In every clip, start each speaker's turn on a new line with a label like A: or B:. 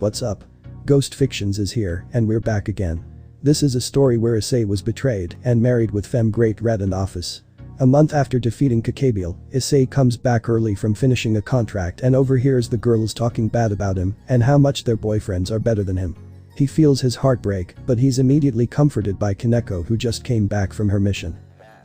A: What's up? Ghost Fictions is here, and we're back again. This is a story where Issei was betrayed and married with femme great Red and Ophis. A month after defeating Kokabiel, Issei comes back early from finishing a contract and overhears the girls talking bad about him and how much their boyfriends are better than him. He feels his heart break, but he's immediately comforted by Koneko, who just came back from her mission.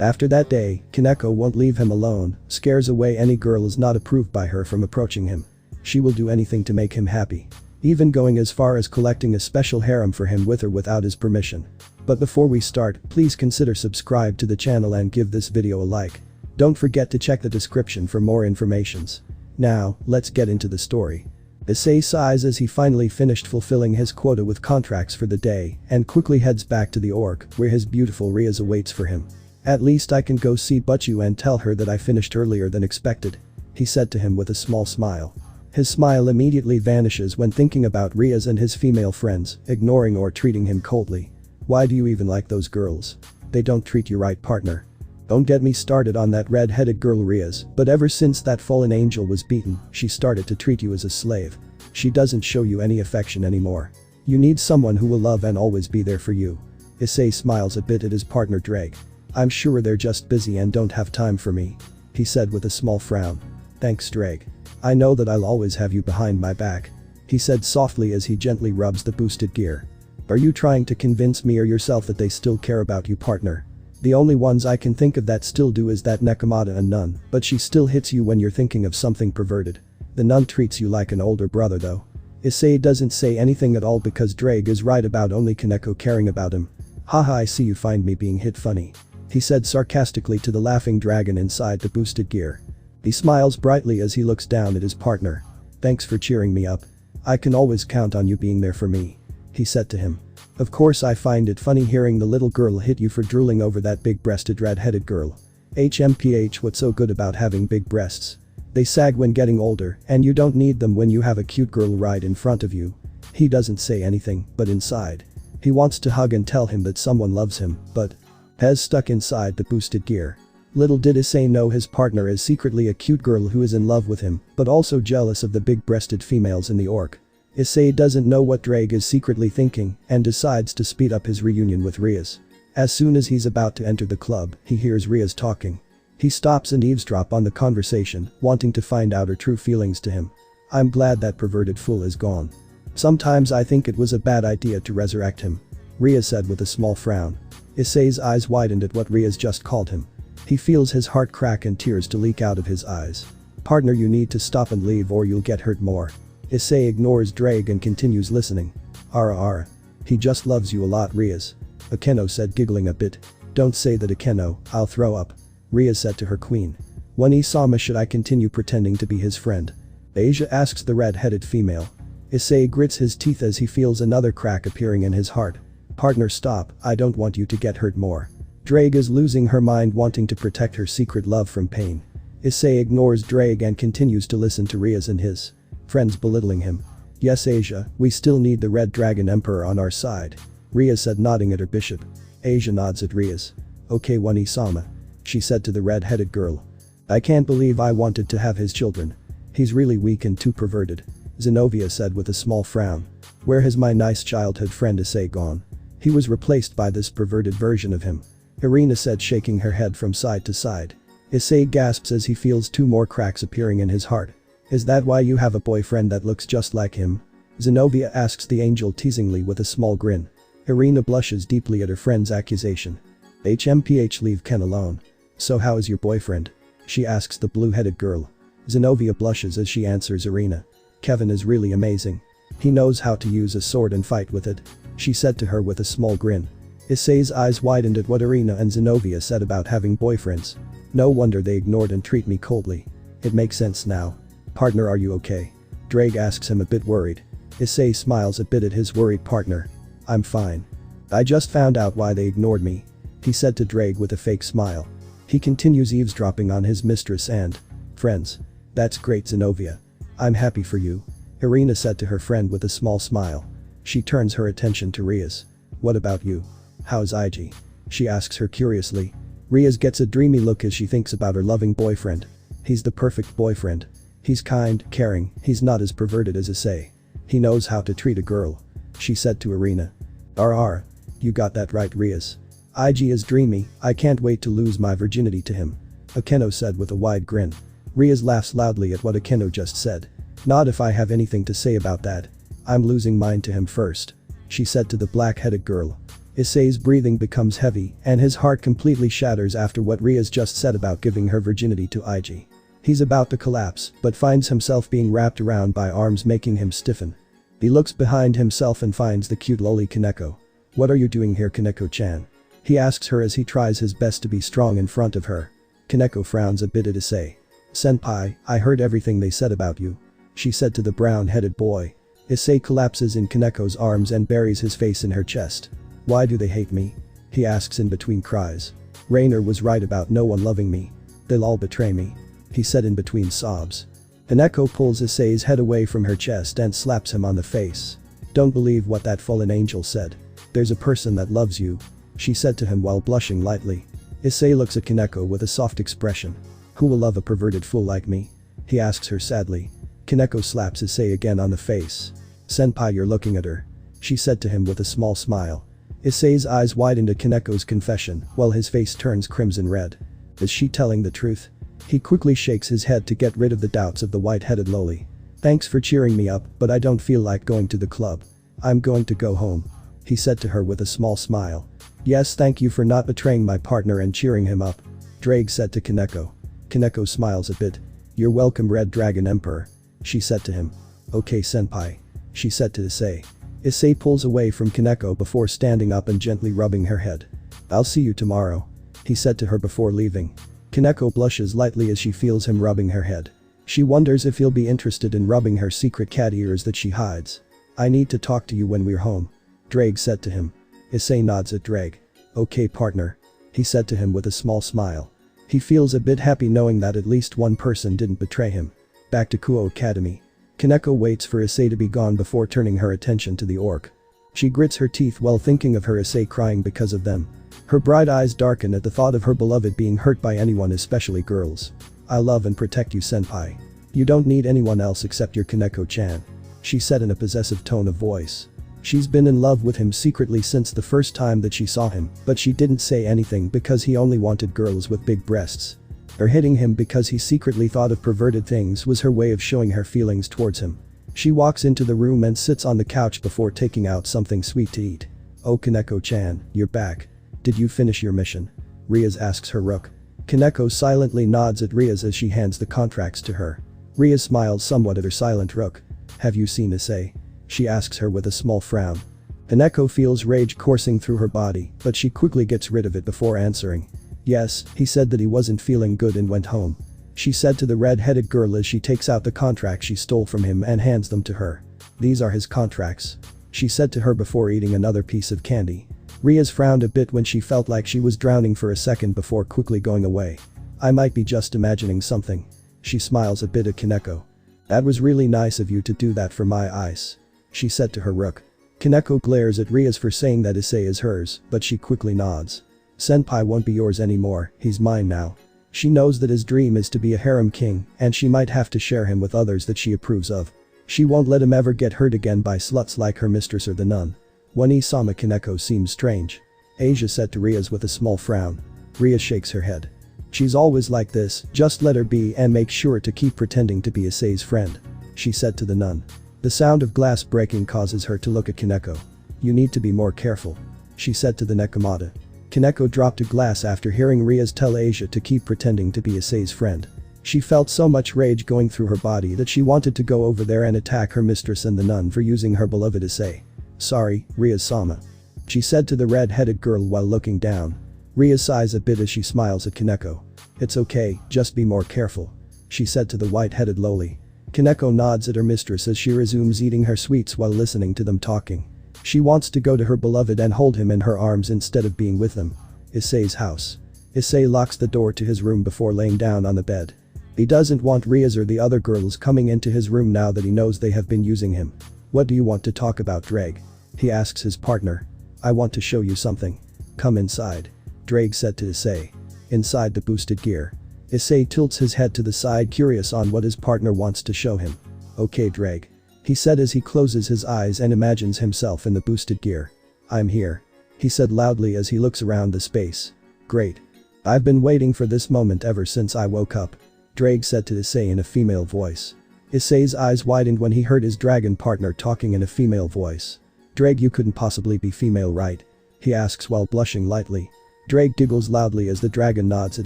A: After that day, Koneko won't leave him alone, scares away any girl is not approved by her from approaching him. She will do anything to make him happy, even going as far as collecting a special harem for him with or without his permission. But before we start, please consider subscribe to the channel and give this video a like. Don't forget to check the description for more informations. Now, let's get into the story. Issei sighs as he finally finished fulfilling his quota with contracts for the day and quickly heads back to the org where his beautiful Rias awaits for him. At least I can go see Butchu and tell her that I finished earlier than expected, he said to him with a small smile. His smile immediately vanishes when thinking about Rias and his female friends, ignoring or treating him coldly. Why do you even like those girls? They don't treat you right, partner. Don't get me started on that red-headed girl Rias, but ever since that fallen angel was beaten, she started to treat you as a slave. She doesn't show you any affection anymore. You need someone who will love and always be there for you. Issei smiles a bit at his partner Drake. I'm sure they're just busy and don't have time for me, he said with a small frown. Thanks, Drake. I know that I'll always have you behind my back, he said softly as he gently rubs the boosted gear. Are you trying to convince me or yourself that they still care about you, partner? The only ones I can think of that still do is that Nekomata and Nun, but she still hits you when you're thinking of something perverted. The Nun treats you like an older brother though. Issei doesn't say anything at all because Drake is right about only Koneko caring about him. Haha, I see you find me being hit funny, he said sarcastically to the laughing dragon inside the boosted gear. He smiles brightly as he looks down at his partner. Thanks for cheering me up. I can always count on you being there for me, he said to him. Of course I find it funny hearing the little girl hit you for drooling over that big-breasted red-headed girl. HMPH, what's so good about having big breasts? They sag when getting older and you don't need them when you have a cute girl right in front of you. He doesn't say anything, but inside, he wants to hug and tell him that someone loves him, but has stuck inside the boosted gear. Little did Issei know his partner is secretly a cute girl who is in love with him, but also jealous of the big-breasted females in the org. Issei doesn't know what Drake is secretly thinking and decides to speed up his reunion with Rias. As soon as he's about to enter the club, he hears Rias talking. He stops and eavesdrops on the conversation, wanting to find out her true feelings to him. I'm glad that perverted fool is gone. Sometimes I think it was a bad idea to resurrect him, Rias said with a small frown. Issei's eyes widened at what Rias just called him. He feels his heart crack and tears to leak out of his eyes. Partner, you need to stop and leave or you'll get hurt more. Issei ignores Drake and continues listening. Ara. He just loves you a lot, Rias. Akeno said, giggling a bit. Don't say that, Akeno, I'll throw up, Rias said to her queen. When Isama should I continue pretending to be his friend? Asia asks the red-headed female. Issei grits his teeth as he feels another crack appearing in his heart. Partner, stop, I don't want you to get hurt more. Drake is losing her mind, wanting to protect her secret love from pain. Issei ignores Drake and continues to listen to Rias and his friends belittling him. Yes, Asia, we still need the Red Dragon Emperor on our side, Rias said, nodding at her bishop. Asia nods at Rias. Okay, one Isama, she said to the red-headed girl. I can't believe I wanted to have his children. He's really weak and too perverted, Zenobia said with a small frown. Where has my nice childhood friend Issei gone? He was replaced by this perverted version of him, Irina said, shaking her head from side to side. Issei gasps as he feels two more cracks appearing in his heart. Is that why you have a boyfriend that looks just like him? Zenobia asks the angel teasingly with a small grin. Irina blushes deeply at her friend's accusation. HMPH, leave Ken alone. So how is your boyfriend? She asks the blue-headed girl. Zenobia blushes as she answers Irina. Kevin is really amazing. He knows how to use a sword and fight with it, she said to her with a small grin. Issei's eyes widened at what Irina and Zenobia said about having boyfriends. No wonder they ignored and treat me coldly. It makes sense now. Partner, are you okay? Drake asks him, a bit worried. Issei smiles a bit at his worried partner. I'm fine. I just found out why they ignored me, he said to Drake with a fake smile. He continues eavesdropping on his mistress and friends. That's great, Zenobia. I'm happy for you, Irina said to her friend with a small smile. She turns her attention to Rias. What about you? How's Ig? She asks her curiously. Rias gets a dreamy look as she thinks about her loving boyfriend. He's the perfect boyfriend. He's kind, caring, he's not as perverted as Issei. He knows how to treat a girl. She said to Irina. RR. You got that right, Rias. IG is dreamy, I can't wait to lose my virginity to him. Akeno said with a wide grin. Rias laughs loudly at what Akeno just said. Not if I have anything to say about that. I'm losing mine to him first. She said to the black-headed girl. Issei's breathing becomes heavy and his heart completely shatters after what Rias just said about giving her virginity to IG. He's about to collapse but finds himself being wrapped around by arms making him stiffen. He looks behind himself and finds the cute loli Koneko. What are you doing here, Koneko-chan? He asks her as he tries his best to be strong in front of her. Koneko frowns a bit at Issei. Senpai, I heard everything they said about you. She said to the brown-headed boy. Issei collapses in Koneko's arms and buries his face in her chest. Why do they hate me? He asks in between cries. Rainer was right about no one loving me. They'll all betray me. He said in between sobs. Koneko pulls Issei's head away from her chest and slaps him on the face. Don't believe what that fallen angel said. There's a person that loves you. She said to him while blushing lightly. Issei looks at Koneko with a soft expression. Who will love a perverted fool like me? He asks her sadly. Koneko slaps Issei again on the face. Senpai, you're looking at her. She said to him with a small smile. Issei's eyes widened at Koneko's confession while his face turns crimson red. Is she telling the truth? He quickly shakes his head to get rid of the doubts of the white-headed loli. Thanks for cheering me up, but I don't feel like going to the club. I'm going to go home. He said to her with a small smile. Yes, thank you for not betraying my partner and cheering him up. Drake said to Koneko. Koneko smiles a bit. You're welcome, Red Dragon Emperor. She said to him. Okay, senpai. She said to Issei. Issei pulls away from Koneko before standing up and gently rubbing her head. I'll see you tomorrow. He said to her before leaving. Koneko blushes lightly as she feels him rubbing her head. She wonders if he'll be interested in rubbing her secret cat ears that she hides. I need to talk to you when we're home. Drake said to him. Issei nods at Drake. Okay, partner. He said to him with a small smile. He feels a bit happy knowing that at least one person didn't betray him. Back to Kuo Academy. Koneko waits for Issei to be gone before turning her attention to the orc. She grits her teeth while thinking of her Issei crying because of them. Her bright eyes darken at the thought of her beloved being hurt by anyone, especially girls. I love and protect you, senpai. You don't need anyone else except your Koneko-chan. She said in a possessive tone of voice. She's been in love with him secretly since the first time that she saw him, but she didn't say anything because he only wanted girls with big breasts. Her hitting him because he secretly thought of perverted things was her way of showing her feelings towards him. She walks into the room and sits on the couch before taking out something sweet to eat. Oh, Koneko-chan, you're back. Did you finish your mission? Rias asks her rook. Koneko silently nods at Rias as she hands the contracts to her. Rias smiles somewhat at her silent rook. Have you seen Issei? She asks her with a small frown. Koneko feels rage coursing through her body, but she quickly gets rid of it before answering. Yes, he said that he wasn't feeling good and went home. She said to the red-headed girl as she takes out the contracts she stole from him and hands them to her. These are his contracts. She said to her before eating another piece of candy. Rias frowned a bit when she felt like she was drowning for a second before quickly going away. I might be just imagining something. She smiles a bit at Koneko. That was really nice of you to do that for my eyes. She said to her rook. Koneko glares at Rias for saying that Issei is hers, but she quickly nods. Senpai won't be yours anymore, he's mine now. She knows that his dream is to be a harem king, and she might have to share him with others that she approves of. She won't let him ever get hurt again by sluts like her mistress or the nun. When Isama Koneko seems strange. Asia said to Rias with a small frown. Rias shakes her head. She's always like this, just let her be and make sure to keep pretending to be Issei's friend. She said to the nun. The sound of glass breaking causes her to look at Koneko. You need to be more careful. She said to the Nekomata. Koneko dropped a glass after hearing Rias tell Asia to keep pretending to be Issei's friend. She felt so much rage going through her body that she wanted to go over there and attack her mistress and the nun for using her beloved Issei. Sorry, Rias-sama. She said to the red-headed girl while looking down. Rias sighs a bit as she smiles at Koneko. It's okay, just be more careful. She said to the white-headed loli. Koneko nods at her mistress as she resumes eating her sweets while listening to them talking. She wants to go to her beloved and hold him in her arms instead of being with them. Issei's house. Issei locks the door to his room before laying down on the bed. He doesn't want Rias or the other girls coming into his room now that he knows they have been using him. What do you want to talk about, Drake? He asks his partner. I want to show you something. Come inside. Drake said to Issei. Inside the boosted gear. Issei tilts his head to the side, curious on what his partner wants to show him. Okay, Drake. he said as he closes his eyes and imagines himself in the boosted gear. I'm here. He said loudly as he looks around the space. Great. I've been waiting for this moment ever since I woke up. Drake said to Issei in a female voice. Issei's eyes widened when he heard his dragon partner talking in a female voice. Drake, you couldn't possibly be female, right? He asks while blushing lightly. Drake giggles loudly as the dragon nods at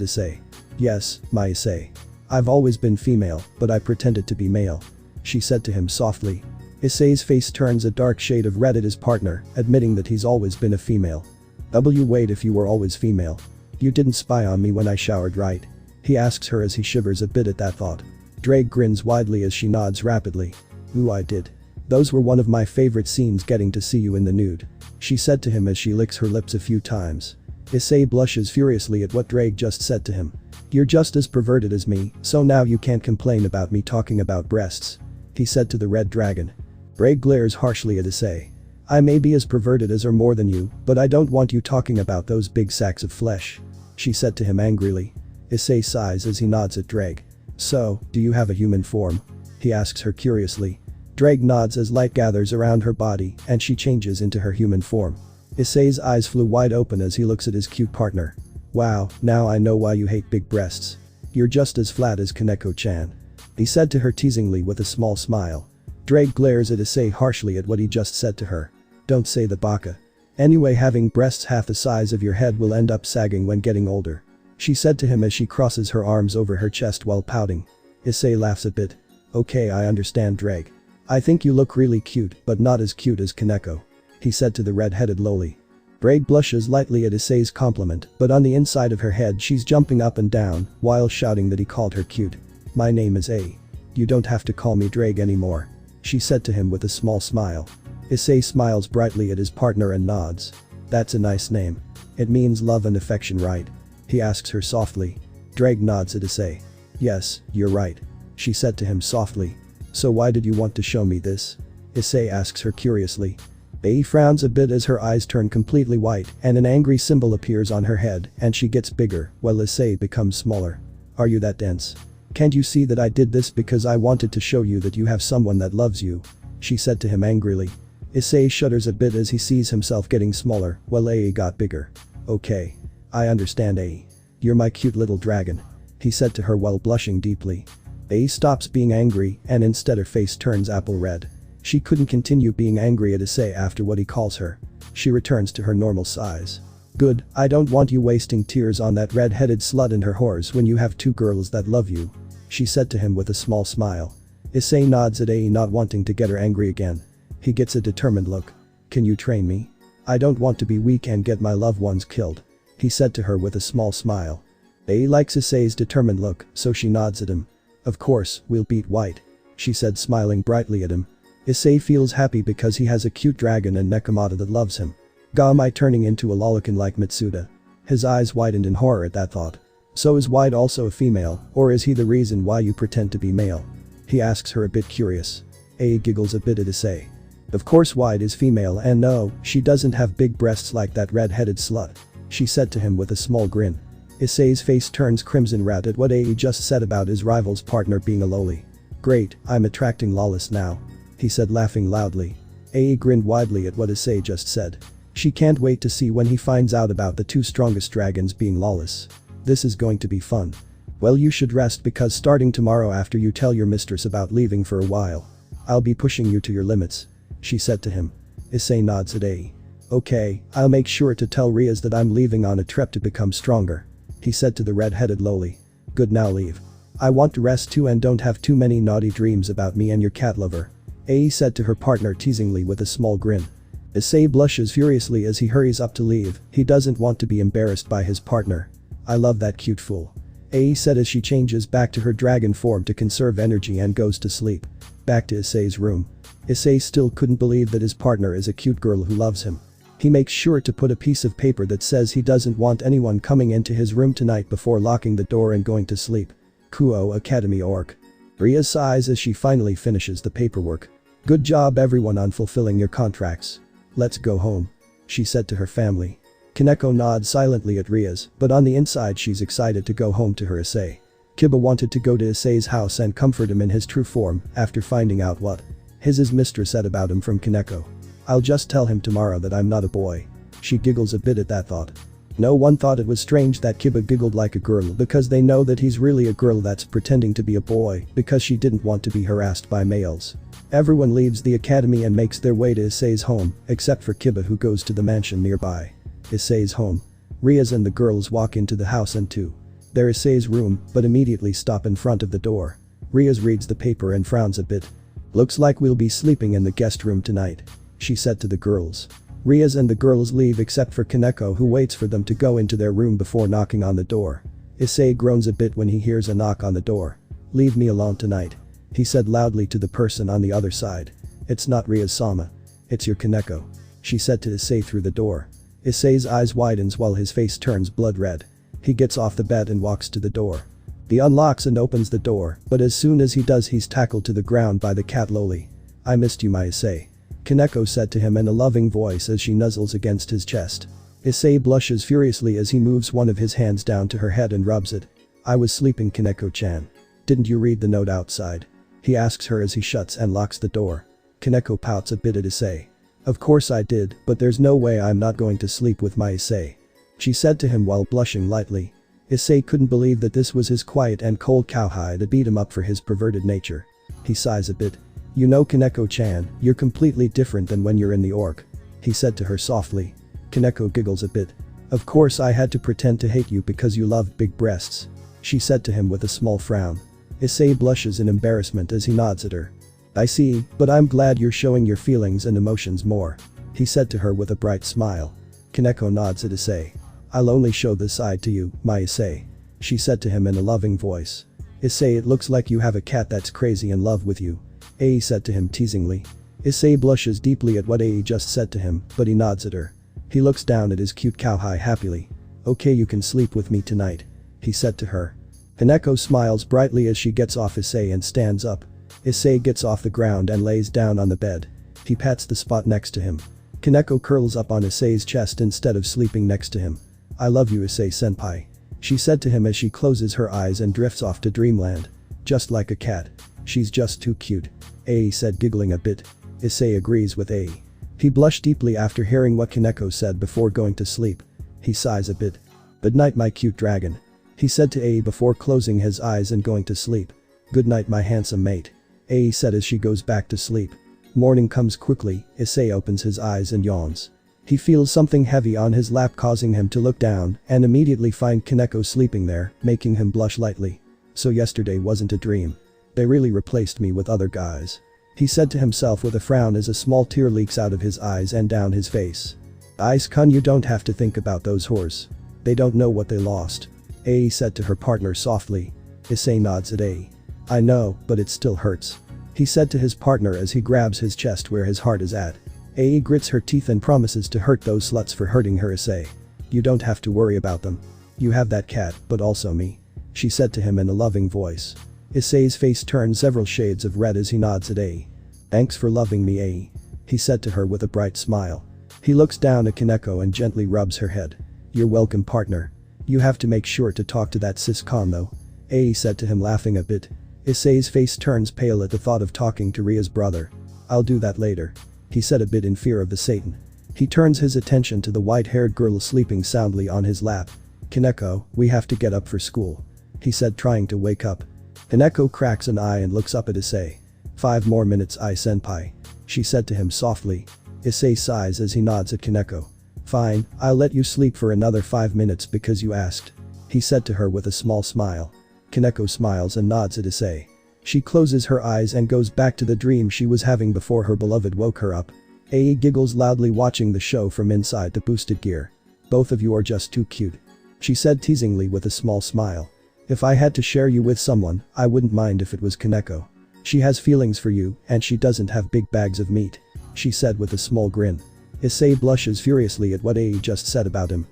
A: Issei. Yes, my Issei. I've always been female, but I pretended to be male. She said to him softly. Issei's face turns a dark shade of red at his partner, admitting that he's always been a female. Wait, if you were always female. You didn't spy on me when I showered, right? He asks her as he shivers a bit at that thought. Drake grins widely as she nods rapidly. Ooh, I did. Those were one of my favorite scenes, getting to see you in the nude. She said to him as she licks her lips a few times. Issei blushes furiously at what Drake just said to him. You're just as perverted as me, so now you can't complain about me talking about breasts. He said to the red dragon. Drake glares harshly at Issei. I may be as perverted as or more than you, but I don't want you talking about those big sacks of flesh. She said to him angrily. Issei sighs as he nods at Drake. So, do you have a human form? He asks her curiously. Drake nods as light gathers around her body and she changes into her human form. Issei's eyes flew wide open as he looks at his cute partner. Wow, now I know why you hate big breasts. You're just as flat as Koneko-chan. He said to her teasingly with a small smile. Drake glares at Issei harshly at what he just said to her. Don't say the baka. Anyway, having breasts half the size of your head will end up sagging when getting older. She said to him as she crosses her arms over her chest while pouting. Issei laughs a bit. Okay, I understand, Drake. I think you look really cute, but not as cute as Koneko. He said to the red-headed loli. Drake blushes lightly at Issei's compliment, but on the inside of her head she's jumping up and down while shouting that he called her cute. My name is Issei. You don't have to call me Drake anymore. She said to him with a small smile. Issei smiles brightly at his partner and nods. That's a nice name. It means love and affection, right? He asks her softly. Drake nods at Issei. Yes, you're right. She said to him softly. So why did you want to show me this? Issei asks her curiously. Issei frowns a bit as her eyes turn completely white and an angry symbol appears on her head and she gets bigger while Issei becomes smaller. Are you that dense? Can't you see that I did this because I wanted to show you that you have someone that loves you? She said to him angrily. Issei shudders a bit as he sees himself getting smaller while Issei got bigger. Okay. I understand, Issei. You're my cute little dragon. He said to her while blushing deeply. Issei stops being angry and instead her face turns apple red. She couldn't continue being angry at Issei after what he calls her. She returns to her normal size. Good, I don't want you wasting tears on that red-headed slut and her whores when you have two girls that love you. She said to him with a small smile. Issei nods at Issei, not wanting to get her angry again. He gets a determined look. Can you train me? I don't want to be weak and get my loved ones killed. He said to her with a small smile. Issei likes Issei's determined look, so she nods at him. Of course, we'll beat White. She said smiling brightly at him. Issei feels happy because he has a cute dragon and Nekomata that loves him. Am I turning into a lolican like Mitsuda? His eyes widened in horror at that thought. So is White also a female, or is he the reason why you pretend to be male? He asks her a bit curious. Issei giggles a bit at Issei. Of course White is female and no, she doesn't have big breasts like that red-headed slut. She said to him with a small grin. Issei's face turns crimson red at what Issei just said about his rival's partner being a loli. Great, I'm attracting lawless now. He said laughing loudly. Issei grinned widely at what Issei just said. She can't wait to see when he finds out about the two strongest dragons being lawless. This is going to be fun. Well, you should rest because starting tomorrow after you tell your mistress about leaving for a while, I'll be pushing you to your limits. She said to him. Issei nods at Issei. Okay, I'll make sure to tell Riaz that I'm leaving on a trip to become stronger. He said to the red-headed loli. Good, now leave. I want to rest too and don't have too many naughty dreams about me and your cat lover. Issei said to her partner teasingly with a small grin. Issei blushes furiously as he hurries up to leave, he doesn't want to be embarrassed by his partner. I love that cute fool. Issei said as she changes back to her dragon form to conserve energy and goes to sleep. Back to Issei's room. Issei still couldn't believe that his partner is a cute girl who loves him. He makes sure to put a piece of paper that says he doesn't want anyone coming into his room tonight before locking the door and going to sleep. Kuo Academy Orc. Ria sighs as she finally finishes the paperwork. Good job everyone on fulfilling your contracts. Let's go home. She said to her family. Koneko nods silently at Riaz, but on the inside she's excited to go home to her Issei. Kiba wanted to go to Issei's house and comfort him in his true form after finding out what His mistress said about him from Koneko. I'll just tell him tomorrow that I'm not a boy. She giggles a bit at that thought. No one thought it was strange that Kiba giggled like a girl because they know that he's really a girl that's pretending to be a boy because she didn't want to be harassed by males. Everyone leaves the academy and makes their way to Issei's home, except for Kiba who goes to the mansion nearby. Issei's home. Riaz and the girls walk into the house and to their Issei's room, but immediately stop in front of the door. Riaz reads the paper and frowns a bit. Looks like we'll be sleeping in the guest room tonight, she said to the girls. Riaz and the girls leave except for Koneko who waits for them to go into their room before knocking on the door. Issei groans a bit when he hears a knock on the door. Leave me alone tonight, he said loudly to the person on the other side. It's not Riaz-sama. It's your Koneko, she said to Issei through the door. Issei's eyes widens while his face turns blood red. He gets off the bed and walks to the door. He unlocks and opens the door, but as soon as he does he's tackled to the ground by the cat Loli. I missed you my Issei, Koneko said to him in a loving voice as she nuzzles against his chest. Issei blushes furiously as he moves one of his hands down to her head and rubs it. I was sleeping Koneko-chan. Didn't you read the note outside? He asks her as he shuts and locks the door. Koneko pouts a bit at Issei. Of course I did, but there's no way I'm not going to sleep with my Issei, she said to him while blushing lightly. Issei couldn't believe that this was his quiet and cold cowhide to beat him up for his perverted nature. He sighs a bit. You know Koneko-chan, you're completely different than when you're in the orc, he said to her softly. Koneko giggles a bit. Of course I had to pretend to hate you because you loved big breasts, she said to him with a small frown. Issei blushes in embarrassment as he nods at her. I see, but I'm glad you're showing your feelings and emotions more, he said to her with a bright smile. Koneko nods at Issei. I'll only show this side to you, my Issei, she said to him in a loving voice. Issei, it looks like you have a cat that's crazy in love with you, Ai said to him teasingly. Issei blushes deeply at what Ai just said to him, but he nods at her. He looks down at his cute cowhide happily. Okay, you can sleep with me tonight, he said to her. Koneko smiles brightly as she gets off Issei and stands up. Issei gets off the ground and lays down on the bed. He pats the spot next to him. Koneko curls up on Issei's chest instead of sleeping next to him. I love you Issei-senpai, she said to him as she closes her eyes and drifts off to dreamland. Just like a cat. She's just too cute, Ai said giggling a bit. Issei agrees with Ai. He blushed deeply after hearing what Koneko said before going to sleep. He sighs a bit. Good night my cute dragon, he said to Ai before closing his eyes and going to sleep. Good night my handsome mate, Ai said as she goes back to sleep. Morning comes quickly, Issei opens his eyes and yawns. He feels something heavy on his lap causing him to look down and immediately find Koneko sleeping there, making him blush lightly. So yesterday wasn't a dream. They really replaced me with other guys, he said to himself with a frown as a small tear leaks out of his eyes and down his face. Ice-kun, you don't have to think about those whores. They don't know what they lost, Ai said to her partner softly. Issei nods at Ai. I know, but it still hurts, he said to his partner as he grabs his chest where his heart is at. Ai grits her teeth and promises to hurt those sluts for hurting her Issei. You don't have to worry about them. You have that cat, but also me, she said to him in a loving voice. Issei's face turns several shades of red as he nods at Ai. Thanks for loving me Ai, he said to her with a bright smile. He looks down at Koneko and gently rubs her head. You're welcome partner. You have to make sure to talk to that sis-con though, Ai said to him laughing a bit. Issei's face turns pale at the thought of talking to Ria's brother. I'll do that later, he said a bit in fear of the Satan. He turns his attention to the white-haired girl sleeping soundly on his lap. Koneko, we have to get up for school, he said trying to wake up. Koneko cracks an eye and looks up at Issei. 5 more minutes Ai-senpai, she said to him softly. Issei sighs as he nods at Koneko. Fine, I'll let you sleep for another 5 minutes because you asked, he said to her with a small smile. Koneko smiles and nods at Issei. She closes her eyes and goes back to the dream she was having before her beloved woke her up. Ai giggles loudly watching the show from inside the boosted gear. Both of you are just too cute, she said teasingly with a small smile. If I had to share you with someone, I wouldn't mind if it was Koneko. She has feelings for you and she doesn't have big bags of meat, she said with a small grin. Issei blushes furiously at what Ai just said about him.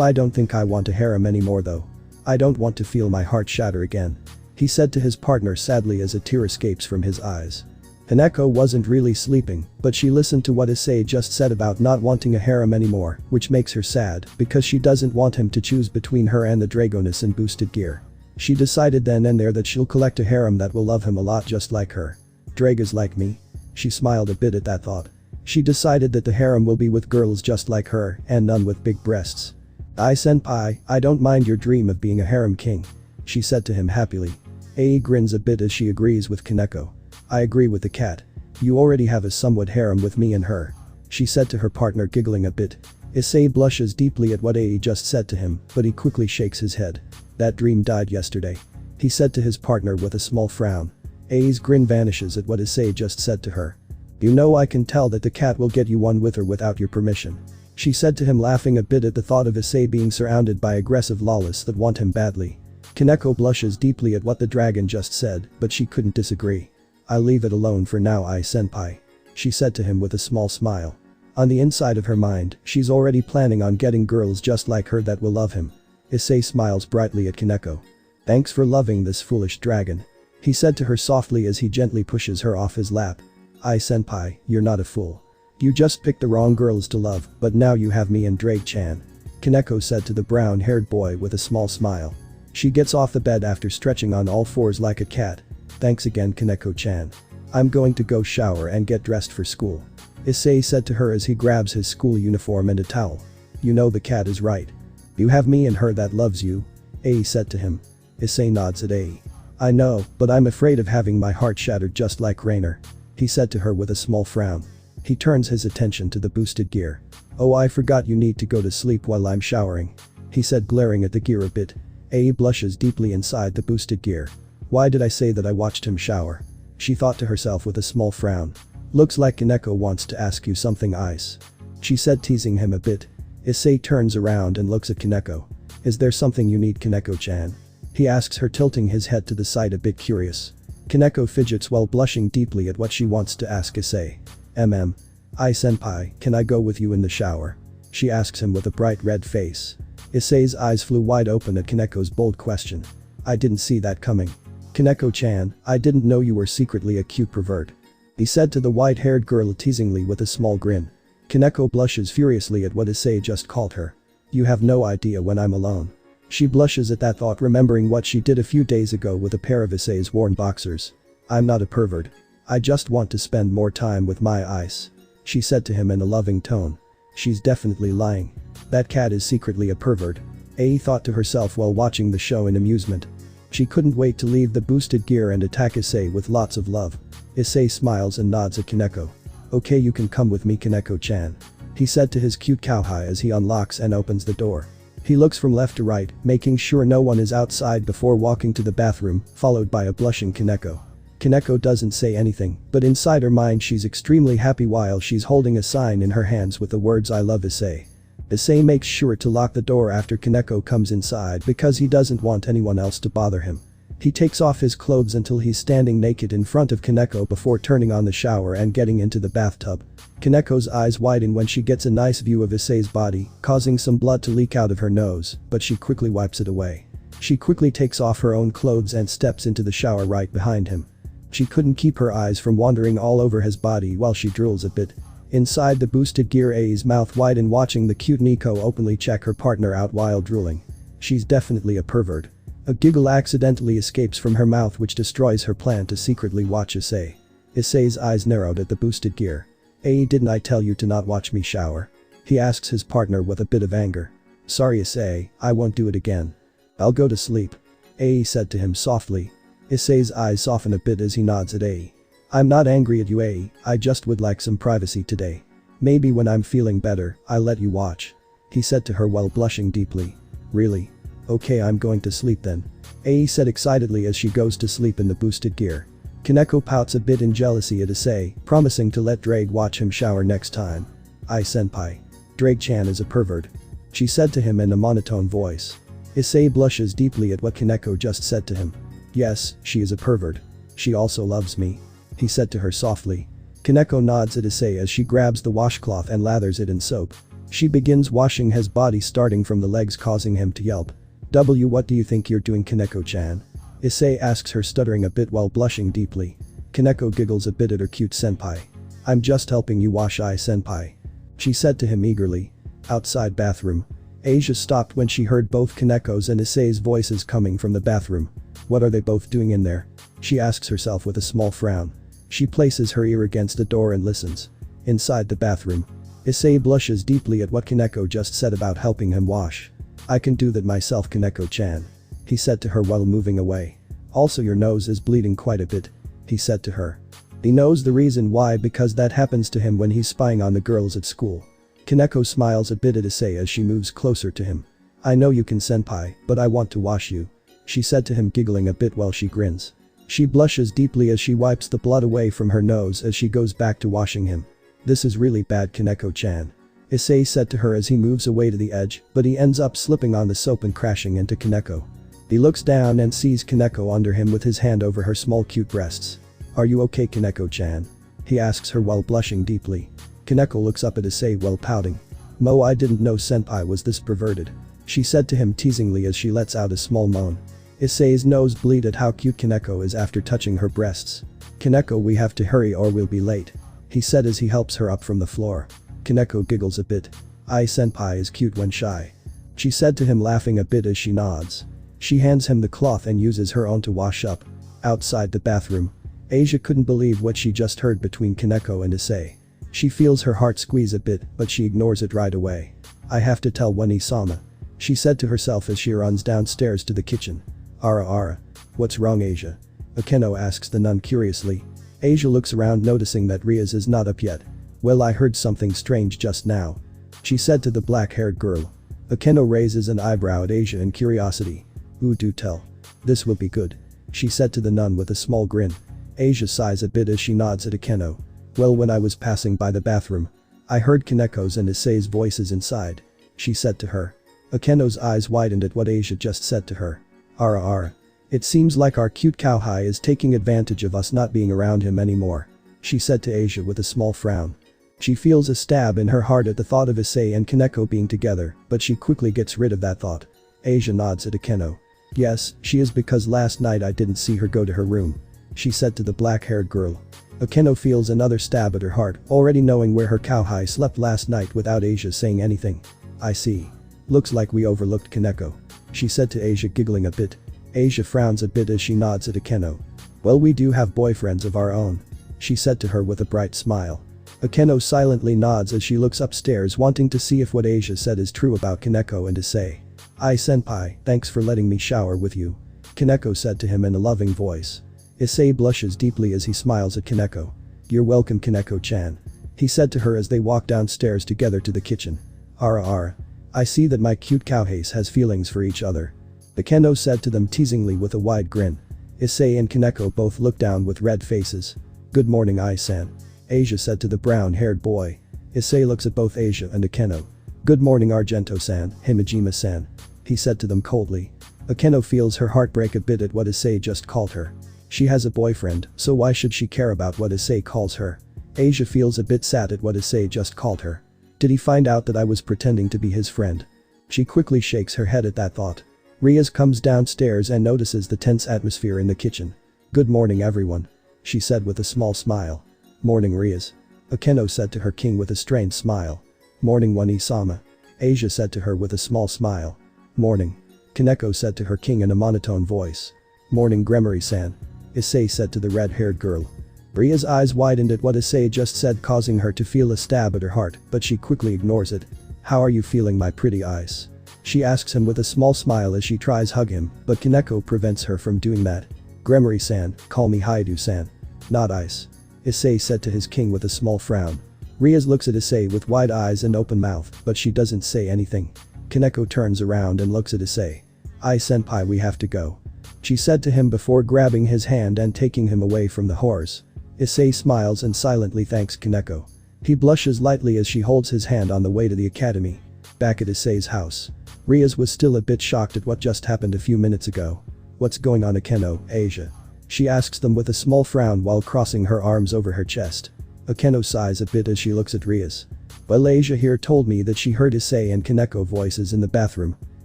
A: I don't think I want a harem anymore though. I don't want to feel my heart shatter again, he said to his partner sadly as a tear escapes from his eyes. Koneko wasn't really sleeping, but she listened to what Issei just said about not wanting a harem anymore, which makes her sad because she doesn't want him to choose between her and the Dragoness in boosted gear. She decided then and there that she'll collect a harem that will love him a lot just like her. Dragas like me? She smiled a bit at that thought. She decided that the harem will be with girls just like her and none with big breasts. Senpai, I don't mind your dream of being a harem king," she said to him happily. Ai grins a bit as she agrees with Koneko. "I agree with the cat. You already have a somewhat harem with me and her," she said to her partner, giggling a bit. Issei blushes deeply at what Ai just said to him, but he quickly shakes his head. "That dream died yesterday," he said to his partner with a small frown. Ai's grin vanishes at what Issei just said to her. "You know, I can tell that the cat will get you one with her without your permission," she said to him, laughing a bit at the thought of Issei being surrounded by aggressive lawless that want him badly. Koneko blushes deeply at what the dragon just said, but she couldn't disagree. "I'll leave it alone for now, senpai," she said to him with a small smile. On the inside of her mind, she's already planning on getting girls just like her that will love him. Issei smiles brightly at Koneko. "Thanks for loving this foolish dragon," he said to her softly as he gently pushes her off his lap. "Senpai, you're not a fool. You just picked the wrong girls to love, but now you have me and Drake-chan," Koneko said to the brown-haired boy with a small smile. She gets off the bed after stretching on all fours like a cat. "Thanks again, Koneko-chan. I'm going to go shower and get dressed for school," Issei said to her as he grabs his school uniform and a towel. "You know the cat is right. You have me and her that loves you," Ai said to him. Issei nods at Ai. "I know, but I'm afraid of having my heart shattered just like Rainer," he said to her with a small frown. He turns his attention to the boosted gear. "Oh, I forgot you need to go to sleep while I'm showering," he said, glaring at the gear a bit. Ai blushes deeply inside the boosted gear. "Why did I say that I watched him shower?" she thought to herself with a small frown. "Looks like Koneko wants to ask you something, Ice," she said, teasing him a bit. Issei turns around and looks at Koneko. "Is there something you need, Koneko-chan?" he asks her, tilting his head to the side a bit curious. Koneko fidgets while blushing deeply at what she wants to ask Issei. Senpai, can I go with you in the shower?" she asks him with a bright red face. Issei's eyes flew wide open at Koneko's bold question. "I didn't see that coming. Koneko-chan, I didn't know you were secretly a cute pervert," he said to the white-haired girl teasingly with a small grin. Koneko blushes furiously at what Issei just called her. "You have no idea when I'm alone." She blushes at that thought, remembering what she did a few days ago with a pair of Issei's worn boxers. "I'm not a pervert. I just want to spend more time with my Ice," she said to him in a loving tone. She's definitely lying. That cat is secretly a pervert, Ai thought to herself while watching the show in amusement. She couldn't wait to leave the boosted gear and attack Issei with lots of love. Issei smiles and nods at Koneko. "Okay, you can come with me, Koneko-chan," he said to his cute cowhide as he unlocks and opens the door. He looks from left to right, making sure no one is outside before walking to the bathroom, followed by a blushing Koneko. Koneko doesn't say anything, but inside her mind she's extremely happy while she's holding a sign in her hands with the words "I love Issei." Issei makes sure to lock the door after Koneko comes inside because he doesn't want anyone else to bother him. He takes off his clothes until he's standing naked in front of Koneko before turning on the shower and getting into the bathtub. Koneko's eyes widen when she gets a nice view of Issei's body, causing some blood to leak out of her nose, but she quickly wipes it away. She quickly takes off her own clothes and steps into the shower right behind him. She couldn't keep her eyes from wandering all over his body while she drools a bit. Inside the boosted gear, Ai's mouth widen watching the cute Nico openly check her partner out while drooling. She's definitely a pervert. A giggle accidentally escapes from her mouth which destroys her plan to secretly watch Issei. Issei's eyes narrowed at the boosted gear. "Ai, didn't I tell you to not watch me shower?" he asks his partner with a bit of anger. "Sorry Issei, I won't do it again. I'll go to sleep," Ai said to him softly. Issei's eyes soften a bit as he nods at Ai. "I'm not angry at you, Ai, I just would like some privacy today. Maybe when I'm feeling better, I'll let you watch," he said to her while blushing deeply. "Really? Okay, I'm going to sleep then," Ai said excitedly as she goes to sleep in the boosted gear. Koneko pouts a bit in jealousy at Issei, promising to let Drake watch him shower next time. "Senpai. Drake-chan is a pervert," she said to him in a monotone voice. Issei blushes deeply at what Koneko just said to him. "Yes, she is a pervert. She also loves me," he said to her softly. Koneko nods at Issei as she grabs the washcloth and lathers it in soap. She begins washing his body starting from the legs, causing him to yelp. What do you think you're doing, Koneko-chan?" Issei asks her, stuttering a bit while blushing deeply. Koneko giggles a bit at her cute senpai. "I'm just helping you wash, senpai," she said to him eagerly. Outside bathroom. Asia stopped when she heard both Koneko's and Issei's voices coming from the bathroom. What are they both doing in there? She asks herself with a small frown. She places her ear against the door and listens. Inside the bathroom. Issei blushes deeply at what Koneko just said about helping him wash. I can do that myself, Koneko-chan. He said to her while moving away. Also, your nose is bleeding quite a bit. He said to her. He knows the reason why, because that happens to him when he's spying on the girls at school. Koneko smiles a bit at Issei as she moves closer to him. I know you can, senpai, but I want to wash you. She said to him, giggling a bit while she grins. She blushes deeply as she wipes the blood away from her nose as she goes back to washing him. This is really bad, Koneko-chan. Issei said to her as he moves away to the edge, but he ends up slipping on the soap and crashing into Koneko. He looks down and sees Koneko under him with his hand over her small cute breasts. Are you okay, Koneko-chan? He asks her while blushing deeply. Koneko looks up at Issei while pouting. Mo, I didn't know senpai was this perverted. She said to him teasingly as she lets out a small moan. Issei's nose bleeds at how cute Koneko is after touching her breasts. Koneko, we have to hurry or we'll be late. He said as he helps her up from the floor. Koneko giggles a bit. Senpai is cute when shy. She said to him, laughing a bit as she nods. She hands him the cloth and uses her own to wash up. Outside the bathroom. Asia couldn't believe what she just heard between Koneko and Issei. She feels her heart squeeze a bit, but she ignores it right away. I have to tell Wani-sama. She said to herself as she runs downstairs to the kitchen. Ara. What's wrong, Asia? Akeno asks the nun curiously. Asia looks around, noticing that Riaz is not up yet. Well, I heard something strange just now. She said to the black-haired girl. Akeno raises an eyebrow at Asia in curiosity. Ooh, do tell. This will be good. She said to the nun with a small grin. Asia sighs a bit as she nods at Akeno. Well, when I was passing by the bathroom, I heard Koneko's and Issei's voices inside. She said to her. Akeno's eyes widened at what Asia just said to her. Ara. It seems like our cute cowhide is taking advantage of us not being around him anymore. She said to Asia with a small frown. She feels a stab in her heart at the thought of Issei and Koneko being together, but she quickly gets rid of that thought. Asia nods at Akeno. Yes, she is, because last night I didn't see her go to her room. She said to the black-haired girl. Akeno feels another stab at her heart, already knowing where her cowhide slept last night without Asia saying anything. I see. Looks like we overlooked Koneko. She said to Asia, giggling a bit. Asia frowns a bit as she nods at Akeno. Well, we do have boyfriends of our own. She said to her with a bright smile. Akeno silently nods as she looks upstairs, wanting to see if what Asia said is true about Koneko and Issei. Senpai, thanks for letting me shower with you. Koneko said to him in a loving voice. Issei blushes deeply as he smiles at Koneko. You're welcome, Koneko-chan. He said to her as they walk downstairs together to the kitchen. Ara. I see that my cute cowhide has feelings for each other. Akeno said to them teasingly with a wide grin. Issei and Koneko both look down with red faces. Good morning, Ai-san. Asia said to the brown-haired boy. Issei looks at both Asia and Akeno. Good morning, Argento-san, Himejima-san. He said to them coldly. Akeno feels her heart break a bit at what Issei just called her. She has a boyfriend, so why should she care about what Issei calls her? Asia feels a bit sad at what Issei just called her. Did he find out that I was pretending to be his friend? She quickly shakes her head at that thought. Riaz comes downstairs and notices the tense atmosphere in the kitchen. Good morning, everyone. She said with a small smile. Morning, Riaz. Akeno said to her king with a strained smile. Morning, Wani-sama. Asia said to her with a small smile. Morning. Koneko said to her king in a monotone voice. Morning, Gremory-san. Issei said to the red-haired girl. Ria's eyes widened at what Issei just said, causing her to feel a stab at her heart, but she quickly ignores it. How are you feeling, my pretty eyes? She asks him with a small smile as she tries hug him, but Koneko prevents her from doing that. Gremory-san, call me Haidu-san. Not Ice. Issei said to his king with a small frown. Riaz looks at Issei with wide eyes and open mouth, but she doesn't say anything. Koneko turns around and looks at Issei. Senpai, we have to go. She said to him before grabbing his hand and taking him away from the horse. Issei smiles and silently thanks Koneko. He blushes lightly as she holds his hand on the way to the academy. Back at Issei's house. Riaz was still a bit shocked at what just happened a few minutes ago. What's going on, Akeno, Asia? She asks them with a small frown while crossing her arms over her chest. Akeno sighs a bit as she looks at Riaz. Well, Asia here told me that she heard Issei and Koneko voices in the bathroom.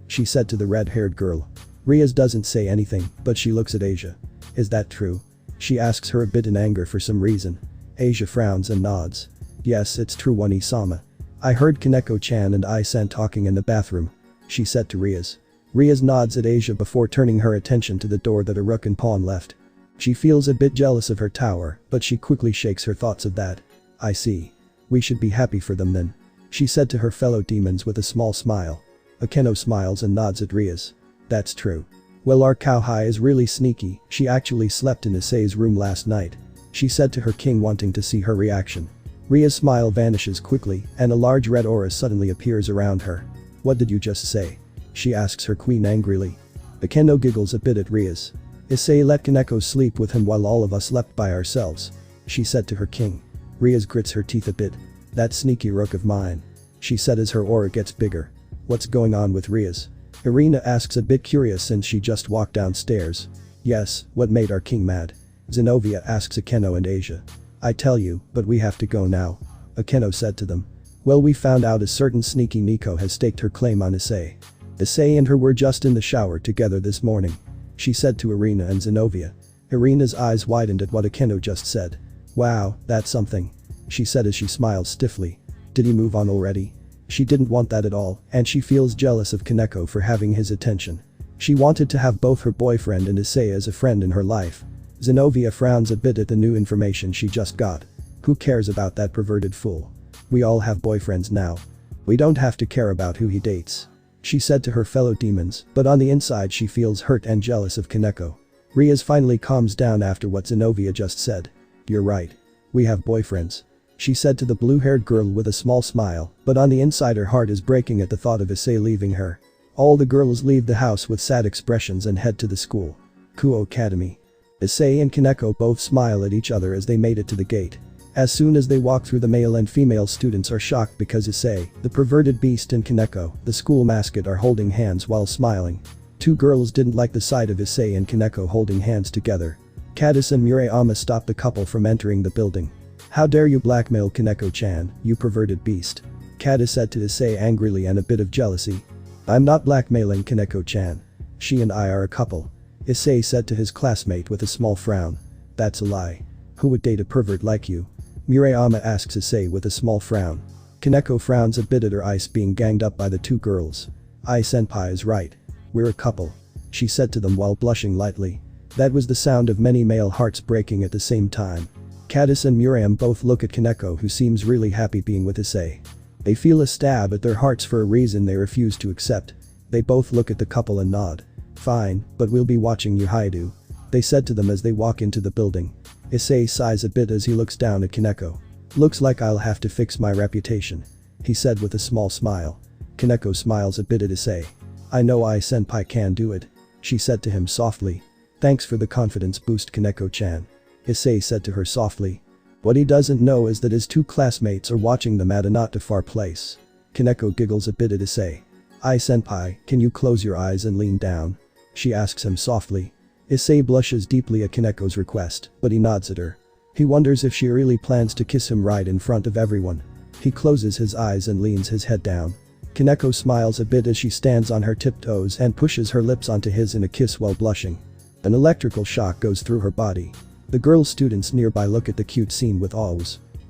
A: She said to the red-haired girl. Riaz doesn't say anything, but she looks at Asia. Is that true? She asks her a bit in anger for some reason. Asia frowns and nods. Yes, it's true, Wani-sama. I heard Koneko-chan and Ai-san talking in the bathroom. She said to Riaz. Riaz nods at Asia before turning her attention to the door that a rook and pawn left. She feels a bit jealous of her tower, but she quickly shakes her thoughts of that. I see. We should be happy for them then. She said to her fellow demons with a small smile. Akeno smiles and nods at Rias. That's true. Well, our cowhide is really sneaky, she actually slept in Issei's room last night. She said to her king, wanting to see her reaction. Ria's smile vanishes quickly and a large red aura suddenly appears around her. What did you just say? She asks her queen angrily. Akeno giggles a bit at Rias. Issei let Koneko sleep with him while all of us slept by ourselves. She said to her king. Rias grits her teeth a bit. That sneaky rook of mine. She said as her aura gets bigger. What's going on with Rias? Irina asks, a bit curious since she just walked downstairs. Yes, what made our king mad? Zenobia asks Akeno and Asia. I tell you, but we have to go now. Akeno said to them. Well, we found out a certain sneaky Nico has staked her claim on Issei. Issei and her were just in the shower together this morning. She said to Irina and Zenobia. Irina's eyes widened at what Akeno just said. Wow, that's something. She said as she smiled stiffly. Did he move on already? She didn't want that at all, and she feels jealous of Koneko for having his attention. She wanted to have both her boyfriend and Issei as a friend in her life. Zenobia frowns a bit at the new information she just got. Who cares about that perverted fool? We all have boyfriends now. We don't have to care about who he dates. She said to her fellow demons, but on the inside she feels hurt and jealous of Koneko. Rias finally calms down after what Zenobia just said. You're right. We have boyfriends. She said to the blue-haired girl with a small smile, but on the inside her heart is breaking at the thought of Issei leaving her. All the girls leave the house with sad expressions and head to the school. Kuo Academy. Issei and Koneko both smile at each other as they made it to the gate. As soon as they walk through, the male and female students are shocked because Issei, the perverted beast, and Koneko, the school mascot, are holding hands while smiling. Two girls didn't like the sight of Issei and Koneko holding hands together. Cadis and Murayama stopped the couple from entering the building. How dare you blackmail Koneko-chan, you perverted beast. Cadis said to Issei angrily and a bit of jealousy. I'm not blackmailing Koneko-chan. She and I are a couple. Issei said to his classmate with a small frown. That's a lie. Who would date a pervert like you? Murayama asks Issei with a small frown. Koneko frowns a bit at her ice being ganged up by the two girls. Ai-senpai is right. We're a couple. She said to them while blushing lightly. That was the sound of many male hearts breaking at the same time. Cadis and Murayama both look at Koneko, who seems really happy being with Issei. They feel a stab at their hearts for a reason they refuse to accept. They both look at the couple and nod. Fine, but we'll be watching you, Haidu. They said to them as they walk into the building. Issei sighs a bit as he looks down at Koneko. Looks like I'll have to fix my reputation. He said with a small smile. Koneko smiles a bit at Issei. I know Ai-senpai can do it. She said to him softly. Thanks for the confidence boost, Koneko-chan. Issei said to her softly. What he doesn't know is that his two classmates are watching them at a not too far place. Koneko giggles a bit at Issei. Ai-senpai, can you close your eyes and lean down? She asks him softly. Issei blushes deeply at Koneko's request, but he nods at her. He wonders if she really plans to kiss him right in front of everyone. He closes his eyes and leans his head down. Koneko smiles a bit as she stands on her tiptoes and pushes her lips onto his in a kiss while blushing. An electrical shock goes through her body. The girl students nearby look at the cute scene with awe.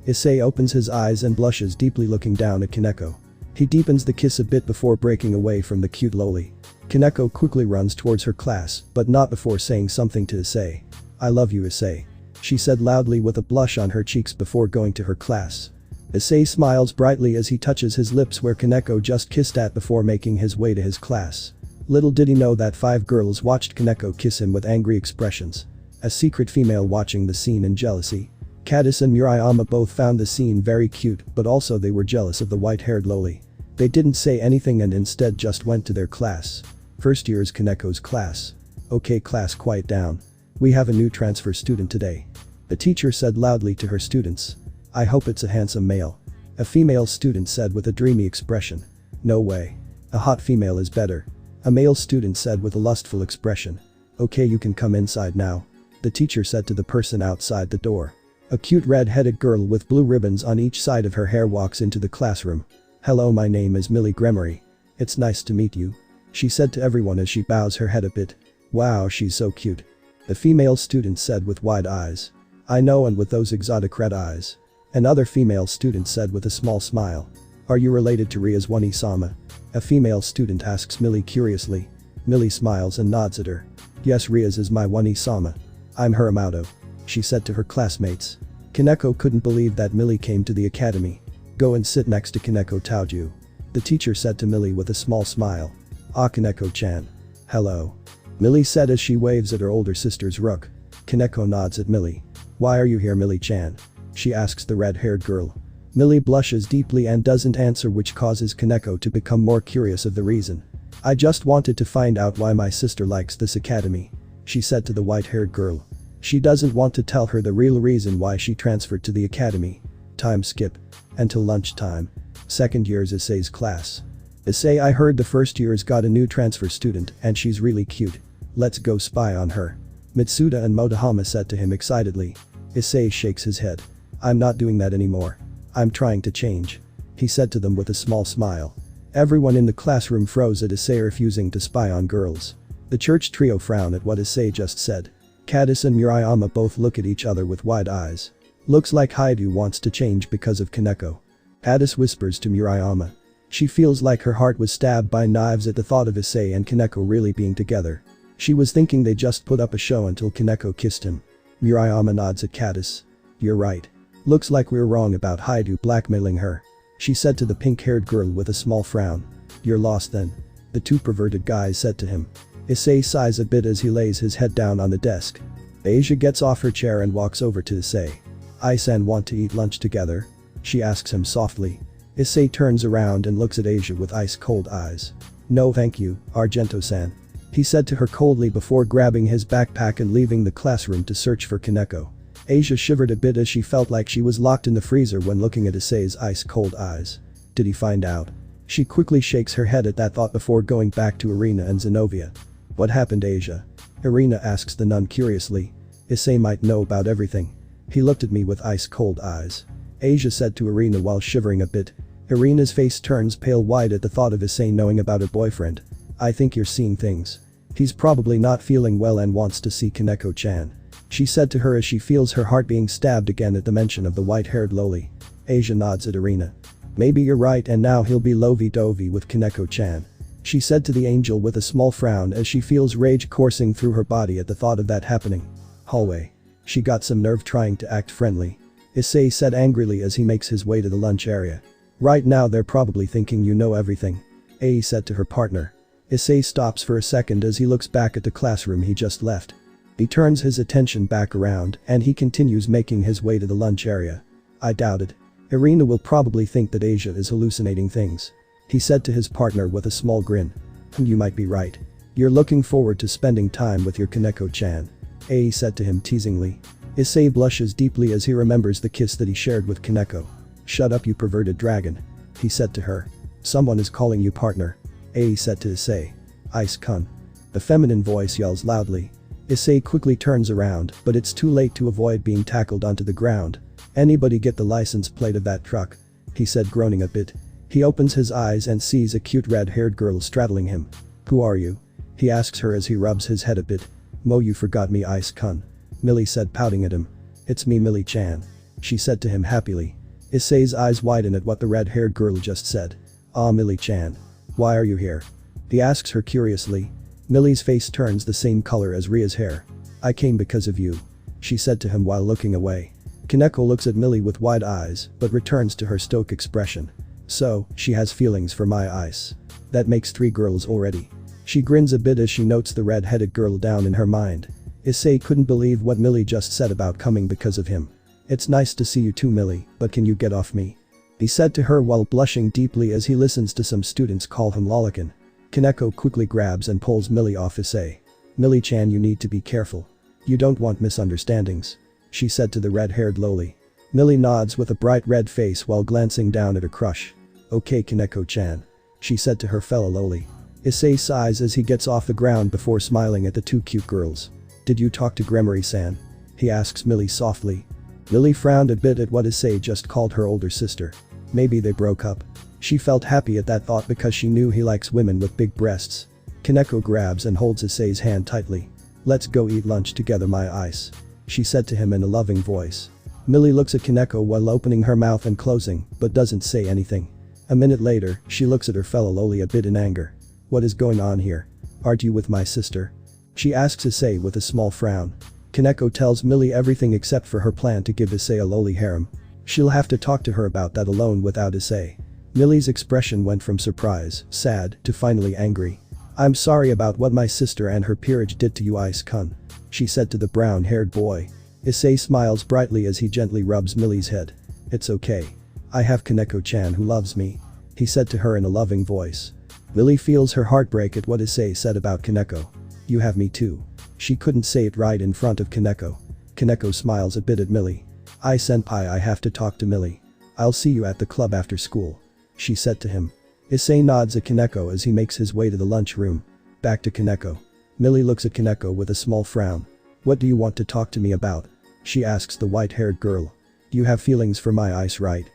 A: Issei opens his eyes and blushes deeply, looking down at Koneko. He deepens the kiss a bit before breaking away from the cute loli. Koneko quickly runs towards her class, but not before saying something to Issei. I love you, Issei. She said loudly with a blush on her cheeks before going to her class. Issei smiles brightly as he touches his lips where Koneko just kissed at before making his way to his class. Little did he know that 5 girls watched Koneko kiss him with angry expressions. A secret female watching the scene in jealousy. Cadis and Murayama both found the scene very cute, but also they were jealous of the white-haired loli. They didn't say anything and instead just went to their class. First year is Koneko's class. Okay class, quiet down. We have a new transfer student today. The teacher said loudly to her students. I hope it's a handsome male. A female student said with a dreamy expression. No way. A hot female is better. A male student said with a lustful expression. Okay, you can come inside now. The teacher said to the person outside the door. A cute red-headed girl with blue ribbons on each side of her hair walks into the classroom. Hello, my name is Millie Gremery. It's nice to meet you. She said to everyone as she bows her head a bit. Wow, she's so cute. The female student said with wide eyes. I know, and with those exotic red eyes. Another female student said with a small smile. Are you related to Ria's Wani-sama? A female student asks Millie curiously. Millie smiles and nods at her. Yes, Ria's is my Wani-sama. I'm Harem, she said to her classmates. Koneko couldn't believe that Millie came to the academy. Go and sit next to Koneko Taoju. The teacher said to Millie with a small smile. Ah, Koneko-chan. Hello. Millie said as she waves at her older sister's rook. Koneko nods at Millie. Why are you here, Millie-chan? She asks the red-haired girl. Millie blushes deeply and doesn't answer, which causes Koneko to become more curious of the reason. I just wanted to find out why my sister likes this academy, she said to the white-haired girl. She doesn't want to tell her the real reason why she transferred to the academy. Time skip. Until lunchtime. Second year's Issei's class. Issei, I heard the first year's got a new transfer student and she's really cute. Let's go spy on her. Mitsuda and Motohama said to him excitedly. Issei shakes his head. I'm not doing that anymore. I'm trying to change, he said to them with a small smile. Everyone in the classroom froze at Issei refusing to spy on girls. The church trio frown at what Issei just said. Kadis and Murayama both look at each other with wide eyes. Looks like Haidu wants to change because of Koneko. Kadis whispers to Murayama. She feels like her heart was stabbed by knives at the thought of Issei and Koneko really being together. She was thinking they just put up a show until Koneko kissed him. Murayama nods at Kadis. You're right. Looks like we're wrong about Haidu blackmailing her, she said to the pink-haired girl with a small frown. You're lost then, the two perverted guys said to him. Issei sighs a bit as he lays his head down on the desk. Asia gets off her chair and walks over to Issei. I-san, want to eat lunch together? She asks him softly. Issei turns around and looks at Asia with ice-cold eyes. No thank you, Argento-san, he said to her coldly before grabbing his backpack and leaving the classroom to search for Koneko. Asia shivered a bit as she felt like she was locked in the freezer when looking at Issei's ice-cold eyes. Did he find out? She quickly shakes her head at that thought before going back to Irina and Zenobia. What happened, Asia? Irina asks the nun curiously. Issei might know about everything. He looked at me with ice-cold eyes, Asia said to Irina while shivering a bit. Irina's face turns pale white at the thought of Issei knowing about her boyfriend. I think you're seeing things. He's probably not feeling well and wants to see Koneko-chan, she said to her as she feels her heart being stabbed again at the mention of the white-haired loli. Asia nods at Irina. Maybe you're right and now he'll be lovey-dovey with Koneko-chan, she said to the angel with a small frown as she feels rage coursing through her body at the thought of that happening. Hallway. She got some nerve trying to act friendly, Issei said angrily as he makes his way to the lunch area. Right now they're probably thinking you know everything, Ai said to her partner. Issei stops for a second as he looks back at the classroom he just left. He turns his attention back around and he continues making his way to the lunch area. I doubt it. Irina will probably think that Asia is hallucinating things, he said to his partner with a small grin. And you might be right. You're looking forward to spending time with your Koneko-chan, Ai said to him teasingly. Issei blushes deeply as he remembers the kiss that he shared with Koneko. Shut up, you perverted dragon, he said to her. Someone is calling you partner, Ai said to Issei. Ice-kun. The feminine voice yells loudly. Issei quickly turns around, but it's too late to avoid being tackled onto the ground. Anybody get the license plate of that truck? He said, groaning a bit. He opens his eyes and sees a cute red-haired girl straddling him. Who are you? He asks her as he rubs his head a bit. Mo, you forgot me, Ice-kun, Millie said, pouting at him. It's me, Millie-chan, she said to him happily. Issei's eyes widen at what the red-haired girl just said. Ah, Millie-chan. Why are you here? He asks her curiously. Millie's face turns the same color as Ria's hair. I came because of you, she said to him while looking away. Koneko looks at Millie with wide eyes but returns to her stoic expression. So, she has feelings for my ice. That makes 3 girls already. She grins a bit as she notes the red-headed girl down in her mind. Issei couldn't believe what Millie just said about coming because of him. It's nice to see you too, Millie, but can you get off me? He said to her while blushing deeply as he listens to some students call him Lolican. Koneko quickly grabs and pulls Millie off Issei. Millie-chan, you need to be careful. You don't want misunderstandings, she said to the red-haired loli. Millie nods with a bright red face while glancing down at her crush. Okay, Koneko-chan, she said to her fellow loli. Issei sighs as he gets off the ground before smiling at the 2 cute girls. Did you talk to Gremory-san? He asks Millie softly. Millie frowned a bit at what Issei just called her older sister. Maybe they broke up. She felt happy at that thought because she knew he likes women with big breasts. Koneko grabs and holds Issei's hand tightly. Let's go eat lunch together, my ice, she said to him in a loving voice. Millie looks at Koneko while opening her mouth and closing, but doesn't say anything. A minute later, she looks at her fellow loli a bit in anger. What is going on here? Aren't you with my sister? She asks Issei with a small frown. Koneko tells Millie everything except for her plan to give Issei a lowly harem. She'll have to talk to her about that alone without Issei. Millie's expression went from surprise, sad, to finally angry. "I'm sorry about what my sister and her peerage did to you, Ice-kun," she said to the brown-haired boy. Issei smiles brightly as he gently rubs Millie's head. "It's okay. I have Koneko-chan who loves me," he said to her in a loving voice. Millie feels her heart break at what Issei said about Koneko. "You have me too." She couldn't say it right in front of Koneko. Koneko smiles a bit at Millie. "Senpai, I have to talk to Millie. I'll see you at the club after school," she said to him. Issei nods at Koneko as he makes his way to the lunchroom. Back to Koneko. Millie looks at Koneko with a small frown. "What do you want to talk to me about?" she asks the white-haired girl. "You have feelings for my Ice, right?"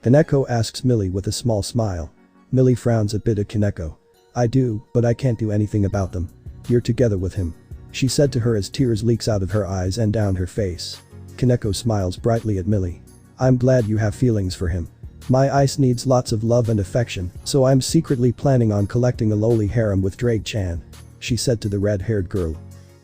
A: Koneko asks Millie with a small smile. Millie frowns a bit at Koneko. "I do, but I can't do anything about them. You're together with him," she said to her as tears leaks out of her eyes and down her face. Koneko smiles brightly at Millie. "I'm glad you have feelings for him. My Ice needs lots of love and affection, so I'm secretly planning on collecting a lowly harem with Drake-chan," she said to the red-haired girl.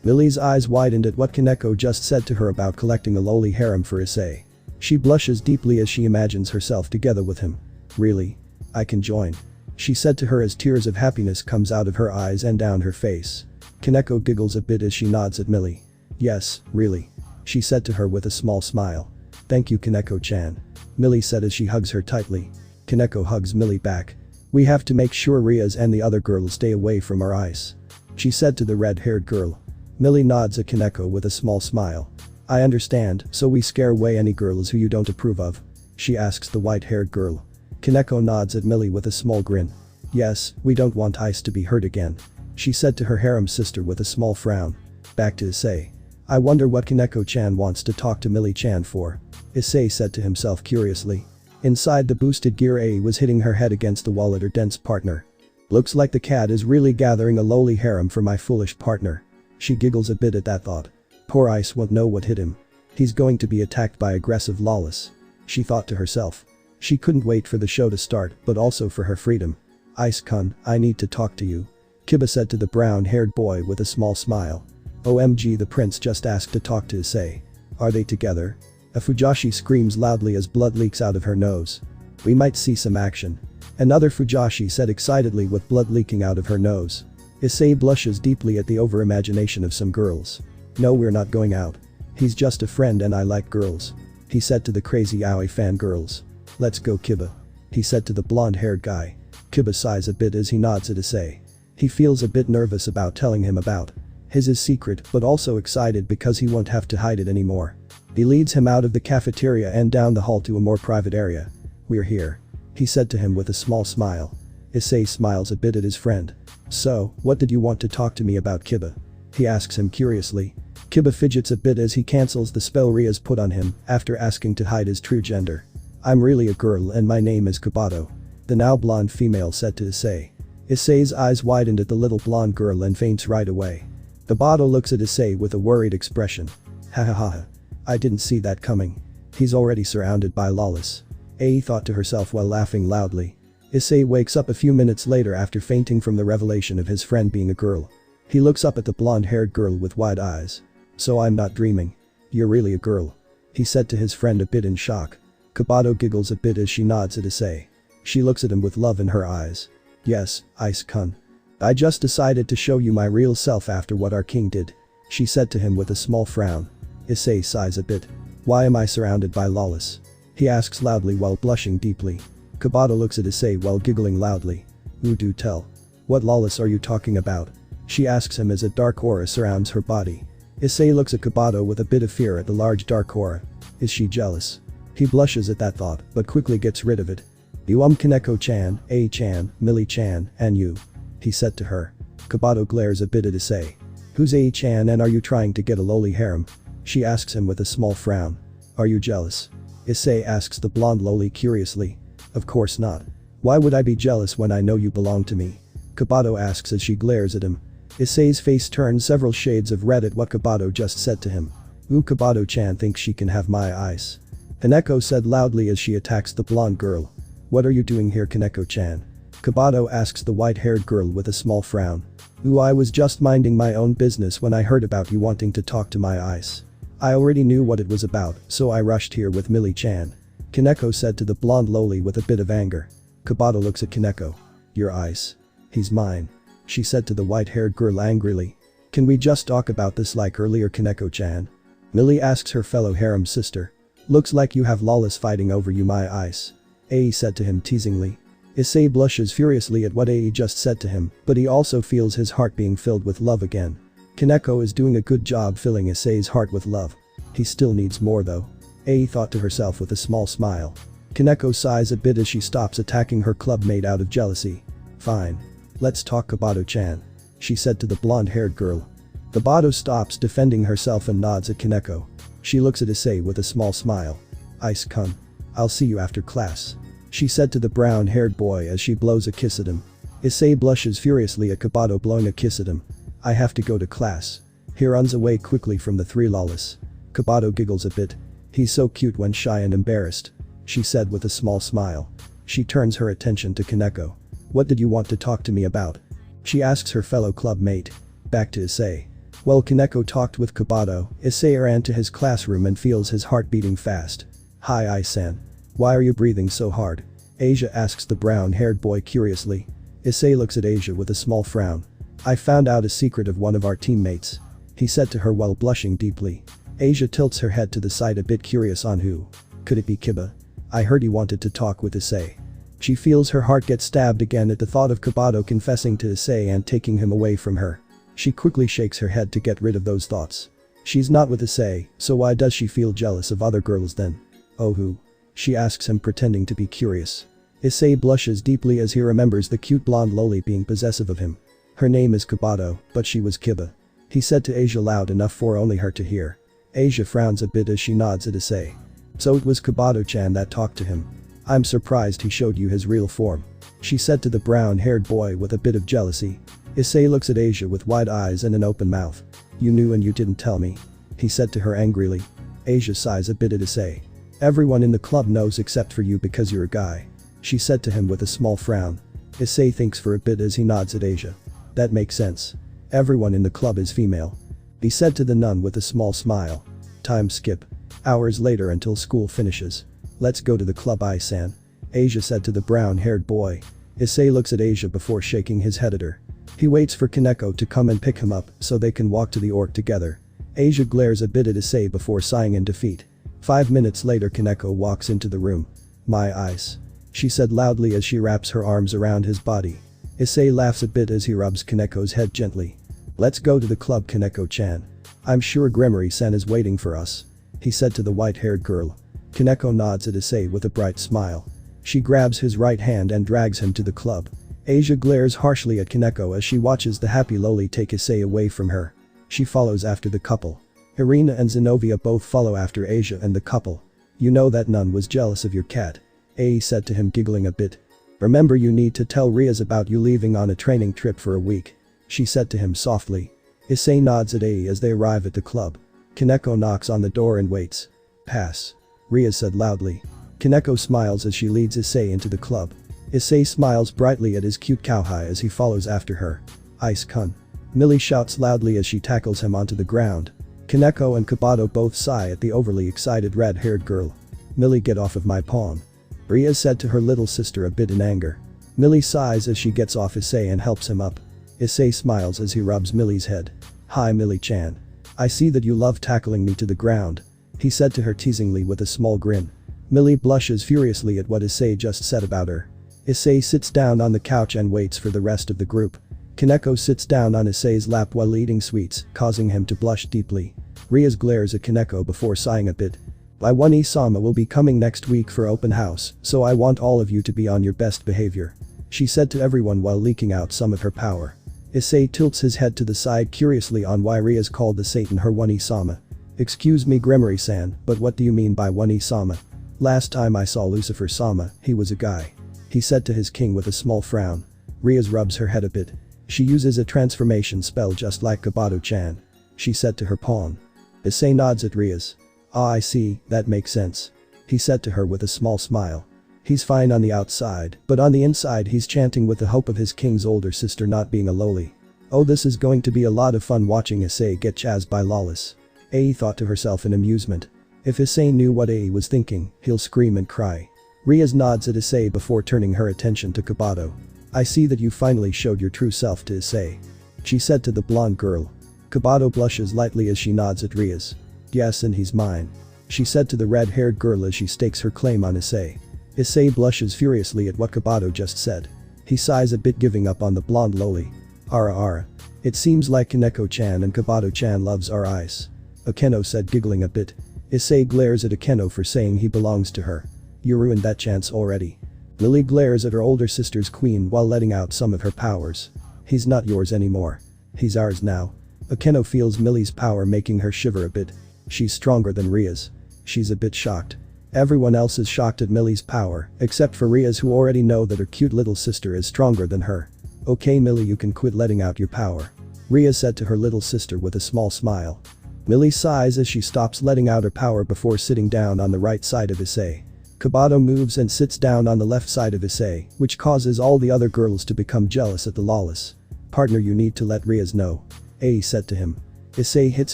A: Millie's eyes widened at what Koneko just said to her about collecting a lowly harem for Issei. She blushes deeply as she imagines herself together with him. "Really? I can join," she said to her as tears of happiness comes out of her eyes and down her face. Koneko giggles a bit as she nods at Millie. "Yes, really," she said to her with a small smile. "Thank you, Koneko-chan," Millie said as she hugs her tightly. Koneko hugs Millie back. "We have to make sure Rias and the other girls stay away from our Ice," she said to the red-haired girl. Millie nods at Koneko with a small smile. "I understand, so we scare away any girls who you don't approve of?" she asks the white-haired girl. Koneko nods at Millie with a small grin. "Yes, we don't want Ice to be hurt again," she said to her harem sister with a small frown. Back to Issei. "I wonder what Koneko-chan wants to talk to Millie-chan for," Issei said to himself curiously. Inside the boosted gear, A was hitting her head against the wall at her dense partner. "Looks like the cat is really gathering a lowly harem for my foolish partner." She giggles a bit at that thought. "Poor Ice won't know what hit him. He's going to be attacked by aggressive Lawless," she thought to herself. She couldn't wait for the show to start, but also for her freedom. "Ice-kun, I need to talk to you," Kiba said to the brown-haired boy with a small smile. "OMG, the prince just asked to talk to Issei. Are they together?" A Fujoshi screams loudly as blood leaks out of her nose. "We might see some action," another Fujoshi said excitedly with blood leaking out of her nose. Issei blushes deeply at the over-imagination of some girls. "No, we're not going out. He's just a friend and I like girls," he said to the crazy Aoi fangirls. "Let's go, Kiba," he said to the blonde-haired guy. Kiba sighs a bit as he nods at Issei. He feels a bit nervous about telling him about his secret, but also excited because he won't have to hide it anymore. He leads him out of the cafeteria and down the hall to a more private area. "We're here," he said to him with a small smile. Issei smiles a bit at his friend. "So, what did you want to talk to me about, Kiba?" he asks him curiously. Kiba fidgets a bit as he cancels the spell Ria's put on him after asking to hide his true gender. "I'm really a girl and my name is Kobato," the now blonde female said to Issei. Issei's eyes widened at the little blonde girl and faints right away. Kobato looks at Issei with a worried expression. "Ha ha ha ha. I didn't see that coming. He's already surrounded by Lawless," Ai thought to herself while laughing loudly. Issei wakes up a few minutes later after fainting from the revelation of his friend being a girl. He looks up at the blonde-haired girl with wide eyes. "So I'm not dreaming. You're really a girl," he said to his friend a bit in shock. Kobato giggles a bit as she nods at Issei. She looks at him with love in her eyes. "Yes, Ice-kun. I just decided to show you my real self after what our king did," she said to him with a small frown. Issei sighs a bit. "Why am I surrounded by Lawless?" he asks loudly while blushing deeply. Kobato looks at Issei while giggling loudly. "Ooh, do tell. What Lawless are you talking about?" she asks him as a dark aura surrounds her body. Issei looks at Kobato with a bit of fear at the large dark aura. Is she jealous? He blushes at that thought, but quickly gets rid of it. "You Koneko-chan, A-chan, Millie-chan, and you," he said to her. Kobato glares a bit at Issei. "Who's A-chan and are you trying to get a lowly harem?" she asks him with a small frown. "Are you jealous?" Issei asks the blonde lowly curiously. "Of course not. Why would I be jealous when I know you belong to me?" Kobato asks as she glares at him. Issei's face turns several shades of red at what Kobato just said to him. "Ooh, Kobato-chan thinks she can have my Ice," Koneko said loudly as she attacks the blonde girl. "What are you doing here, Koneko-chan?" Kobato asks the white-haired girl with a small frown. "Ooh, I was just minding my own business when I heard about you wanting to talk to my Ice," I already knew what it was about, so I rushed here with Millie-chan. Koneko said to the blonde loli with a bit of anger. Kobato looks at Koneko. Your ice. He's mine. She said to the white-haired girl angrily. Can we just talk about this like earlier, Koneko-chan? Millie asks her fellow harem sister. Looks like you have lawless fighting over you, my ice. Ai said to him teasingly. Issei blushes furiously at what Ai just said to him, but he also feels his heart being filled with love again. Koneko is doing a good job filling Issei's heart with love. He still needs more though. Ai thought to herself with a small smile. Koneko sighs a bit as she stops attacking her clubmate out of jealousy. Fine. Let's talk, Kobato-chan. She said to the blonde-haired girl. Kobato stops defending herself and nods at Koneko. She looks at Issei with a small smile. Ice-kun. I'll see you after class. She said to the brown-haired boy as she blows a kiss at him. Issei blushes furiously at Kobato blowing a kiss at him. I have to go to class. He runs away quickly from the three lawless. Kobato giggles a bit. He's so cute when shy and embarrassed. She said with a small smile. She turns her attention to Koneko. What did you want to talk to me about? She asks her fellow clubmate. Back to Issei. While Koneko talked with Kobato, Issei ran to his classroom and feels his heart beating fast. Hi Ai-san. Why are you breathing so hard? Asia asks the brown-haired boy curiously. Issei looks at Asia with a small frown. I found out a secret of one of our teammates. He said to her while blushing deeply. Asia tilts her head to the side a bit curious on who. Could it be Kiba? I heard he wanted to talk with Issei. She feels her heart get stabbed again at the thought of Kobato confessing to Issei and taking him away from her. She quickly shakes her head to get rid of those thoughts. She's not with Issei, so why does she feel jealous of other girls then? Oh who? She asks him pretending to be curious. Issei blushes deeply as he remembers the cute blonde loli being possessive of him. Her name is Kobato, but she was Kiba. He said to Asia loud enough for only her to hear. Asia frowns a bit as she nods at Issei. So it was Kobato-chan that talked to him. I'm surprised he showed you his real form. She said to the brown-haired boy with a bit of jealousy. Issei looks at Asia with wide eyes and an open mouth. You knew and you didn't tell me. He said to her angrily. Asia sighs a bit at Issei. Everyone in the club knows except for you because you're a guy. She said to him with a small frown. Issei thinks for a bit as he nods at Asia. That makes sense. Everyone in the club is female. He said to the nun with a small smile. Time skip. Hours later until school finishes. Let's go to the club, Ai-san. Asia said to the brown-haired boy. Issei looks at Asia before shaking his head at her. He waits for Koneko to come and pick him up so they can walk to the orc together. Asia glares a bit at Issei before sighing in defeat. 5 minutes later Koneko walks into the room. My eyes. She said loudly as she wraps her arms around his body. Issei laughs a bit as he rubs Koneko's head gently. Let's go to the club, Koneko-chan. I'm sure Gremory-san is waiting for us. He said to the white-haired girl. Koneko nods at Issei with a bright smile. She grabs his right hand and drags him to the club. Asia glares harshly at Koneko as she watches the happy loli take Issei away from her. She follows after the couple. Irina and Zenobia both follow after Asia and the couple. You know that nun was jealous of your cat. Ai said to him giggling a bit. Remember you need to tell Riaz about you leaving on a training trip for a week. She said to him softly. Issei nods at Ai as they arrive at the club. Koneko knocks on the door and waits. Pass. Riaz said loudly. Koneko smiles as she leads Issei into the club. Issei smiles brightly at his cute cowhide as he follows after her. Ice-kun. Millie shouts loudly as she tackles him onto the ground. Koneko and Kobato both sigh at the overly excited red-haired girl. Millie, get off of my pawn. Riaz said to her little sister a bit in anger. Millie sighs as she gets off Issei and helps him up. Issei smiles as he rubs Millie's head. Hi Millie-chan. I see that you love tackling me to the ground. He said to her teasingly with a small grin. Millie blushes furiously at what Issei just said about her. Issei sits down on the couch and waits for the rest of the group. Koneko sits down on Issei's lap while eating sweets, causing him to blush deeply. Riaz glares at Koneko before sighing a bit. Iwani-sama will be coming next week for open house, so I want all of you to be on your best behavior. She said to everyone while leaking out some of her power. Issei tilts his head to the side curiously on why Riaz called the Satan her Wani-sama. Excuse me Gremory-san, but what do you mean by Wani-sama? Last time I saw Lucifer-sama, he was a guy. He said to his king with a small frown. Riaz rubs her head a bit. She uses a transformation spell just like Kobato-chan. She said to her pawn. Issei nods at Riaz. Ah, I see, that makes sense. He said to her with a small smile. He's fine on the outside, but on the inside he's chanting with the hope of his king's older sister not being a loli. Oh, this is going to be a lot of fun watching Issei get chased by Lawless. Ai thought to herself in amusement. If Issei knew what Ai was thinking, he'll scream and cry. Riaz nods at Issei before turning her attention to Kokabiel. I see that you finally showed your true self to Issei. She said to the blonde girl. Kokabiel blushes lightly as she nods at Riaz. Yes, and he's mine. She said to the red-haired girl as she stakes her claim on Issei. Issei blushes furiously at what Kokabiel just said. He sighs a bit, giving up on the blonde loli. Ara. It seems like Koneko-chan and Kokabiel-chan loves our eyes. Akeno said, giggling a bit. Issei glares at Akeno for saying he belongs to her. You ruined that chance already. Lily glares at her older sister's queen while letting out some of her powers. He's not yours anymore. He's ours now. Akeno feels Millie's power making her shiver a bit. She's stronger than Riaz. She's a bit shocked. Everyone else is shocked at Millie's power, except for Riaz, who already know that her cute little sister is stronger than her. Okay Millie, you can quit letting out your power. Riaz said to her little sister with a small smile. Millie sighs as she stops letting out her power before sitting down on the right side of Issei. Kokabiel moves and sits down on the left side of Issei, which causes all the other girls to become jealous at the lawless. Partner, you need to let Riaz know. Ai said to him. Issei hits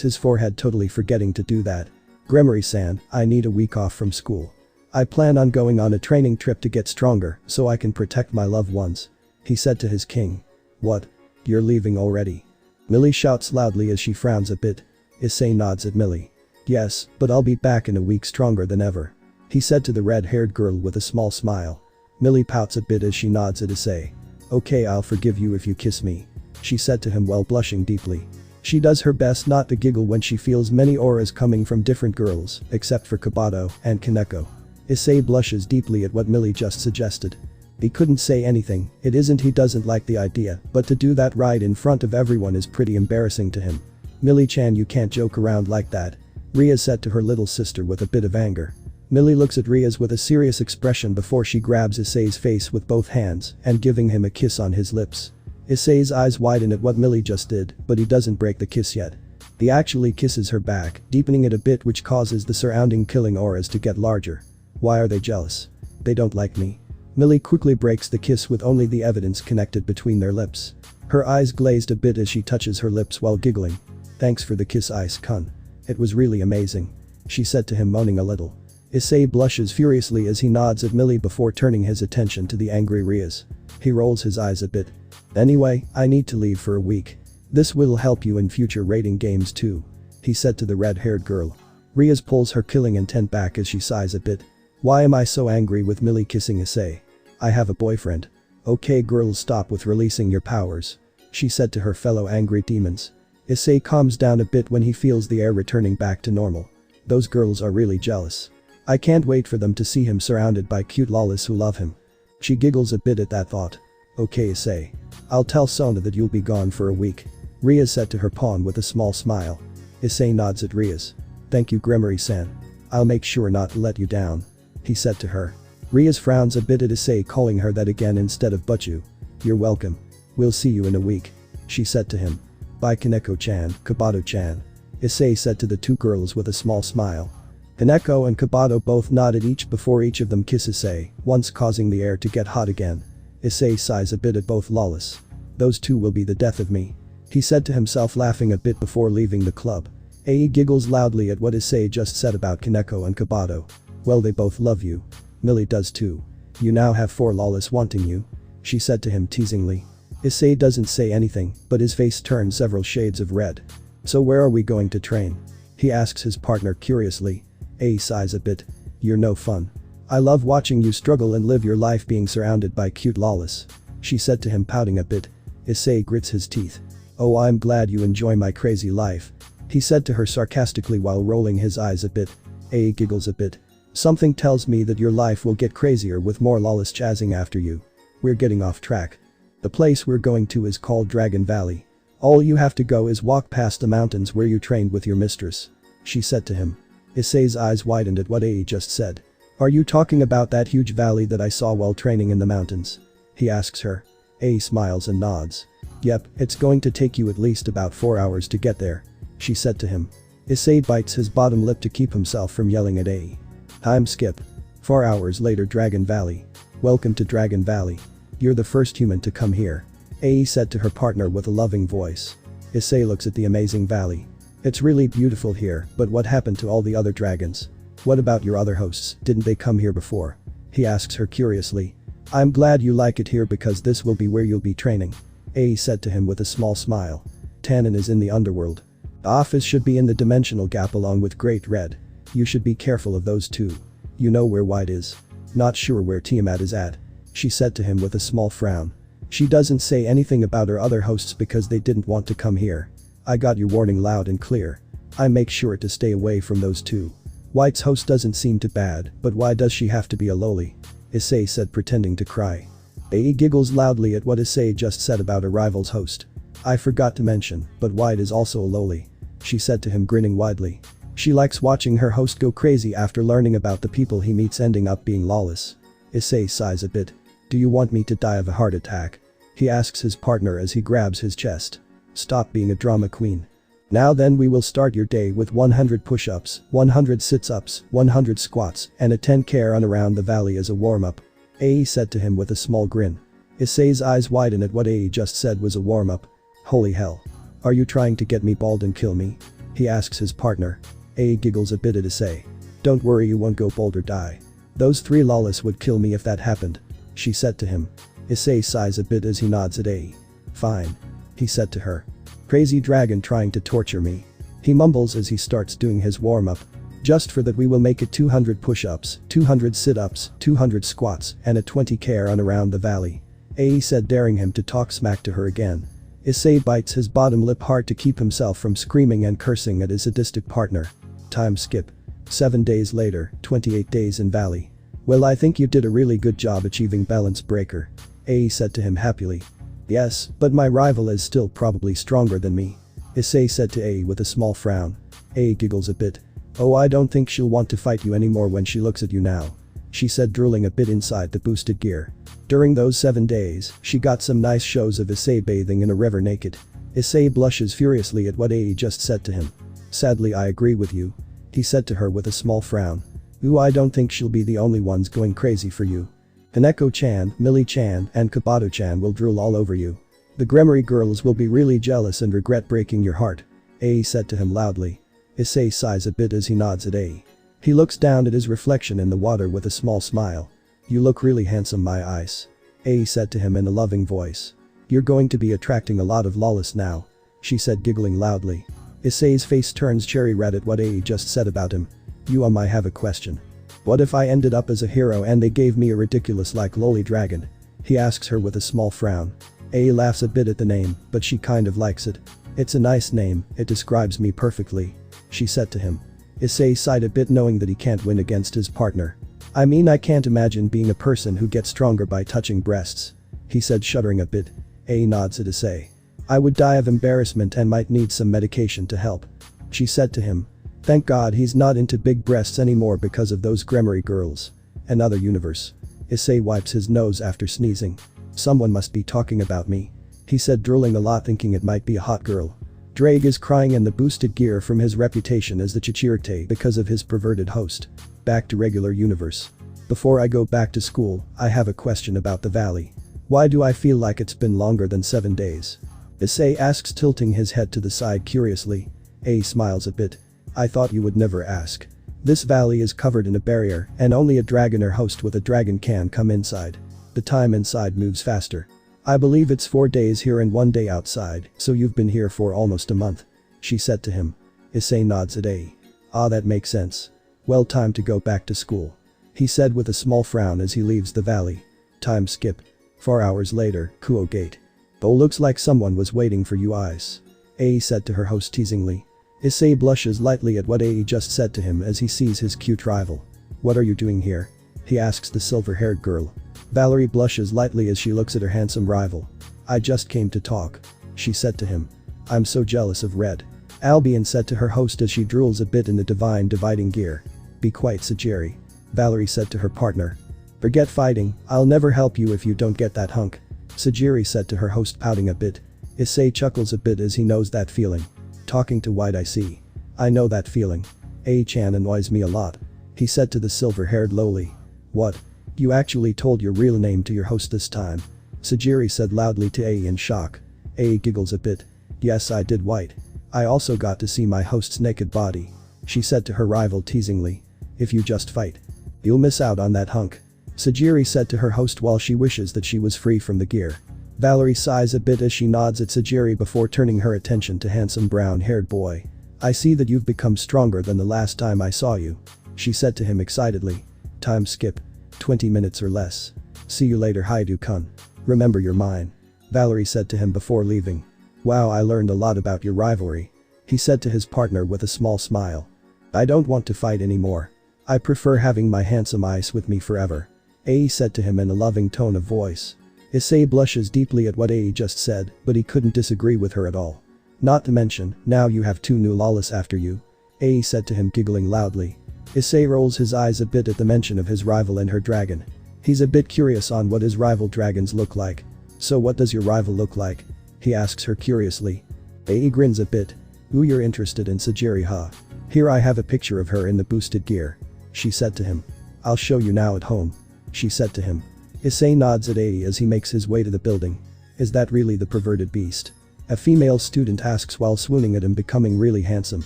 A: his forehead, totally forgetting to do that. Gremory-san, I need a week off from school. I plan on going on a training trip to get stronger so I can protect my loved ones. He said to his king. What? You're leaving already? Millie shouts loudly as she frowns a bit. Issei nods at Millie. Yes, but I'll be back in a week stronger than ever. He said to the red-haired girl with a small smile. Millie pouts a bit as she nods at Issei. Okay, I'll forgive you if you kiss me. She said to him while blushing deeply. She does her best not to giggle when she feels many auras coming from different girls, except for Kokabiel and Koneko. Issei blushes deeply at what Millie just suggested. He couldn't say anything, it isn't he doesn't like the idea, but to do that right in front of everyone is pretty embarrassing to him. Millie-chan, you can't joke around like that. Riaz said to her little sister with a bit of anger. Millie looks at Riaz with a serious expression before she grabs Issei's face with both hands and giving him a kiss on his lips. Issei's eyes widen at what Millie just did, but he doesn't break the kiss yet. He actually kisses her back, deepening it a bit, which causes the surrounding killing auras to get larger. Why are they jealous? They don't like me. Millie quickly breaks the kiss with only the evidence connected between their lips. Her eyes glazed a bit as she touches her lips while giggling. Thanks for the kiss, Ice-kun. It was really amazing. She said to him, moaning a little. Issei blushes furiously as he nods at Millie before turning his attention to the angry Riaz. He rolls his eyes a bit. Anyway, I need to leave for a week. This will help you in future rating games too. He said to the red-haired girl. Riaz pulls her killing intent back as she sighs a bit. Why am I so angry with Millie kissing Issei? I have a boyfriend. Okay girls, stop with releasing your powers. She said to her fellow angry demons. Issei calms down a bit when he feels the air returning back to normal. Those girls are really jealous. I can't wait for them to see him surrounded by cute lollies who love him. She giggles a bit at that thought. Okay Issei. I'll tell Sona that you'll be gone for a week. Riaz said to her pawn with a small smile. Issei nods at Riaz. Thank you Gremory-san. I'll make sure not to let you down. He said to her. Riaz frowns a bit at Issei calling her that again instead of Butchu. You're welcome. We'll see you in a week. She said to him. Bye Koneko-chan, Kokabiel-chan. Issei said to the two girls with a small smile. Koneko and Kokabiel both nodded each before each of them kiss Issei, once causing the air to get hot again. Issei sighs a bit at both lawless. Those two will be the death of me. He said to himself, laughing a bit before leaving the club. Ai giggles loudly at what Issei just said about Koneko and Kokabiel. Well, they both love you. Millie does too. You now have 4 lawless wanting you. She said to him teasingly. Issei doesn't say anything, but his face turns several shades of red. So where are we going to train? He asks his partner curiously. Ai sighs a bit. You're no fun. I love watching you struggle and live your life being surrounded by cute lawless. She said to him, pouting a bit. Issei grits his teeth. Oh, I'm glad you enjoy my crazy life. He said to her sarcastically while rolling his eyes a bit. Ai giggles a bit. Something tells me that your life will get crazier with more lawless chasing after you. We're getting off track. The place we're going to is called Dragon Valley. All you have to go is walk past the mountains where you trained with your mistress. She said to him. Issei's eyes widened at what Ai just said. Are you talking about that huge valley that I saw while training in the mountains? He asks her. Ai smiles and nods. Yep, it's going to take you at least about 4 hours to get there. She said to him. Issei bites his bottom lip to keep himself from yelling at Ai. Time skip. 4 hours later, Dragon Valley. Welcome to Dragon Valley. You're the first human to come here. Ai said to her partner with a loving voice. Issei looks at the amazing valley. It's really beautiful here, but what happened to all the other dragons? What about your other hosts, didn't they come here before? He asks her curiously. I'm glad you like it here because this will be where you'll be training. Issei said to him with a small smile. Tannen is in the underworld. Ophis should be in the dimensional gap along with Great Red. You should be careful of those two. You know where White is. Not sure where Tiamat is at. She said to him with a small frown. She doesn't say anything about her other hosts because they didn't want to come here. I got your warning loud and clear. I make sure to stay away from those two. White's host doesn't seem too bad, but why does she have to be a loli? Issei said pretending to cry. Issei giggles loudly at what Issei just said about a rival's host. I forgot to mention, but White is also a loli. She said to him grinning widely. She likes watching her host go crazy after learning about the people he meets ending up being lawless. Issei sighs a bit. Do you want me to die of a heart attack? He asks his partner as he grabs his chest. Stop being a drama queen. Now then we will start your day with 100 push-ups, 100 sit-ups, 100 squats, and a 10k run around the valley as a warm-up. Issei said to him with a small grin. Issei's eyes widen at what Issei just said was a warm-up. Holy hell. Are you trying to get me bald and kill me? He asks his partner. Issei giggles a bit at Issei. Don't worry, you won't go bald or die. Those three lawless would kill me if that happened. She said to him. Issei sighs a bit as he nods at Issei. Fine. He said to her. Crazy dragon trying to torture me. He mumbles as he starts doing his warm-up. Just for that we will make it 200 push-ups, 200 sit-ups, 200 squats, and a 20k run around the valley. Issei said, daring him to talk smack to her again. Issei bites his bottom lip hard to keep himself from screaming and cursing at his sadistic partner. Time skip. 7 days later, 28 days in valley. Well, I think you did a really good job achieving balance breaker. Issei said to him happily. Yes, but my rival is still probably stronger than me. Issei said to Issei with a small frown. Issei giggles a bit. Oh, I don't think she'll want to fight you anymore when she looks at you now. She said, drooling a bit inside the boosted gear. During those 7 days, she got some nice shows of Issei bathing in a river naked. Issei blushes furiously at what Issei just said to him. Sadly, I agree with you. He said to her with a small frown. Ooh, I don't think she'll be the only ones going crazy for you. Koneko-chan, Millie-chan, and Kabato-chan will drool all over you. The Gremory girls will be really jealous and regret breaking your heart. Issei said to him loudly. Issei sighs a bit as he nods at Issei. He looks down at his reflection in the water with a small smile. You look really handsome, my ice. Issei said to him in a loving voice. You're going to be attracting a lot of lawless now. She said, giggling loudly. Issei's face turns cherry red at what Issei just said about him. I have a question. What if I ended up as a hero and they gave me a ridiculous like loli dragon? He asks her with a small frown. Issei laughs a bit at the name, but she kind of likes it. It's a nice name, it describes me perfectly. She said to him. Issei sighed a bit knowing that he can't win against his partner. I mean, I can't imagine being a person who gets stronger by touching breasts. He said, shuddering a bit. Issei nods at Issei. I would die of embarrassment and might need some medication to help. She said to him. Thank God he's not into big breasts anymore because of those Gremory girls. Another universe. Issei wipes his nose after sneezing. Someone must be talking about me. He said, drooling a lot, thinking it might be a hot girl. Drake is crying in the boosted gear from his reputation as the Chichirite because of his perverted host. Back to regular universe. Before I go back to school, I have a question about the valley. Why do I feel like it's been longer than 7 days? Issei asks, tilting his head to the side curiously. Issei smiles a bit. I thought you would never ask. This valley is covered in a barrier and only a dragon or host with a dragon can come inside. The time inside moves faster. I believe it's 4 days here and 1 day outside, so you've been here for almost a month. She said to him. Issei nods at Issei. Ah, that makes sense. Well, time to go back to school. He said with a small frown as he leaves the valley. Time skip. 4 hours later, Kuo Gate. Oh, looks like someone was waiting for you, Ice. Issei said to her host teasingly. Issei blushes lightly at what Issei just said to him as he sees his cute rival. What are you doing here? He asks the silver-haired girl. Valerie blushes lightly as she looks at her handsome rival. I just came to talk. She said to him. I'm so jealous of Red. Albion said to her host as she drools a bit in the divine dividing gear. Be quiet, Sajiri. Valerie said to her partner. Forget fighting, I'll never help you if you don't get that hunk. Sajiri said to her host, pouting a bit. Issei chuckles a bit as he knows that feeling. Talking to White, I see. I know that feeling. Issei-chan annoys me a lot. He said to the silver-haired loli. What? You actually told your real name to your host this time? Sajiri said loudly to Issei in shock. Issei giggles a bit. Yes, I did, White. I also got to see my host's naked body. She said to her rival teasingly. If you just fight, you'll miss out on that hunk. Sajiri said to her host while she wishes that she was free from the gear. Valerie sighs a bit as she nods at Sajiri before turning her attention to handsome brown-haired boy. I see that you've become stronger than the last time I saw you. She said to him excitedly. Time skip. 20 minutes or less. See you later Haidu-kun. Remember you're mine. Valerie said to him before leaving. Wow, I learned a lot about your rivalry. He said to his partner with a small smile. I don't want to fight anymore. I prefer having my handsome Ice with me forever. Ai said to him in a loving tone of voice. Issei blushes deeply at what Ai just said, but he couldn't disagree with her at all. Not to mention, now you have two new lawless after you. Ai said to him giggling loudly. Issei rolls his eyes a bit at the mention of his rival and her dragon. He's a bit curious on what his rival dragons look like. So what does your rival look like? He asks her curiously. Ai grins a bit. Ooh, you're interested in Sajiri, huh? Here I have a picture of her in the boosted gear. She said to him. I'll show you now at home. She said to him. Issei nods at Ai as he makes his way to the building. Is that really the perverted beast? A female student asks while swooning at him becoming really handsome.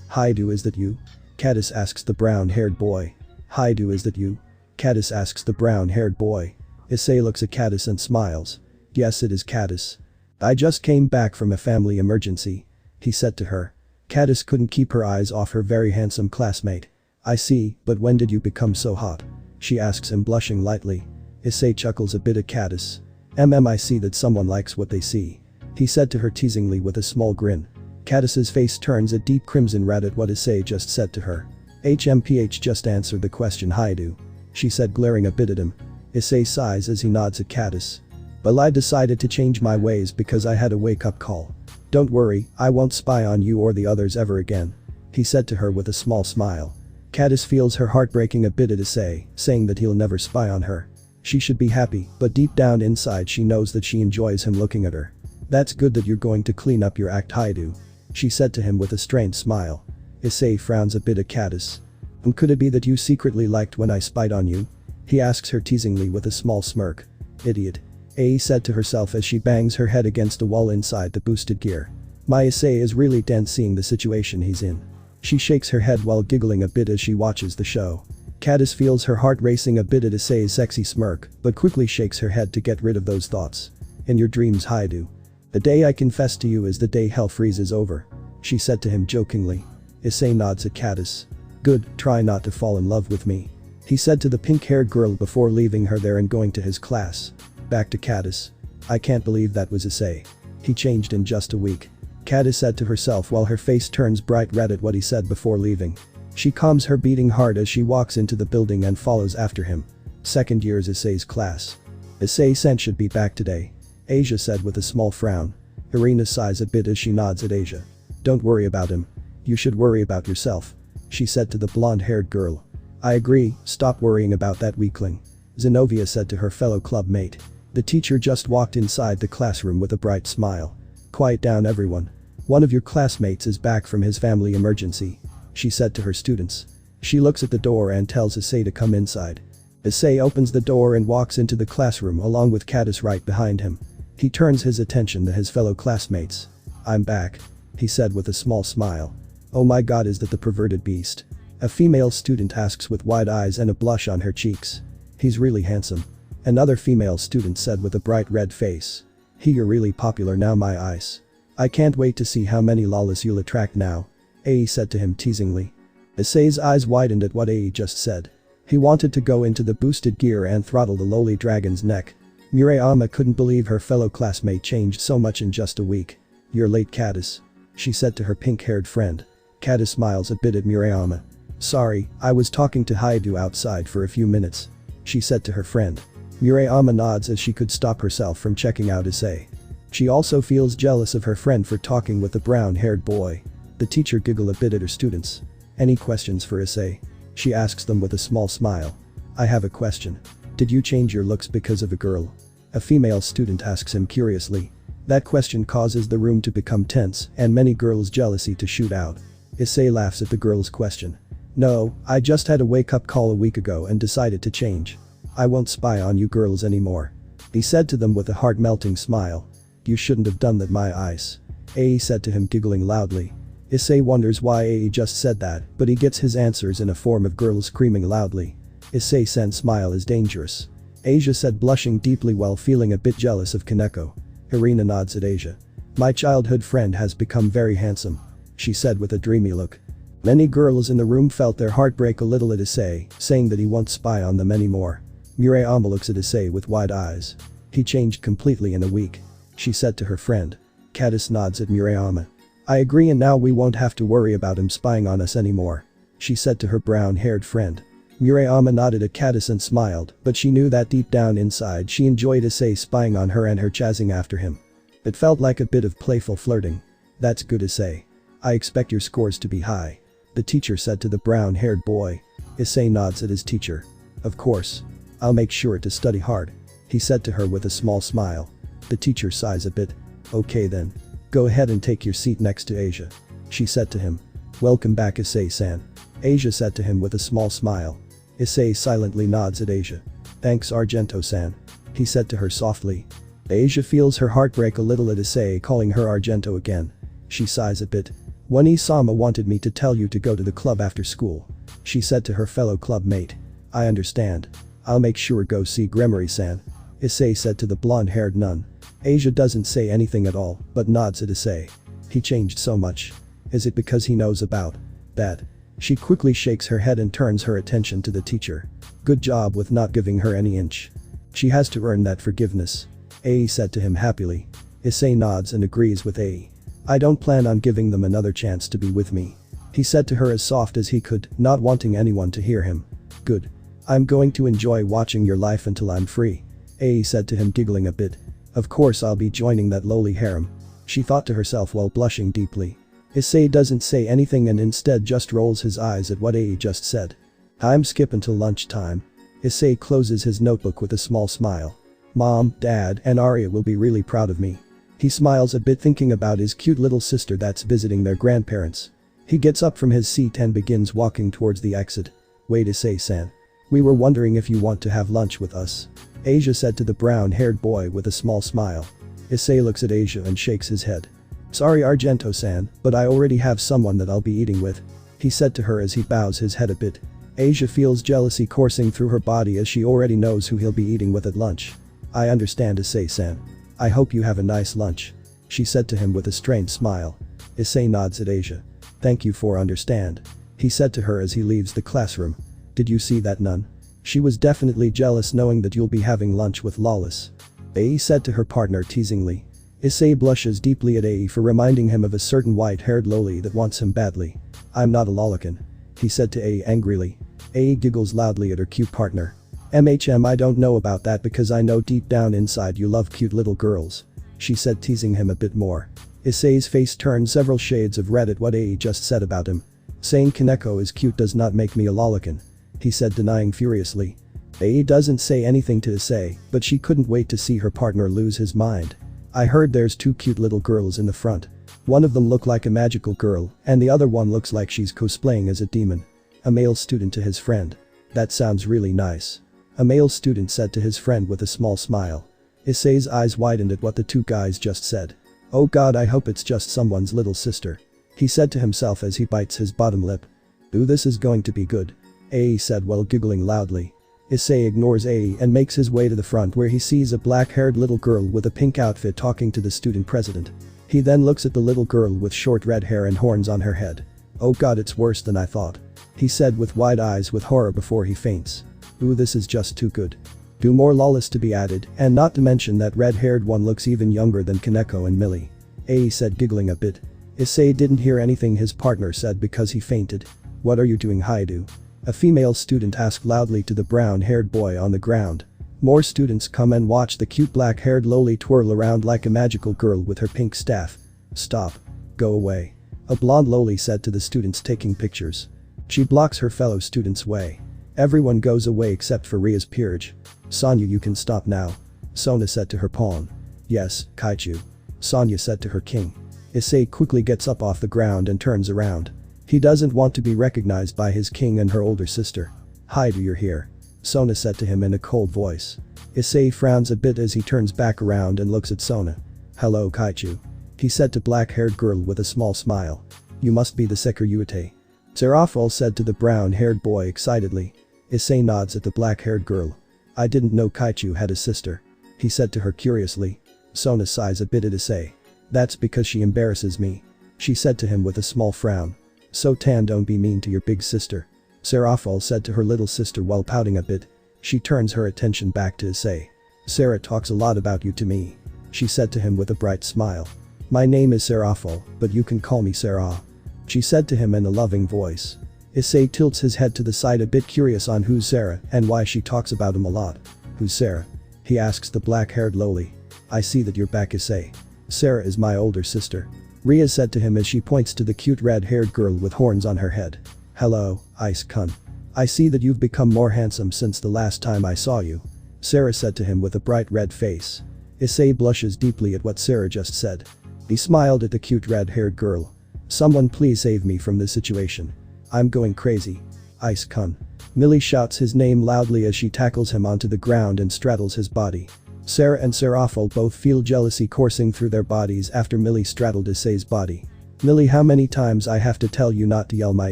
A: Haidu, is that you? Caddis asks the brown-haired boy. Haidu, is that you? Caddis asks the brown-haired boy. Issei looks at Caddis and smiles. Yes, it is Caddis. I just came back from a family emergency. He said to her. Caddis couldn't keep her eyes off her very handsome classmate. I see, but when did you become so hot? She asks him blushing lightly. Issei chuckles a bit at Caddis. I see that someone likes what they see. He said to her teasingly with a small grin. Caddis's face turns a deep crimson red at what Issei just said to her. HMPH just answered the question Haidu. She said glaring a bit at him. Issei sighs as he nods at Caddis. Well, I decided to change my ways because I had a wake-up call. Don't worry, I won't spy on you or the others ever again. He said to her with a small smile. Caddis feels her heart breaking a bit at Issei, saying that he'll never spy on her. She should be happy, but deep down inside she knows that she enjoys him looking at her. That's good that you're going to clean up your act, Haidu. She said to him with a strained smile. Issei frowns a bit at Caddis. And could it be that you secretly liked when I spied on you? He asks her teasingly with a small smirk. Idiot. Ai said to herself as she bangs her head against a wall inside the boosted gear. My Issei is really tense seeing the situation he's in. She shakes her head while giggling a bit as she watches the show. Caddis feels her heart racing a bit at Issei's sexy smirk, but quickly shakes her head to get rid of those thoughts. In your dreams, Haidu. The day I confess to you is the day hell freezes over. She said to him jokingly. Issei nods at Caddis. Good, try not to fall in love with me. He said to the pink-haired girl before leaving her there and going to his class. Back to Caddis. I can't believe that was Issei. He changed in just a week. Caddis said to herself while her face turns bright red at what he said before leaving. She calms her beating heart as she walks into the building and follows after him. Second year's Issei's class. Issei-sen should be back today. Asia said with a small frown. Irina sighs a bit as she nods at Asia. Don't worry about him. You should worry about yourself. She said to the blonde-haired girl. I agree, stop worrying about that weakling. Zenobia said to her fellow club mate. The teacher just walked inside the classroom with a bright smile. Quiet down everyone. One of your classmates is back from his family emergency. She said to her students. She looks at the door and tells Issei to come inside. Issei opens the door and walks into the classroom along with Caddis right behind him. He turns his attention to his fellow classmates. I'm back. He said with a small smile. Oh my god, is that the perverted beast? A female student asks with wide eyes and a blush on her cheeks. He's really handsome. Another female student said with a bright red face. You're really popular now, my Ice. I can't wait to see how many lawless you'll attract now. Ai said to him teasingly. Issei's eyes widened at what Ai just said. He wanted to go into the boosted gear and throttle the lowly dragon's neck. Murayama couldn't believe her fellow classmate changed so much in just a week. You're late, Caddis. She said to her pink-haired friend. Caddis smiles a bit at Murayama. Sorry, I was talking to Haidu outside for a few minutes. She said to her friend. Murayama nods as she could stop herself from checking out Issei. She also feels jealous of her friend for talking with the brown-haired boy. The teacher giggled a bit at her students. Any questions for Issei? She asks them with a small smile. I have a question. Did you change your looks because of a girl? A female student asks him curiously. That question causes the room to become tense and many girls' jealousy to shoot out. Issei laughs at the girl's question. No, I just had a wake-up call a week ago and decided to change. I won't spy on you girls anymore. He said to them with a heart-melting smile. You shouldn't have done that, my Ice. Ai said to him giggling loudly. Issei wonders why Ai just said that, but he gets his answers in a form of girls screaming loudly. Issei-sen's smile is dangerous. Asia said, blushing deeply while feeling a bit jealous of Koneko. Irina nods at Asia. My childhood friend has become very handsome, she said with a dreamy look. Many girls in the room felt their heart break a little at Issei, saying that he won't spy on them anymore. Murayama looks at Issei with wide eyes. He changed completely in a week, she said to her friend. Caddis nods at Murayama. I agree, and now we won't have to worry about him spying on us anymore, she said to her brown-haired friend. Murayama nodded at Caddis and smiled, but she knew that deep down inside she enjoyed Issei spying on her and her chasing after him. It felt like a bit of playful flirting. That's good, Issei. I expect your scores to be high, the teacher said to the brown-haired boy. Issei nods at his teacher. Of course. I'll make sure to study hard, he said to her with a small smile. The teacher sighs a bit. Okay then. Go ahead and take your seat next to Asia, she said to him. Welcome back, Issei-san, Asia said to him with a small smile. Issei silently nods at Asia. Thanks, Argento-san, he said to her softly. Asia feels her heart break a little at Issei calling her Argento again. She sighs a bit. When Isama wanted me to tell you to go to the club after school, she said to her fellow club mate. I understand. I'll make sure go see Gremory-san, Issei said to the blonde-haired nun. Asia doesn't say anything at all, but nods at Issei. He changed so much. Is it because he knows about that? She quickly shakes her head and turns her attention to the teacher. Good job with not giving her any inch. She has to earn that forgiveness, Ai said to him happily. Issei nods and agrees with Ai. I don't plan on giving them another chance to be with me, he said to her as soft as he could, not wanting anyone to hear him. Good. I'm going to enjoy watching your life until I'm free, Ai said to him, giggling a bit. Of course I'll be joining that lowly harem, she thought to herself while blushing deeply. Issei doesn't say anything and instead just rolls his eyes at what Ai just said. Time skip until lunchtime. Issei closes his notebook with a small smile. Mom, Dad, and Arya will be really proud of me. He smiles a bit thinking about his cute little sister that's visiting their grandparents. He gets up from his seat and begins walking towards the exit. Wait, Issei-san. We were wondering if you want to have lunch with us, Asia said to the brown-haired boy with a small smile. Issei looks at Asia and shakes his head. Sorry, Argento-san, but I already have someone that I'll be eating with, he said to her as he bows his head a bit. Asia feels jealousy coursing through her body as she already knows who he'll be eating with at lunch. I understand, Issei-san. I hope you have a nice lunch, she said to him with a strained smile. Issei nods at Asia. Thank you for understand, he said to her as he leaves the classroom. Did you see that nun? She was definitely jealous knowing that you'll be having lunch with Lawless, Ai said to her partner teasingly. Issei blushes deeply at Ai for reminding him of a certain white-haired loli that wants him badly. I'm not a lolican, he said to Ai angrily. Ai giggles loudly at her cute partner. I don't know about that because I know deep down inside you love cute little girls, she said, teasing him a bit more. Issei's face turned several shades of red at what Ai just said about him. Saying Koneko is cute does not make me a lolican, he said, denying furiously. Ai doesn't say anything to Issei, but she couldn't wait to see her partner lose his mind. I heard there's two cute little girls in the front. One of them look like a magical girl and the other one looks like she's cosplaying as a demon. A male student to his friend. That sounds really nice, a male student said to his friend with a small smile. Issei's eyes widened at what the two guys just said. Oh god, I hope it's just someone's little sister, he said to himself as he bites his bottom lip. Ooh, this is going to be good, Ai said while giggling loudly. Issei ignores Ai and makes his way to the front where he sees a black-haired little girl with a pink outfit talking to the student president. He then looks at the little girl with short red hair and horns on her head. Oh god, it's worse than I thought, he said with wide eyes with horror before he faints. Ooh, this is just too good. Two more Lawless to be added, and not to mention that red-haired one looks even younger than Koneko and Millie, Ai said, giggling a bit. Issei didn't hear anything his partner said because he fainted. What are you doing, Haidu? A female student asked loudly to the brown-haired boy on the ground. More students come and watch the cute black-haired loli twirl around like a magical girl with her pink staff. Stop. Go away, a blonde loli said to the students taking pictures. She blocks her fellow students' way. Everyone goes away except for Ria's peerage. Sonya, you can stop now, Sona said to her pawn. Yes, Kaichu, Sonya said to her king. Issei quickly gets up off the ground and turns around. He doesn't want to be recognized by his king and her older sister. Haidu, you're here, Sona said to him in a cold voice. Issei frowns a bit as he turns back around and looks at Sona. Hello, Kaichu, he said to black-haired girl with a small smile. You must be the Sekirute. Serafal said to the brown-haired boy excitedly. Issei nods at the black-haired girl. I didn't know Kaichu had a sister. He said to her curiously. Sona sighs a bit at Issei. That's because she embarrasses me. She said to him with a small frown. So Tan, don't be mean to your big sister. Serafal said to her little sister while pouting a bit. She turns her attention back to Issei. Sarah talks a lot about you to me. She said to him with a bright smile. My name is Serafal, but you can call me Sarah. She said to him in a loving voice. Issei tilts his head to the side a bit curious on who's Sarah and why she talks about him a lot. Who's Sarah? He asks the black-haired lowly. I see that you're back, Issei. Sarah is my older sister. Ria said to him as she points to the cute red-haired girl with horns on her head. Hello, Ice-kun. I see that you've become more handsome since the last time I saw you. Sarah said to him with a bright red face. Issei blushes deeply at what Sarah just said. He smiled at the cute red-haired girl. Someone please save me from this situation. I'm going crazy. Ice-kun. Millie shouts his name loudly as she tackles him onto the ground and straddles his body. Sarah and Serafal both feel jealousy coursing through their bodies after Millie straddled Issei's body. Millie, how many times I have to tell you not to yell my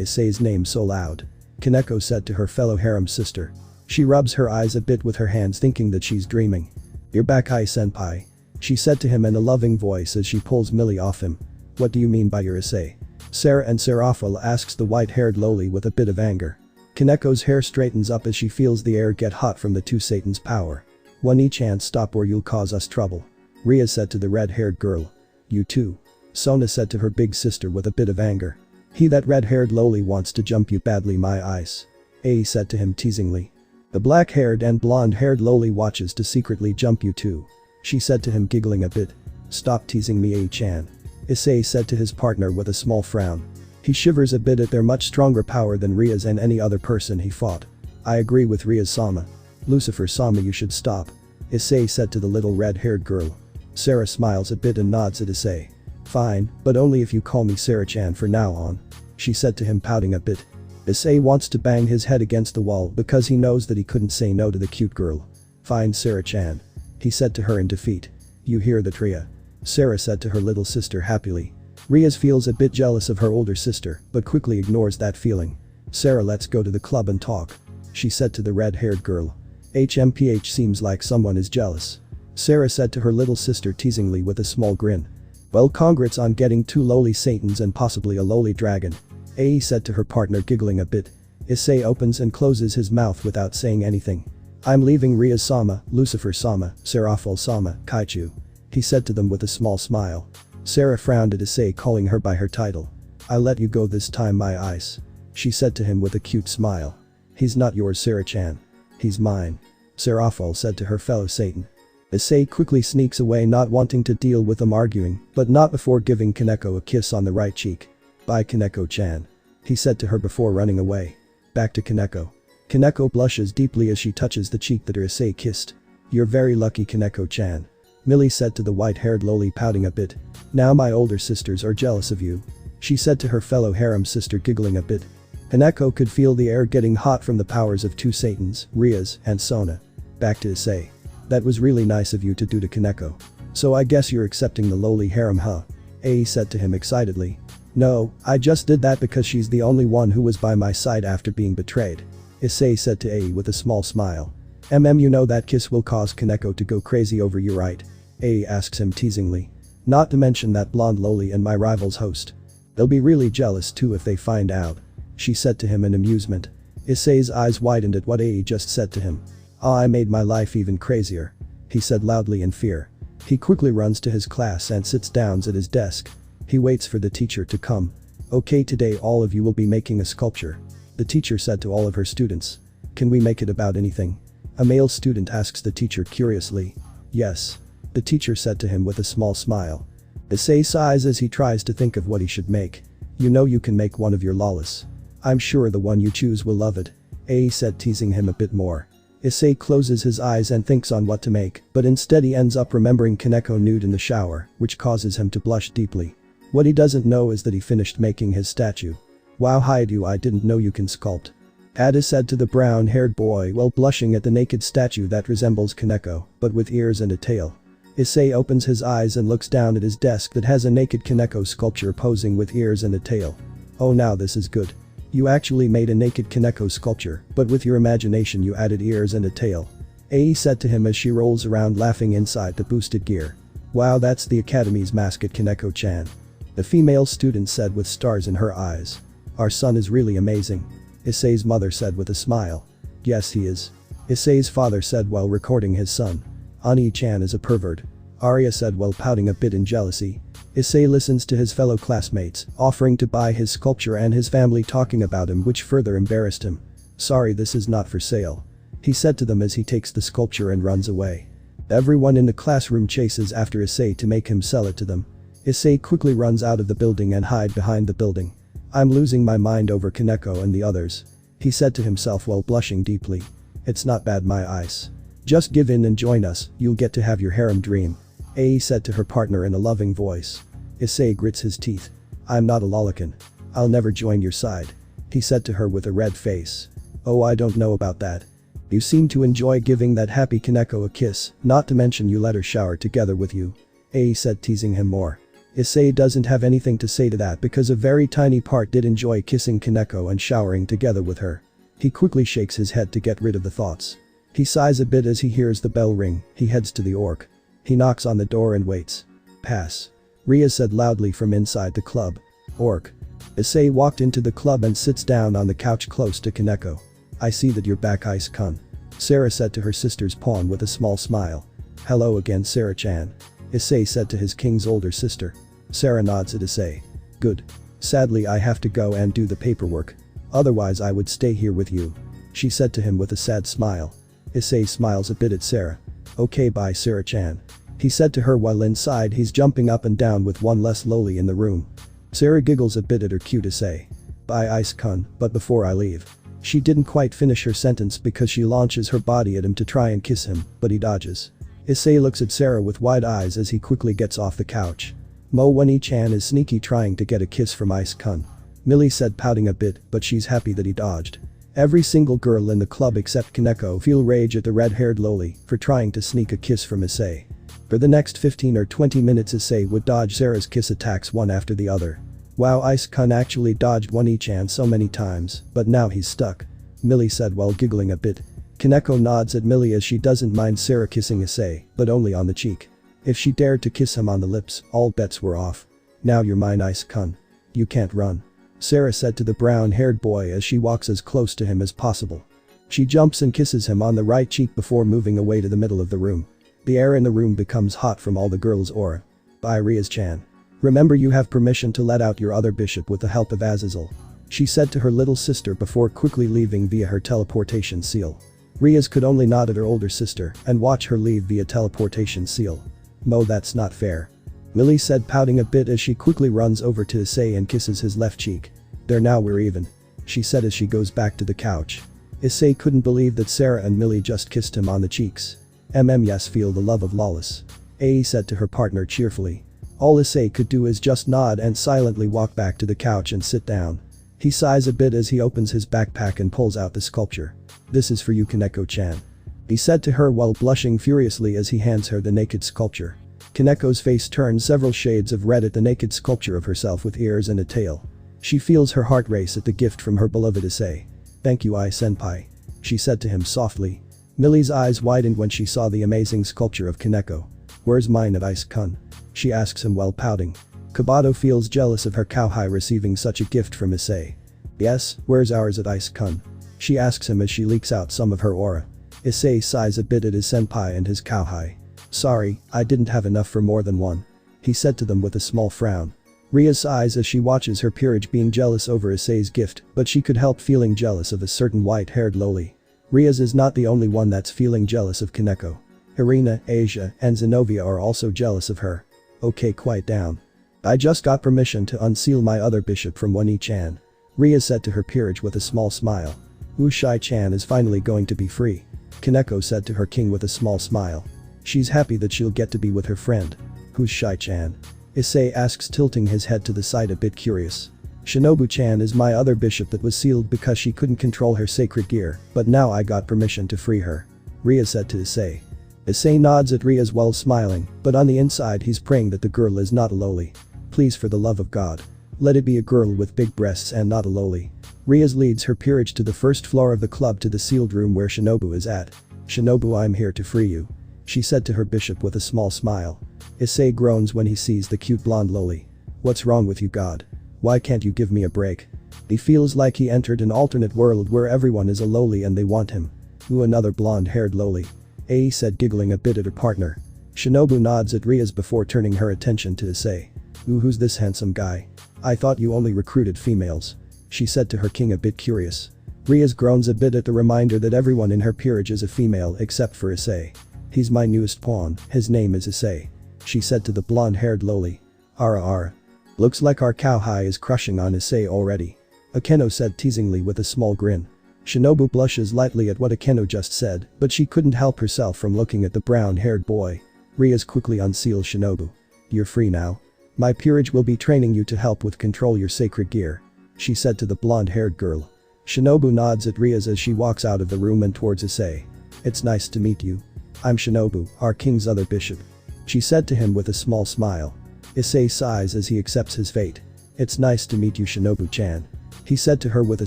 A: Issei's name so loud? Koneko said to her fellow harem sister. She rubs her eyes a bit with her hands thinking that she's dreaming. You're back, Ai-senpai. She said to him in a loving voice as she pulls Millie off him. What do you mean by your Issei? Sarah and Serafal asks the white-haired lowly with a bit of anger. Koneko's hair straightens up as she feels the air get hot from the two Satan's power. One each hand, stop or you'll cause us trouble. Ria said to the red-haired girl. You too. Sona said to her big sister with a bit of anger. He, that red-haired lowly, wants to jump you badly, my ice. Ai said to him teasingly. The black-haired and blonde-haired lowly watches to secretly jump you too. She said to him giggling a bit. Stop teasing me, Ai-chan. Issei said to his partner with a small frown. He shivers a bit at their much stronger power than Ria's and any other person he fought. I agree with Ria's Sama. Lucifer Sama, you should stop. Issei said to the little red-haired girl. Sarah smiles a bit and nods at Issei. Fine, but only if you call me Sarah-chan from now on. She said to him pouting a bit. Issei wants to bang his head against the wall because he knows that he couldn't say no to the cute girl. Fine, Sarah-chan. He said to her in defeat. You hear that, Ria? Sarah said to her little sister happily. Ria feels a bit jealous of her older sister, but quickly ignores that feeling. Sarah, let's go to the club and talk. She said to the red-haired girl. HMPH, seems like someone is jealous. Sarah said to her little sister teasingly with a small grin. Well, congrats on getting 2 lowly Satans and possibly a lowly dragon. Ai said to her partner giggling a bit. Issei opens and closes his mouth without saying anything. I'm leaving Ria's Sama, Lucifer Sama, Serafal Sama, Kaichu. He said to them with a small smile. Sarah frowned at Issei, calling her by her title. I let you go this time, my ice. She said to him with a cute smile. He's not yours, Sarah-chan. He's mine. Serafal said to her fellow Satan. Issei quickly sneaks away, not wanting to deal with them arguing, but not before giving Koneko a kiss on the right cheek. Bye, Koneko-chan. He said to her before running away. Back to Koneko. Koneko blushes deeply as she touches the cheek that her Issei kissed. You're very lucky, Koneko-chan. Millie said to the white-haired lowly, pouting a bit. Now my older sisters are jealous of you. She said to her fellow harem sister giggling a bit. Koneko could feel the air getting hot from the powers of 2 Satans, Ria's and Sona. Back to Issei. That was really nice of you to do to Koneko. So I guess you're accepting the lowly harem, huh? Ai said to him excitedly. No, I just did that because she's the only one who was by my side after being betrayed. Issei said to Ai with a small smile. You know that kiss will cause Koneko to go crazy over you, right? Ai asks him teasingly. Not to mention that blonde lowly and my rival's host. They'll be really jealous too if they find out. She said to him in amusement. Issei's eyes widened at what Ai just said to him. I made my life even crazier. He said loudly in fear. He quickly runs to his class and sits down at his desk. He waits for the teacher to come. Okay, today all of you will be making a sculpture. The teacher said to all of her students. Can we make it about anything? A male student asks the teacher curiously. Yes. The teacher said to him with a small smile. Issei sighs as he tries to think of what he should make. You know you can make one of your lawless. I'm sure the one you choose will love it. Ai said, teasing him a bit more. Issei closes his eyes and thinks on what to make, but instead he ends up remembering Koneko nude in the shower, which causes him to blush deeply. What he doesn't know is that he finished making his statue. Wow, Haidu, I didn't know you can sculpt. Ada said to the brown-haired boy while blushing at the naked statue that resembles Koneko, but with ears and a tail. Issei opens his eyes and looks down at his desk that has a naked Koneko sculpture posing with ears and a tail. Oh, now this is good. You actually made a naked Koneko sculpture, but with your imagination you added ears and a tail. Ai said to him as she rolls around laughing inside the boosted gear. Wow, that's the academy's mascot Koneko-chan. The female student said with stars in her eyes. Our son is really amazing. Issei's mother said with a smile. Yes, he is. Issei's father said while recording his son. Ani-chan is a pervert. Arya said while pouting a bit in jealousy. Issei listens to his fellow classmates, offering to buy his sculpture and his family talking about him, which further embarrassed him. Sorry, this is not for sale. He said to them as he takes the sculpture and runs away. Everyone in the classroom chases after Issei to make him sell it to them. Issei quickly runs out of the building and hide behind the building. I'm losing my mind over Koneko and the others. He said to himself while blushing deeply. It's not bad, my ice. Just give in and join us, you'll get to have your harem dream. Ai said to her partner in a loving voice. Issei grits his teeth. I'm not a lolicon. I'll never join your side. He said to her with a red face. Oh, I don't know about that. You seem to enjoy giving that happy Koneko a kiss, not to mention you let her shower together with you. Ai said, teasing him more. Issei doesn't have anything to say to that because a very tiny part did enjoy kissing Koneko and showering together with her. He quickly shakes his head to get rid of the thoughts. He sighs a bit as he hears the bell ring. He heads to the orc. He knocks on the door and waits. Pass. Ria said loudly from inside the club. Orc. Issei walked into the club and sits down on the couch close to Koneko. I see that you're back, Ice-kun. Sarah said to her sister's pawn with a small smile. Hello again, Sarah-chan. Issei said to his king's older sister. Sarah nods at Issei. Good. Sadly, I have to go and do the paperwork. Otherwise I would stay here with you. She said to him with a sad smile. Issei smiles a bit at Sarah. Okay, bye, Sarah-chan. He said to her while inside he's jumping up and down with one less loli in the room. Sarah giggles a bit at her cute Issei. Bye, Ice-kun, but before I leave. She didn't quite finish her sentence because she launches her body at him to try and kiss him, but he dodges. Issei looks at Sarah with wide eyes as he quickly gets off the couch. Mo Wani-chan is sneaky trying to get a kiss from Ice-kun. Millie said, pouting a bit, but she's happy that he dodged. Every single girl in the club except Koneko feel rage at the red-haired loli for trying to sneak a kiss from Issei. For the next 15 or 20 minutes Issei would dodge Sarah's kiss attacks one after the other. Wow, Ice-kun actually dodged Wani-chan so many times, but now he's stuck. Millie said while giggling a bit. Koneko nods at Millie as she doesn't mind Sarah kissing Issei, but only on the cheek. If she dared to kiss him on the lips, all bets were off. Now you're mine, Ice-kun. You can't run. Sarah said to the brown-haired boy as she walks as close to him as possible. She jumps and kisses him on the right cheek before moving away to the middle of the room. The air in the room becomes hot from all the girls' aura. Bye, Riaz-chan. Remember, you have permission to let out your other bishop with the help of Azazel. She said to her little sister before quickly leaving via her teleportation seal. Riaz could only nod at her older sister and watch her leave via teleportation seal. Mo, that's not fair. Millie said, pouting a bit as she quickly runs over to Issei and kisses his left cheek. There, now we're even. She said as she goes back to the couch. Issei couldn't believe that Sarah and Millie just kissed him on the cheeks. Yes, feel the love of lawless. Ai said to her partner cheerfully. All Issei could do is just nod and silently walk back to the couch and sit down. He sighs a bit as he opens his backpack and pulls out the sculpture. This is for you, Koneko-chan. He said to her while blushing furiously as he hands her the naked sculpture. Koneko's face turns several shades of red at the naked sculpture of herself with ears and a tail. She feels her heart race at the gift from her beloved Issei. Thank you, Ai-senpai. She said to him softly. Millie's eyes widened when she saw the amazing sculpture of Koneko. Where's mine at Ice-kun? She asks him while pouting. Kabato feels jealous of her cowhide receiving such a gift from Issei. Yes, where's ours at Ice-kun? She asks him as she leaks out some of her aura. Issei sighs a bit at his senpai and his cowhide. Sorry, I didn't have enough for more than one. He said to them with a small frown. Ria sighs as she watches her peerage being jealous over Issei's gift, but she could help feeling jealous of a certain white-haired loli. Riaz is not the only one that's feeling jealous of Koneko. Irina, Asia, and Zenobia are also jealous of her. Okay, quiet down. I just got permission to unseal my other bishop from Wani-chan. Ria said to her peerage with a small smile. Ushai-chan is finally going to be free. Koneko said to her king with a small smile. She's happy that she'll get to be with her friend. Who's Shai-chan? Issei asks, tilting his head to the side a bit curious. Shinobu-chan is my other bishop that was sealed because she couldn't control her sacred gear, but now I got permission to free her. Ria said to Issei. Issei nods at Ria's while smiling, but on the inside he's praying that the girl is not a loli. Please, for the love of God. Let it be a girl with big breasts and not a loli. Rias leads her peerage to the first floor of the club to the sealed room where Shinobu is at. Shinobu, I'm here to free you. She said to her bishop with a small smile. Issei groans when he sees the cute blonde loli. What's wrong with you, God? Why can't you give me a break? He feels like he entered an alternate world where everyone is a loli and they want him. Ooh, another blonde-haired loli. Ai said, giggling a bit at her partner. Shinobu nods at Rias before turning her attention to Issei. Ooh, who's this handsome guy? I thought you only recruited females. She said to her king, a bit curious. Rias groans a bit at the reminder that everyone in her peerage is a female except for Issei. He's my newest pawn, his name is Issei. She said to the blonde-haired loli. Ara. Looks like our cowhide is crushing on Issei already. Akeno said teasingly with a small grin. Shinobu blushes lightly at what Akeno just said, but she couldn't help herself from looking at the brown-haired boy. Rias quickly unseals Shinobu. You're free now. My peerage will be training you to help with control your sacred gear. She said to the blonde-haired girl. Shinobu nods at Rias as she walks out of the room and towards Issei. It's nice to meet you. I'm Shinobu, our king's other bishop. She said to him with a small smile. Issei sighs as he accepts his fate. It's nice to meet you, Shinobu-chan. He said to her with a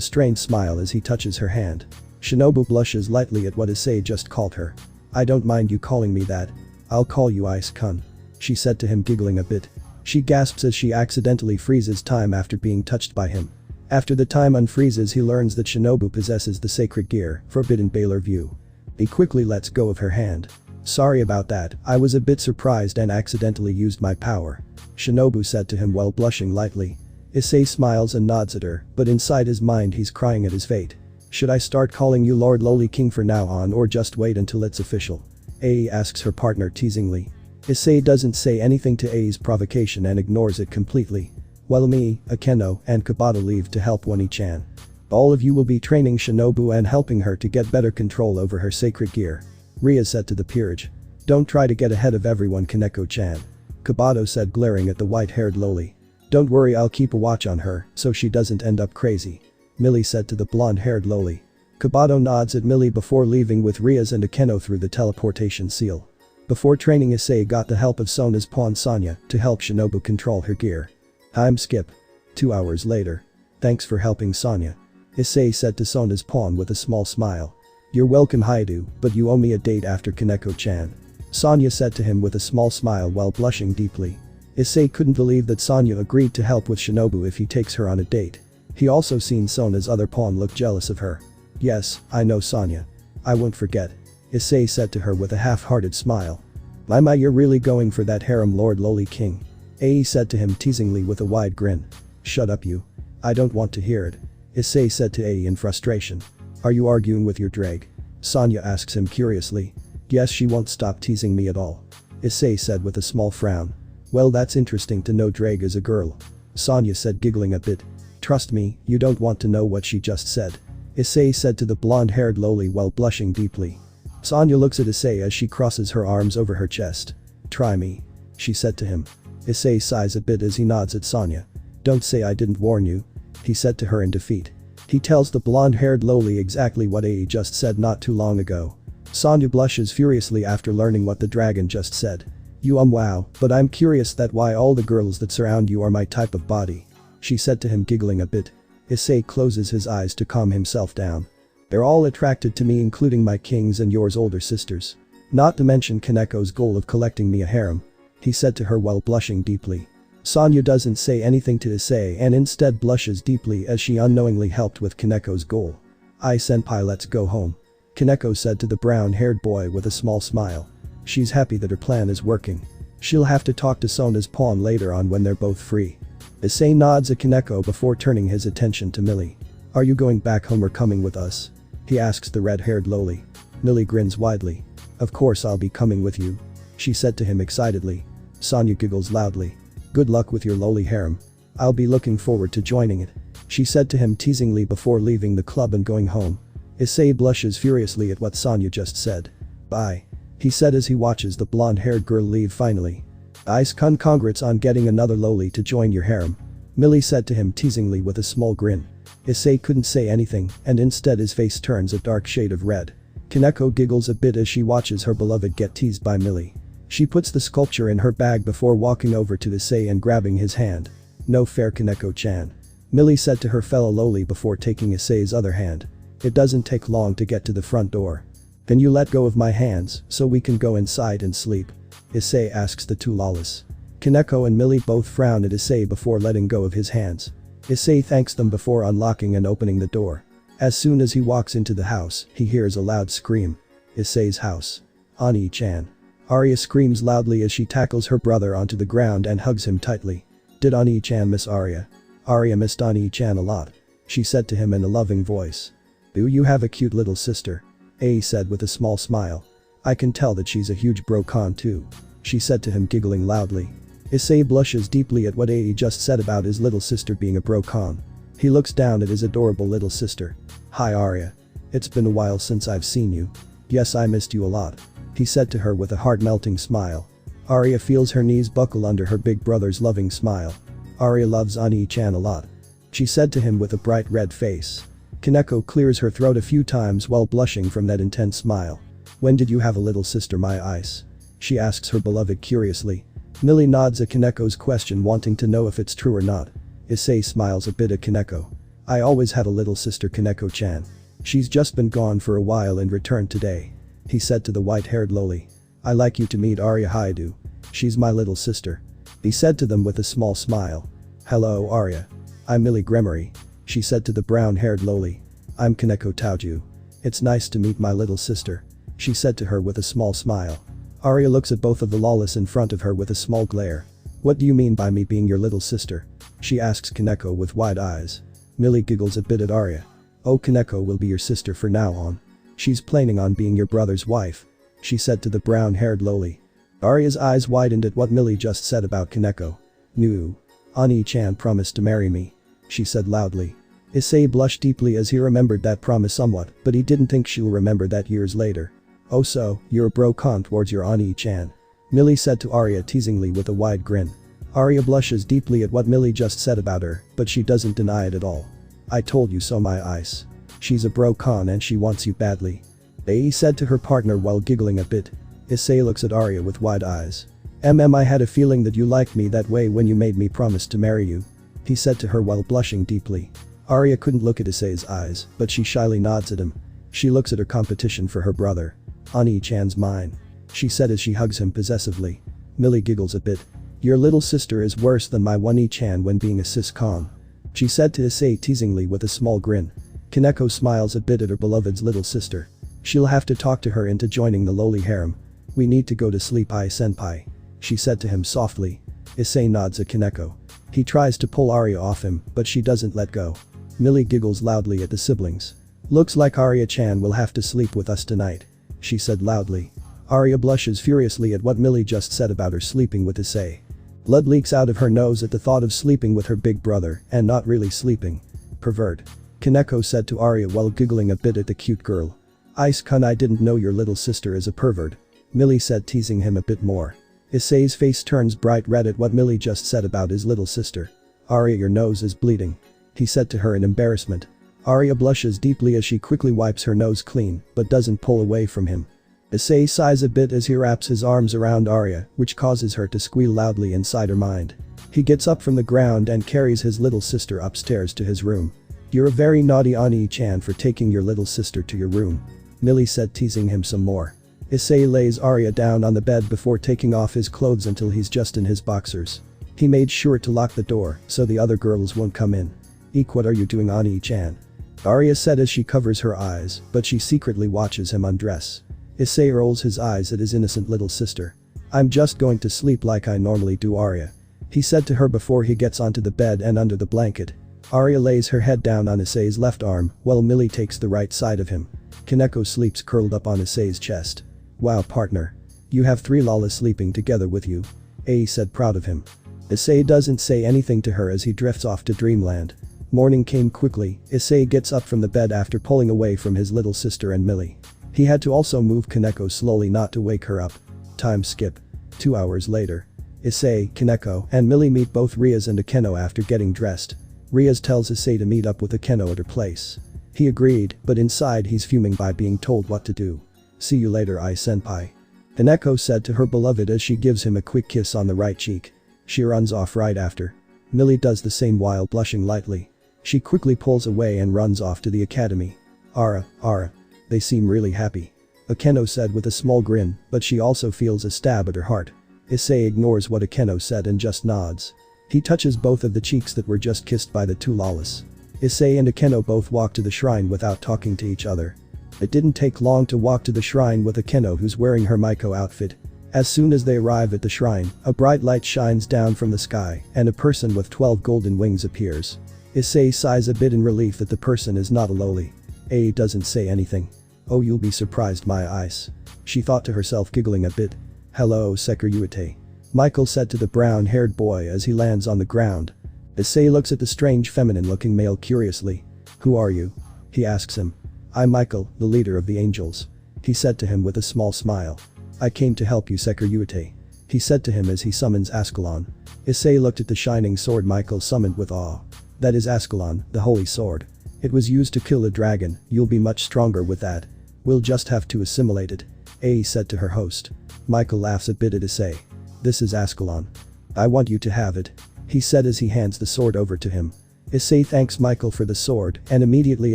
A: strained smile as he touches her hand. Shinobu blushes lightly at what Issei just called her. I don't mind you calling me that. I'll call you Ice-kun. She said to him, giggling a bit. She gasps as she accidentally freezes time after being touched by him. After the time unfreezes, he learns that Shinobu possesses the sacred gear, Forbidden Baler View. He quickly lets go of her hand. Sorry about that, I was a bit surprised and accidentally used my power. Shinobu said to him while blushing lightly. Issei smiles and nods at her, but inside his mind he's crying at his fate. Should I start calling you Lord Loli King from now on or just wait until it's official? Ai asks her partner teasingly. Issei doesn't say anything to Ai's provocation and ignores it completely. While me, Akeno, and Kokabiel leave to help Wani-chan. All of you will be training Shinobu and helping her to get better control over her sacred gear. Ria said to the peerage. Don't try to get ahead of everyone, Koneko-chan. Kokabiel said, glaring at the white-haired loli. Don't worry, I'll keep a watch on her so she doesn't end up crazy. Millie said to the blonde-haired loli. Kokabiel nods at Millie before leaving with Rias and Akeno through the teleportation seal. Before training, Issei got the help of Sona's pawn Sonya to help Shinobu control her gear. Time skip. 2 hours later. Thanks for helping, Sonya. Issei said to Sona's pawn with a small smile. You're welcome, Haidu, but you owe me a date after Koneko-chan. Sonya said to him with a small smile while blushing deeply. Issei couldn't believe that Sonya agreed to help with Shinobu if he takes her on a date. He also seen Sona's other pawn look jealous of her. Yes, I know, Sonya. I won't forget. Issei said to her with a half-hearted smile. Lima, you're really going for that harem, Lord Loli King. Ai said to him teasingly with a wide grin. Shut up, you. I don't want to hear it. Issei said to Ai in frustration. Are you arguing with your drag? Sonya asks him curiously. Yes, she won't stop teasing me at all. Issei said with a small frown. Well, that's interesting to know drag is a girl. Sonya said, giggling a bit. Trust me, you don't want to know what she just said. Issei said to the blonde-haired loli while blushing deeply. Sonya looks at Issei as she crosses her arms over her chest. Try me. She said to him. Issei sighs a bit as he nods at Sonya. Don't say I didn't warn you. He said to her in defeat. He tells the blonde-haired loli exactly what Ai just said not too long ago. Sonya blushes furiously after learning what the dragon just said. Wow, but I'm curious that why all the girls that surround you are my type of body. She said to him, giggling a bit. Issei closes his eyes to calm himself down. They're all attracted to me, including my kings and yours older sisters. Not to mention Koneko's goal of collecting me a harem. He said to her while blushing deeply. Sonya doesn't say anything to Issei and instead blushes deeply as she unknowingly helped with Koneko's goal. Senpai, let's go home. Koneko said to the brown-haired boy with a small smile. She's happy that her plan is working. She'll have to talk to Sona's pawn later on when they're both free. Issei nods at Koneko before turning his attention to Millie. Are you going back home or coming with us? He asks the red-haired loli. Millie grins widely. Of course I'll be coming with you. She said to him excitedly. Sonya giggles loudly. Good luck with your loli harem. I'll be looking forward to joining it. She said to him teasingly before leaving the club and going home. Issei blushes furiously at what Sonya just said. Bye. He said as he watches the blonde-haired girl leave finally. Ice-kun, congrats on getting another loli to join your harem. Millie said to him teasingly with a small grin. Issei couldn't say anything and instead his face turns a dark shade of red. Koneko giggles a bit as she watches her beloved get teased by Millie. She puts the sculpture in her bag before walking over to Issei and grabbing his hand. "No fair, Koneko-chan," Millie said to her fellow loli before taking Issei's other hand. "It doesn't take long to get to the front door. Can you let go of my hands so we can go inside and sleep?" Issei asks the two lolis. Koneko and Millie both frown at Issei before letting go of his hands. Issei thanks them before unlocking and opening the door. As soon as he walks into the house, he hears a loud scream. Issei's house. "Ani-chan." Arya screams loudly as she tackles her brother onto the ground and hugs him tightly. "Did Ani-chan miss Arya?" "Arya missed Ani-chan a lot," she said to him in a loving voice. "Do you have a cute little sister?" Ai said with a small smile. "I can tell that she's a huge bro-con too," she said to him, giggling loudly. Issei blushes deeply at what Ai just said about his little sister being a bro-con. He looks down at his adorable little sister. "Hi Arya. It's been a while since I've seen you." "Yes, I missed you a lot," he said to her with a heart-melting smile. Arya feels her knees buckle under her big brother's loving smile. "Arya loves Ani-chan a lot," she said to him with a bright red face. Koneko clears her throat a few times while blushing from that intense smile. "When did you have a little sister, my ice?" she asks her beloved curiously. Millie nods at Koneko's question, wanting to know if it's true or not. Issei smiles a bit at Koneko. "I always had a little sister, Koneko-chan. She's just been gone for a while and returned today," he said to the white-haired loli. "I like you to meet Arya Haidu. She's my little sister," he said to them with a small smile. "Hello Arya. I'm Millie Gremory," she said to the brown-haired loli. "I'm Koneko Taoju. It's nice to meet my little sister," she said to her with a small smile. Arya looks at both of the lolis in front of her with a small glare. "What do you mean by me being your little sister?" she asks Koneko with wide eyes. Millie giggles a bit at Arya. "Oh, Koneko will be your sister for now on. She's planning on being your brother's wife," she said to the brown-haired loli. Arya's eyes widened at what Millie just said about Koneko. "No. Ani-chan promised to marry me," she said loudly. Issei blushed deeply as he remembered that promise somewhat, but he didn't think she'll remember that years later. "Oh, so, you're a bro-con towards your Ani-chan," Millie said to Arya teasingly with a wide grin. Arya blushes deeply at what Millie just said about her, but she doesn't deny it at all. "I told you so, my ice. She's a bro-con and she wants you badly," Ai said to her partner while giggling a bit. Issei looks at Arya with wide eyes. I had a feeling that you liked me that way when you made me promise to marry you," he said to her while blushing deeply. Arya couldn't look at Issei's eyes, but she shyly nods at him. She looks at her competition for her brother. "Ani-chan's mine," she said as she hugs him possessively. Millie giggles a bit. "Your little sister is worse than my Ani-chan when being a cis-con," she said to Issei teasingly with a small grin. Koneko smiles a bit at her beloved's little sister. She'll have to talk to her into joining the lowly harem. "We need to go to sleep, senpai," she said to him softly. Issei nods at Koneko. He tries to pull Arya off him, but she doesn't let go. Millie giggles loudly at the siblings. "Looks like Arya-chan will have to sleep with us tonight," she said loudly. Arya blushes furiously at what Millie just said about her sleeping with Issei. Blood leaks out of her nose at the thought of sleeping with her big brother and not really sleeping. "Pervert," Koneko said to Arya while giggling a bit at the cute girl. "Ice-kun, I didn't know your little sister is a pervert," Millie said, teasing him a bit more. Issei's face turns bright red at what Millie just said about his little sister. "Arya, your nose is bleeding," he said to her in embarrassment. Arya blushes deeply as she quickly wipes her nose clean, but doesn't pull away from him. Issei sighs a bit as he wraps his arms around Arya, which causes her to squeal loudly inside her mind. He gets up from the ground and carries his little sister upstairs to his room. "You're a very naughty Ani-chan for taking your little sister to your room," Millie said, teasing him some more. Issei lays Arya down on the bed before taking off his clothes until he's just in his boxers. He made sure to lock the door so the other girls won't come in. "Eek, what are you doing, Ani-chan?" Arya said as she covers her eyes, but she secretly watches him undress. Issei rolls his eyes at his innocent little sister. "I'm just going to sleep like I normally do, Arya," he said to her before he gets onto the bed and under the blanket. Arya lays her head down on Issei's left arm while Millie takes the right side of him. Koneko sleeps curled up on Issei's chest. "Wow, partner. You have 3 lolas sleeping together with you," Ai said, proud of him. Issei doesn't say anything to her as he drifts off to dreamland. Morning came quickly. Issei gets up from the bed after pulling away from his little sister and Millie. He had to also move Koneko slowly not to wake her up. Time skip. 2 hours later. Issei, Koneko, and Millie meet both Rias and Akeno after getting dressed. Rias tells Issei to meet up with Akeno at her place. He agreed, but inside he's fuming by being told what to do. See you later, senpai. Koneko said to her beloved as she gives him a quick kiss on the right cheek. She runs off right after. Millie does the same while blushing lightly. She quickly pulls away and runs off to the academy. Ara. They seem really happy. Akeno said with a small grin, but she also feels a stab at her heart. Issei ignores what Akeno said and just nods. He touches both of the cheeks that were just kissed by the two lawless. Issei and Akeno both walk to the shrine without talking to each other. It didn't take long to walk to the shrine with Akeno, who's wearing her Maiko outfit. As soon as they arrive at the shrine, a bright light shines down from the sky and a person with 12 golden wings appears. Issei sighs a bit in relief that the person is not a loli. A doesn't say anything. Oh, you'll be surprised, my eyes. She thought to herself, giggling a bit. Hello, Sekiruyute. Michael said to the brown-haired boy as he lands on the ground. Issei looks at the strange feminine-looking male curiously. Who are you? He asks him. I'm Michael, the leader of the angels. He said to him with a small smile. I came to help you, Sekiruyute. He said to him as he summons Ascalon. Issei looked at the shining sword Michael summoned with awe. That is Ascalon, the holy sword. It was used to kill a dragon. You'll be much stronger with that. We'll just have to assimilate it. A said to her host. Michael laughs a bit at Issei. This is Ascalon. I want you to have it. He said as he hands the sword over to him. Issei thanks Michael for the sword and immediately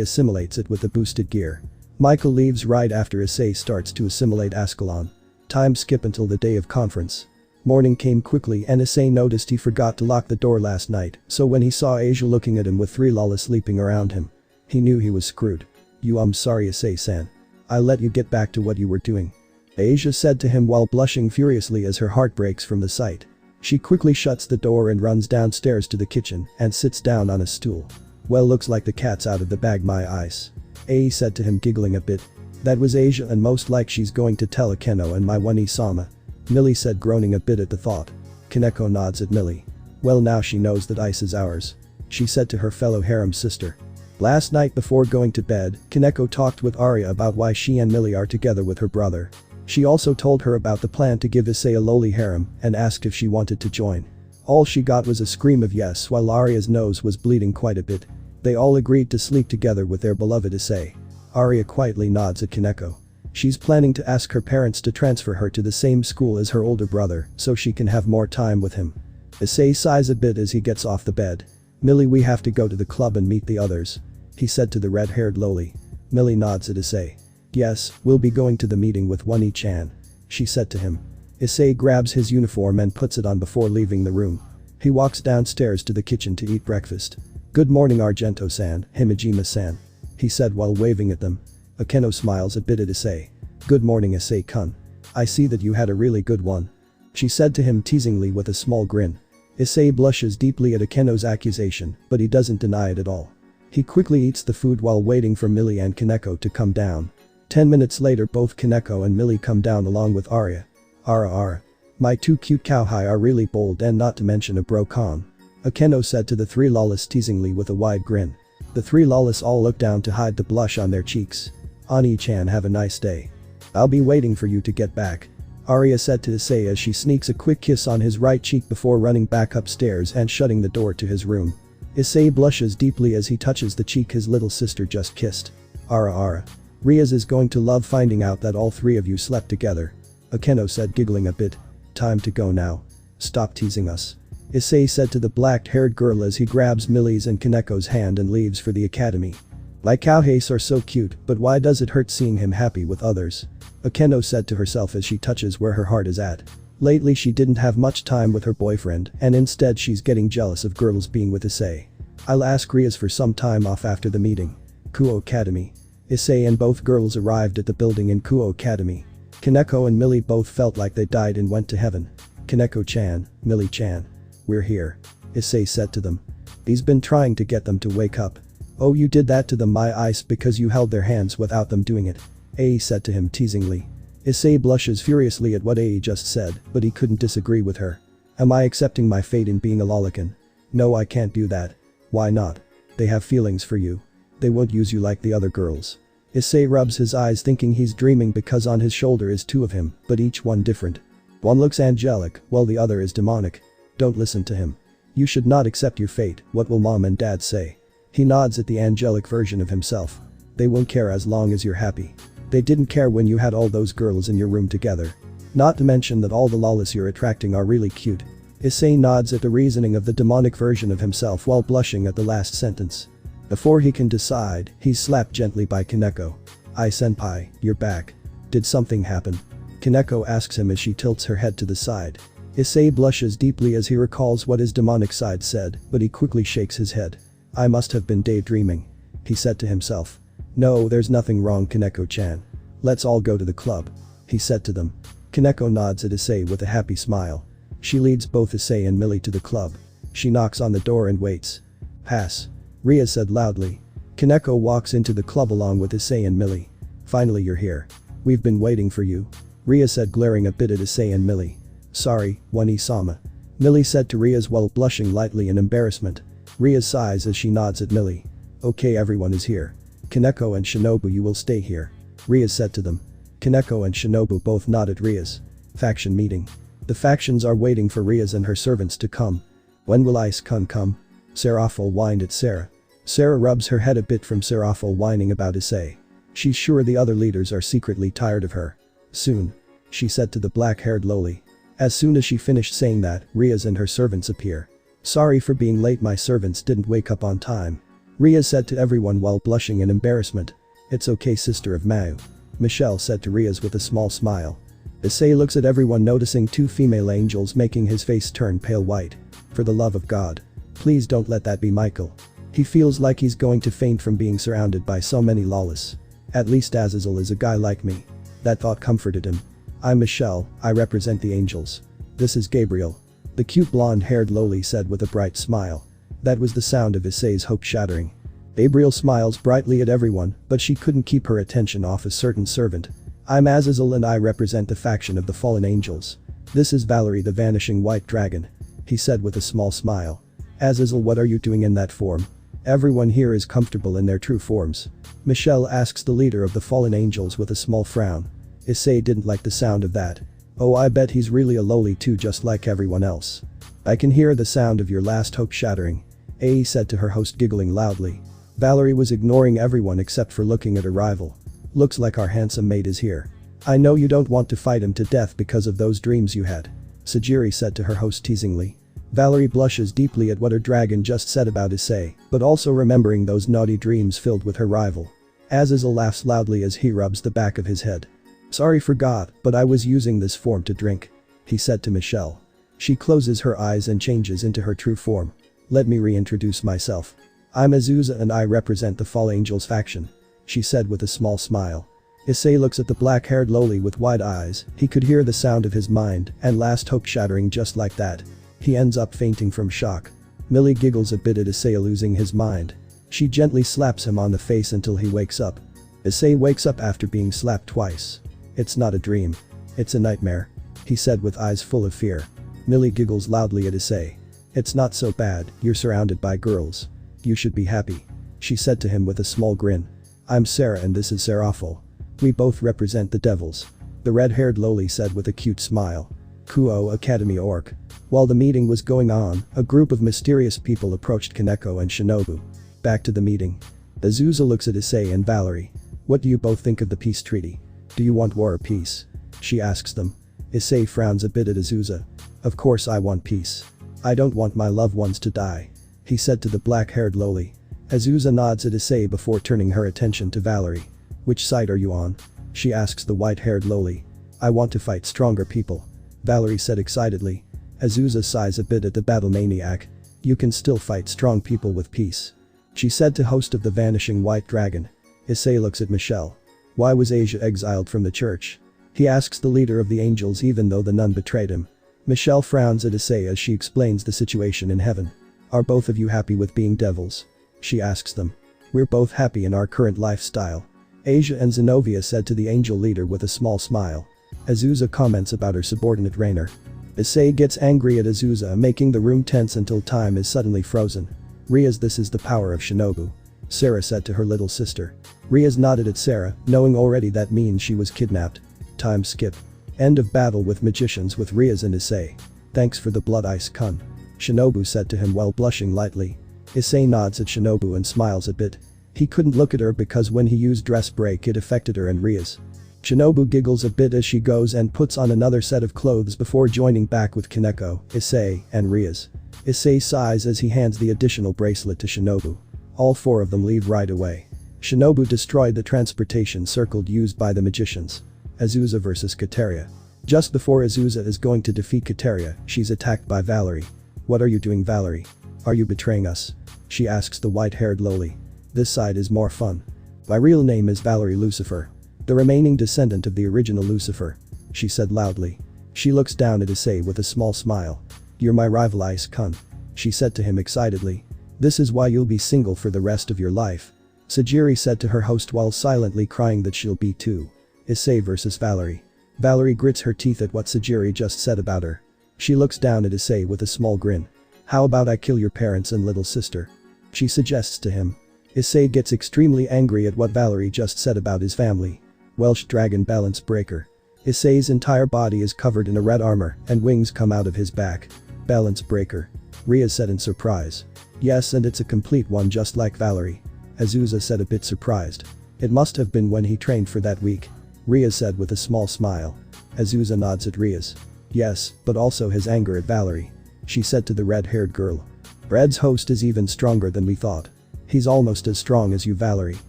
A: assimilates it with the boosted gear. Michael leaves right after Issei starts to assimilate Ascalon. Time skip until the day of conference. Morning came quickly and Issei noticed he forgot to lock the door last night, so when he saw Asia looking at him with 3 lawless sleeping around him, he knew he was screwed. I'm sorry, Issei-san. I'll let you get back to what you were doing. Asia said to him while blushing furiously as her heart breaks from the sight. She quickly shuts the door and runs downstairs to the kitchen and sits down on a stool. Well, looks like the cat's out of the bag, my eyes. A said to him, giggling a bit. That was Asia, and most like she's going to tell Akeno and my one-sama. Millie said, groaning a bit at the thought. Koneko nods at Millie. Well, now she knows that ice is ours. She said to her fellow harem sister. Last night before going to bed, Koneko talked with Arya about why she and Millie are together with her brother. She also told her about the plan to give Issei a lowly harem and asked if she wanted to join. All she got was a scream of yes while Arya's nose was bleeding quite a bit. They all agreed to sleep together with their beloved Issei. Arya quietly nods at Koneko. She's planning to ask her parents to transfer her to the same school as her older brother so she can have more time with him. Issei sighs a bit as he gets off the bed. Millie, we have to go to the club and meet the others. He said to the red-haired loli. Millie nods at Issei. Yes, we'll be going to the meeting with One-chan. She said to him. Issei grabs his uniform and puts it on before leaving the room. He walks downstairs to the kitchen to eat breakfast. Good morning, Argento-san, Himejima-san. He said while waving at them. Akeno smiles a bit at Issei. Good morning, Issei-kun. I see that you had a really good one. She said to him teasingly with a small grin. Issei blushes deeply at Akeno's accusation, but he doesn't deny it at all. He quickly eats the food while waiting for Millie and Koneko to come down. 10 minutes later, both Koneko and Millie come down along with Arya. Ara. My 2 cute cowhai are really bold, and not to mention a bro-con. Akeno said to the 3 lawless teasingly with a wide grin. The 3 lawless all look down to hide the blush on their cheeks. Ani-chan, have a nice day. I'll be waiting for you to get back. Arya said to Issei as she sneaks a quick kiss on his right cheek before running back upstairs and shutting the door to his room. Issei blushes deeply as he touches the cheek his little sister just kissed. Ara. Riaz is going to love finding out that all 3 of you slept together. Akeno said, giggling a bit. Time to go now. Stop teasing us. Issei said to the black-haired girl as he grabs Millie's and Koneko's hand and leaves for the academy. My cowhays are so cute, but why does it hurt seeing him happy with others? Akeno said to herself as she touches where her heart is at. Lately she didn't have much time with her boyfriend, and instead she's getting jealous of girls being with Issei. I'll ask Riaz for some time off after the meeting. Kuo Academy. Issei and both girls arrived at the building in Kuo Academy. Koneko and Millie both felt like they died and went to heaven. Koneko-chan, Millie-chan. We're here. Issei said to them. He's been trying to get them to wake up. Oh, you did that to them, my ice, because you held their hands without them doing it. Ai said to him teasingly. Issei blushes furiously at what Ai just said, but he couldn't disagree with her. Am I accepting my fate in being a lolican? No, I can't do that. Why not? They have feelings for you. They won't use you like the other girls. Issei rubs his eyes thinking he's dreaming because on his shoulder is 2 of him, but each one different. One looks angelic, while the other is demonic. Don't listen to him. You should not accept your fate, what will mom and dad say? He nods at the angelic version of himself. They won't care as long as you're happy. They didn't care when you had all those girls in your room together. Not to mention that all the lolis you're attracting are really cute. Issei nods at the reasoning of the demonic version of himself while blushing at the last sentence. Before he can decide, he's slapped gently by Koneko. "Ai senpai, you're back. Did something happen?" Koneko asks him as she tilts her head to the side. Issei blushes deeply as he recalls what his demonic side said, but he quickly shakes his head. "I must have been daydreaming," he said to himself. "No, there's nothing wrong, Koneko-chan. Let's all go to the club," he said to them. Koneko nods at Issei with a happy smile. She leads both Issei and Millie to the club. She knocks on the door and waits. "Pass," Ria said loudly. Koneko walks into the club along with Issei and Millie. "Finally you're here. We've been waiting for you," Ria said, glaring a bit at Issei and Millie. "Sorry, Wani-sama," Millie said to Ria's while blushing lightly in embarrassment. Ria sighs as she nods at Millie. "Okay, everyone is here. Koneko and Shinobu, you will stay here," Ria said to them. Koneko and Shinobu both nod at Ria's faction meeting. The factions are waiting for Ria's and her servants to come. "When will Ice-kun come?" Seraphil whined at Sarah. Sarah rubs her head a bit from Seraphil whining about Issei. She's sure the other leaders are secretly tired of her. "Soon," she said to the black-haired loli. As soon as she finished saying that, Ria's and her servants appear. "Sorry for being late, my servants didn't wake up on time," Ria said to everyone while blushing in embarrassment. "It's okay, sister of Mau," Michelle said to Ria's with a small smile. Issei looks at everyone, noticing two female angels, making his face turn pale white. "For the love of God. Please don't let that be Michael." He feels like he's going to faint from being surrounded by so many lolis. At least Azazel is a guy like me. That thought comforted him. "I'm Michelle, I represent the angels. This is Gabriel," the cute blonde-haired loli said with a bright smile. That was the sound of Issei's hope shattering. Gabriel smiles brightly at everyone, but she couldn't keep her attention off a certain servant. "I'm Azazel and I represent the faction of the fallen angels. This is Valerie, the vanishing white dragon," he said with a small smile. "Azazel, what are you doing in that form? Everyone here is comfortable in their true forms," Michelle asks the leader of the fallen angels with a small frown. Issei didn't like the sound of that. "Oh, I bet he's really a loli too, just like everyone else." "I can hear the sound of your last hope shattering," Ai said to her host, giggling loudly. Valerie was ignoring everyone except for looking at her rival. "Looks like our handsome mate is here. I know you don't want to fight him to death because of those dreams you had," Sajiri said to her host teasingly. Valerie blushes deeply at what her dragon just said about Issei, but also remembering those naughty dreams filled with her rival. Azazel laughs loudly as he rubs the back of his head. "Sorry, forgot, but I was using this form to drink," he said to Michelle. She closes her eyes and changes into her true form. "Let me reintroduce myself. I'm Azusa and I represent the Fall Angels faction," she said with a small smile. Issei looks at the black-haired loli with wide eyes. He could hear the sound of his mind and last hope shattering just like that. He ends up fainting from shock. Millie giggles a bit at Issei losing his mind. She gently slaps him on the face until he wakes up. Issei wakes up after being slapped twice. "It's not a dream. It's a nightmare," he said with eyes full of fear. Millie giggles loudly at Issei. "It's not so bad, you're surrounded by girls. You should be happy," she said to him with a small grin. "I'm Sarah and this is Seraphil. We both represent the devils," the red-haired loli said with a cute smile. Kuo Academy Orc. While the meeting was going on, a group of mysterious people approached Koneko and Shinobu. Back to the meeting. Azusa looks at Issei and Valerie. "What do you both think of the peace treaty? Do you want war or peace?" she asks them. Issei frowns a bit at Azusa. "Of course I want peace. I don't want my loved ones to die," he said to the black-haired loli. Azusa nods at Issei before turning her attention to Valerie. "Which side are you on?" she asks the white-haired loli. "I want to fight stronger people," Valerie said excitedly. Azusa sighs a bit at the battle maniac. "You can still fight strong people with peace," she said to host of the vanishing white dragon. Issei looks at Michelle. "Why was Asia exiled from the church?" he asks the leader of the angels even though the nun betrayed him. Michelle frowns at Issei as she explains the situation in heaven. "Are both of you happy with being devils?" she asks them. "We're both happy in our current lifestyle," Asia and Zenobia said to the angel leader with a small smile. Azusa comments about her subordinate Rainer. Issei gets angry at Azusa, making the room tense until time is suddenly frozen. "Riaz, this is the power of Shinobu," Sarah said to her little sister. Riaz nodded at Sarah, knowing already that means she was kidnapped. Time skip. End of battle with magicians with Riaz and Issei. "Thanks for the blood, Ice-kun," Shinobu said to him while blushing lightly. Issei nods at Shinobu and smiles a bit. He couldn't look at her because when he used dress break it affected her and Ria's. Shinobu giggles a bit as she goes and puts on another set of clothes before joining back with Koneko, Issei, and Ria's. Issei sighs as he hands the additional bracelet to Shinobu. All four of them leave right away. Shinobu destroyed the transportation circle used by the magicians. Azusa vs Kateria. Just before Azusa is going to defeat Kateria, she's attacked by Valerie. "What are you doing, Valerie? Are you betraying us?" she asks the white-haired lowly. "This side is more fun. My real name is Valerie Lucifer. The remaining descendant of the original Lucifer," she said loudly. She looks down at Issei with a small smile. "You're my rival Ice-kun," she said to him excitedly. "This is why you'll be single for the rest of your life," Sajiri said to her host while silently crying that she'll be too. Issei vs Valerie. Valerie grits her teeth at what Sajiri just said about her. She looks down at Issei with a small grin. "How about I kill your parents and little sister?" she suggests to him. Issei gets extremely angry at what Valerie just said about his family. Welsh Dragon Balance Breaker. Issei's entire body is covered in a red armor and wings come out of his back. Balance Breaker. Ria said in surprise. "Yes, and it's a complete one just like Valerie," Azusa said a bit surprised. "It must have been when he trained for that week," Ria said with a small smile. Azusa nods at Ria's. "Yes, but also his anger at Valerie," she said to the red-haired girl. "Red's host is even stronger than we thought. He's almost as strong as you, Valerie,"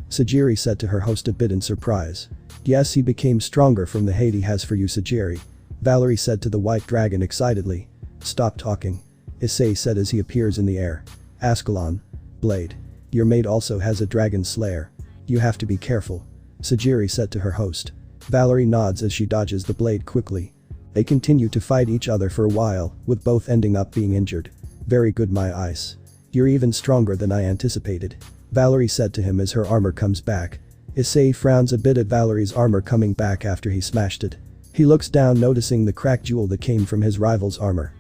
A: Sajiri said to her host a bit in surprise. "Yes, he became stronger from the hate he has for you, Sajiri," Valerie said to the white dragon excitedly. "Stop talking," Issei said as he appears in the air. "Ascalon. Blade. Your mate also has a dragon slayer. You have to be careful," Sajiri said to her host. Valerie nods as she dodges the blade quickly. They continue to fight each other for a while, with both ending up being injured. "Very good, my Ice. You're even stronger than I anticipated," Valerie said to him as her armor comes back. Issei frowns a bit at Valerie's armor coming back after he smashed it. He looks down noticing the cracked jewel that came from his rival's armor.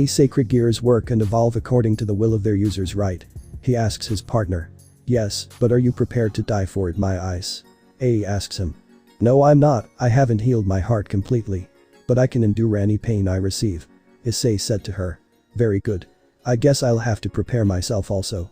A: Sacred gears work and evolve according to the will of their users, right? He asks his partner. "Yes, but are you prepared to die for it, my Ice?" Asks him. "No, I'm not. I haven't healed my heart completely. But I can endure any pain I receive," Issei said to her. "Very good. I guess I'll have to prepare myself also,"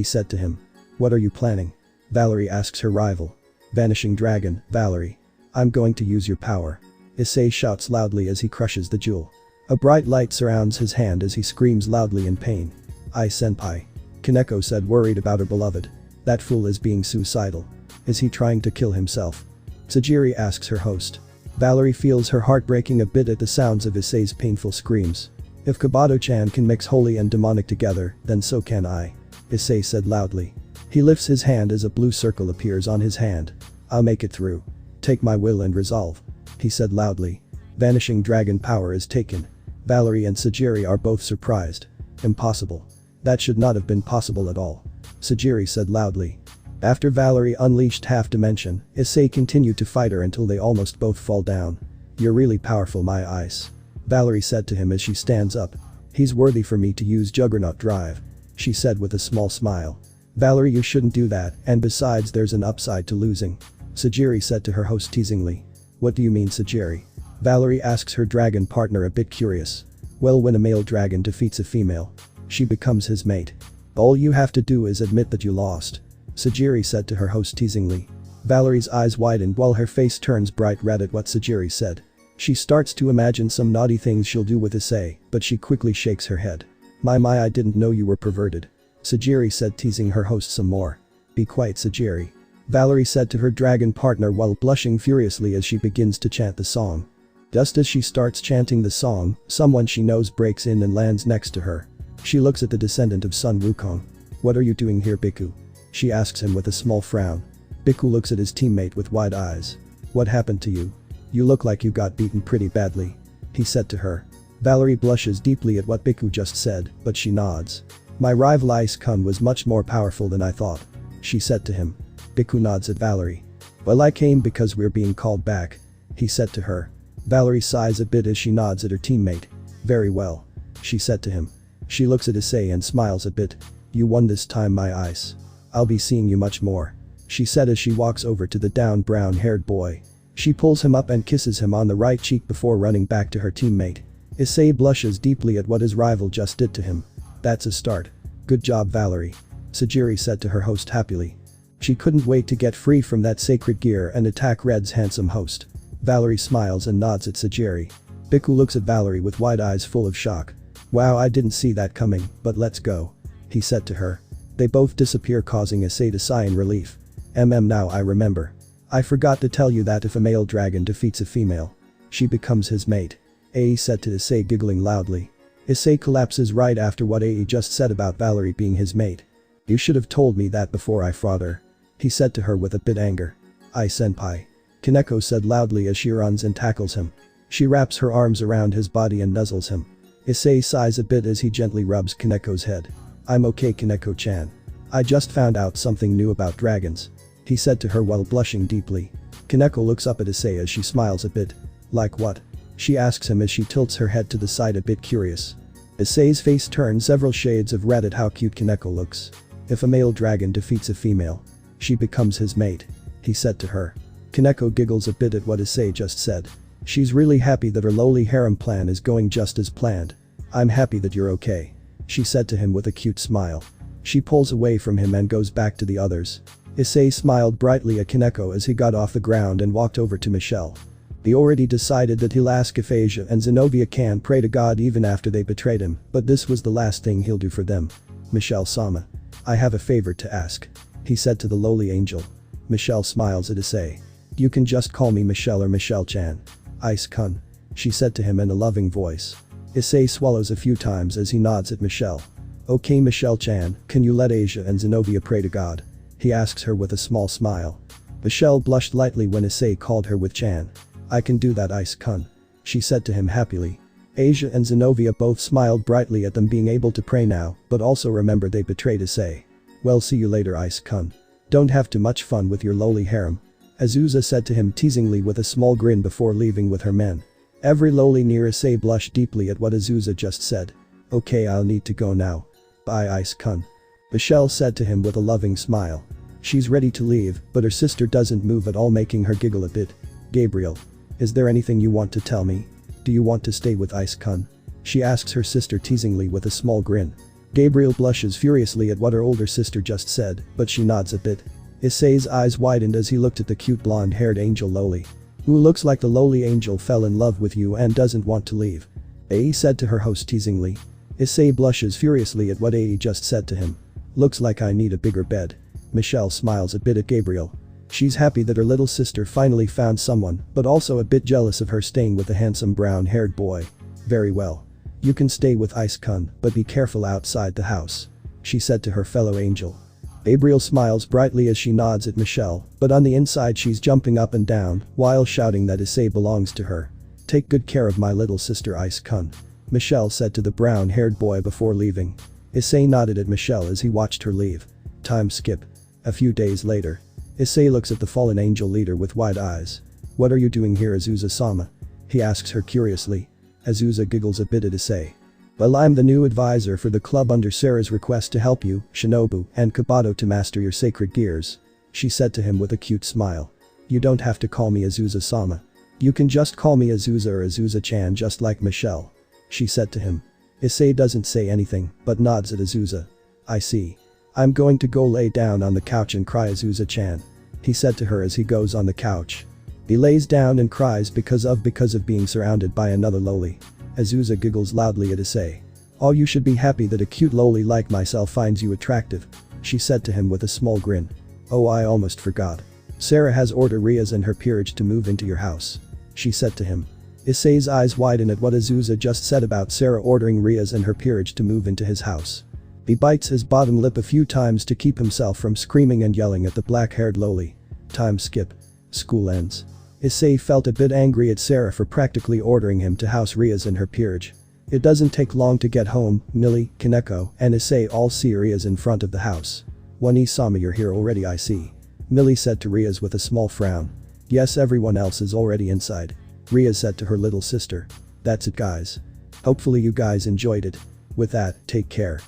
A: said to him. "What are you planning?" Valerie asks her rival. "Vanishing Dragon, Valerie. I'm going to use your power," Issei shouts loudly as he crushes the jewel. A bright light surrounds his hand as he screams loudly in pain. "Senpai," Koneko said, worried about her beloved. "That fool is being suicidal. Is he trying to kill himself?" Sajiri asks her host. Valerie feels her heart breaking a bit at the sounds of Issei's painful screams. "If Kabato-chan can mix holy and demonic together, then so can I," Issei said loudly. He lifts his hand as a blue circle appears on his hand. "I'll make it through. Take my will and resolve," he said loudly. Vanishing dragon power is taken. Valerie and Sajiri are both surprised. "Impossible. That should not have been possible at all," Sajiri said loudly. After Valerie unleashed half-dimension, Issei continued to fight her until they almost both fall down. "You're really powerful, my Ice," Valerie said to him as she stands up. "He's worthy for me to use Juggernaut Drive," she said with a small smile. "Valerie, you shouldn't do that, and besides there's an upside to losing," Sajiri said to her host teasingly. "What do you mean, Sajiri?" Valerie asks her dragon partner a bit curious. "Well, when a male dragon defeats a female, she becomes his mate. All you have to do is admit that you lost," Sajiri said to her host teasingly. Valerie's eyes widen while her face turns bright red at what Sajiri said. She starts to imagine some naughty things she'll do with Issei, but she quickly shakes her head. My, I didn't know you were perverted," Sajiri said, teasing her host some more. "Be quiet, Sajiri," Valerie said to her dragon partner while blushing furiously as she begins to chant the song. Just as she starts chanting the song, someone she knows breaks in and lands next to her. She looks at the descendant of Sun Wukong. "What are you doing here, Biku?" she asks him with a small frown. Biku looks at his teammate with wide eyes. "What happened to you? You look like you got beaten pretty badly," he said to her. Valerie blushes deeply at what Biku just said, but she nods. "My rival Ice-kun was much more powerful than I thought," she said to him. Biku nods at Valerie. "Well, I came because we're being called back," he said to her. Valerie sighs a bit as she nods at her teammate. "Very well," she said to him. She looks at Issei and smiles a bit. "You won this time, my Ice. I'll be seeing you much more," she said as she walks over to the down brown-haired boy. She pulls him up and kisses him on the right cheek before running back to her teammate. Issei blushes deeply at what his rival just did to him. "That's a start. Good job, Valerie," Sajiri said to her host happily. She couldn't wait to get free from that sacred gear and attack Red's handsome host. Valerie smiles and nods at Sajiri. Biku looks at Valerie with wide eyes full of shock. Wow, I didn't see that coming, but let's go. He said to her. They both disappear, causing Issei to sigh in relief. Now I remember. I forgot to tell you that if a male dragon defeats a female, she becomes his mate. Ai said to Issei, giggling loudly. Issei collapses right after what Ai just said about Valerie being his mate. You should have told me that before I fought her. He said to her with a bit anger. Ai senpai. Koneko said loudly as she runs and tackles him. She wraps her arms around his body and nuzzles him. Issei sighs a bit as he gently rubs Koneko's head. I'm okay, Koneko-chan. I just found out something new about dragons. He said to her while blushing deeply. Koneko looks up at Issei as she smiles a bit. Like what? She asks him as she tilts her head to the side, a bit curious. Issei's face turns several shades of red at how cute Koneko looks. If a male dragon defeats a female, she becomes his mate. He said to her. Koneko giggles a bit at what Issei just said. She's really happy that her lowly harem plan is going just as planned. I'm happy that you're okay. She said to him with a cute smile. She pulls away from him and goes back to the others. Issei smiled brightly at Koneko as he got off the ground and walked over to Michelle. He already decided that he'll ask if Asia and Zenobia can pray to God even after they betrayed him, but this was the last thing he'll do for them. Michelle-sama. I have a favor to ask. He said to the lowly angel. Michelle smiles at Issei. You can just call me Michelle or Michelle-chan. Ice-kun. She said to him in a loving voice. Issei swallows a few times as he nods at Michelle. Okay, Michelle-chan, can you let Asia and Zenobia pray to God? He asks her with a small smile. Michelle blushed lightly when Issei called her with Chan. I can do that, Ice-kun. She said to him happily. Asia and Zenobia both smiled brightly at them being able to pray now, but also remember they betrayed Issei. Well, see you later, Ice-kun. Don't have too much fun with your lowly harem. Azusa said to him teasingly with a small grin before leaving with her men. Every lowly near Issei blushed deeply at what Azusa just said. Okay, I'll need to go now. Bye, Ice-kun. Michelle said to him with a loving smile. She's ready to leave, but her sister doesn't move at all, making her giggle a bit. Gabriel. Is there anything you want to tell me? Do you want to stay with Ice-kun? She asks her sister teasingly with a small grin. Gabriel blushes furiously at what her older sister just said, but she nods a bit. Issei's eyes widened as he looked at the cute blonde-haired angel Loli. Who looks like the lowly angel fell in love with you and doesn't want to leave. Ai said to her host teasingly. Issei blushes furiously at what Ai just said to him. Looks like I need a bigger bed. Michelle smiles a bit at Gabriel. She's happy that her little sister finally found someone, but also a bit jealous of her staying with the handsome brown-haired boy. Very well. You can stay with Ice-kun, but be careful outside the house. She said to her fellow angel. Gabriel smiles brightly as she nods at Michelle, but on the inside she's jumping up and down, while shouting that Issei belongs to her. Take good care of my little sister, Ice-kun. Michelle said to the brown-haired boy before leaving. Issei nodded at Michelle as he watched her leave. Time skip. A few days later. Issei looks at the fallen angel leader with wide eyes. What are you doing here, Azusa-sama? He asks her curiously. Azusa giggles a bit at Issei. Well, I'm the new advisor for the club under Sarah's request to help you, Shinobu, and Kabato to master your sacred gears. She said to him with a cute smile. You don't have to call me Azusa-sama. You can just call me Azusa or Azusa-chan, just like Michelle. She said to him. Issei doesn't say anything, but nods at Azusa. I see. I'm going to go lay down on the couch and cry, Azusa-chan. He said to her as he goes on the couch. He lays down and cries because of being surrounded by another loli. Azusa giggles loudly at Issei. Oh, you should be happy that a cute loli like myself finds you attractive. She said to him with a small grin. Oh, I almost forgot. Sarah has ordered Riaz and her peerage to move into your house. She said to him. Issei's eyes widen at what Azusa just said about Sarah ordering Riaz and her peerage to move into his house. He bites his bottom lip a few times to keep himself from screaming and yelling at the black-haired loli. Time skip. School ends. Issei felt a bit angry at Sarah for practically ordering him to house Riaz and her peerage. It doesn't take long to get home. Millie, Koneko, and Issei all see Riaz in front of the house. One-sama, you're here already, I see. Millie said to Riaz with a small frown. Yes, everyone else is already inside. Riaz said to her little sister. That's it, guys. Hopefully you guys enjoyed it. With that, take care.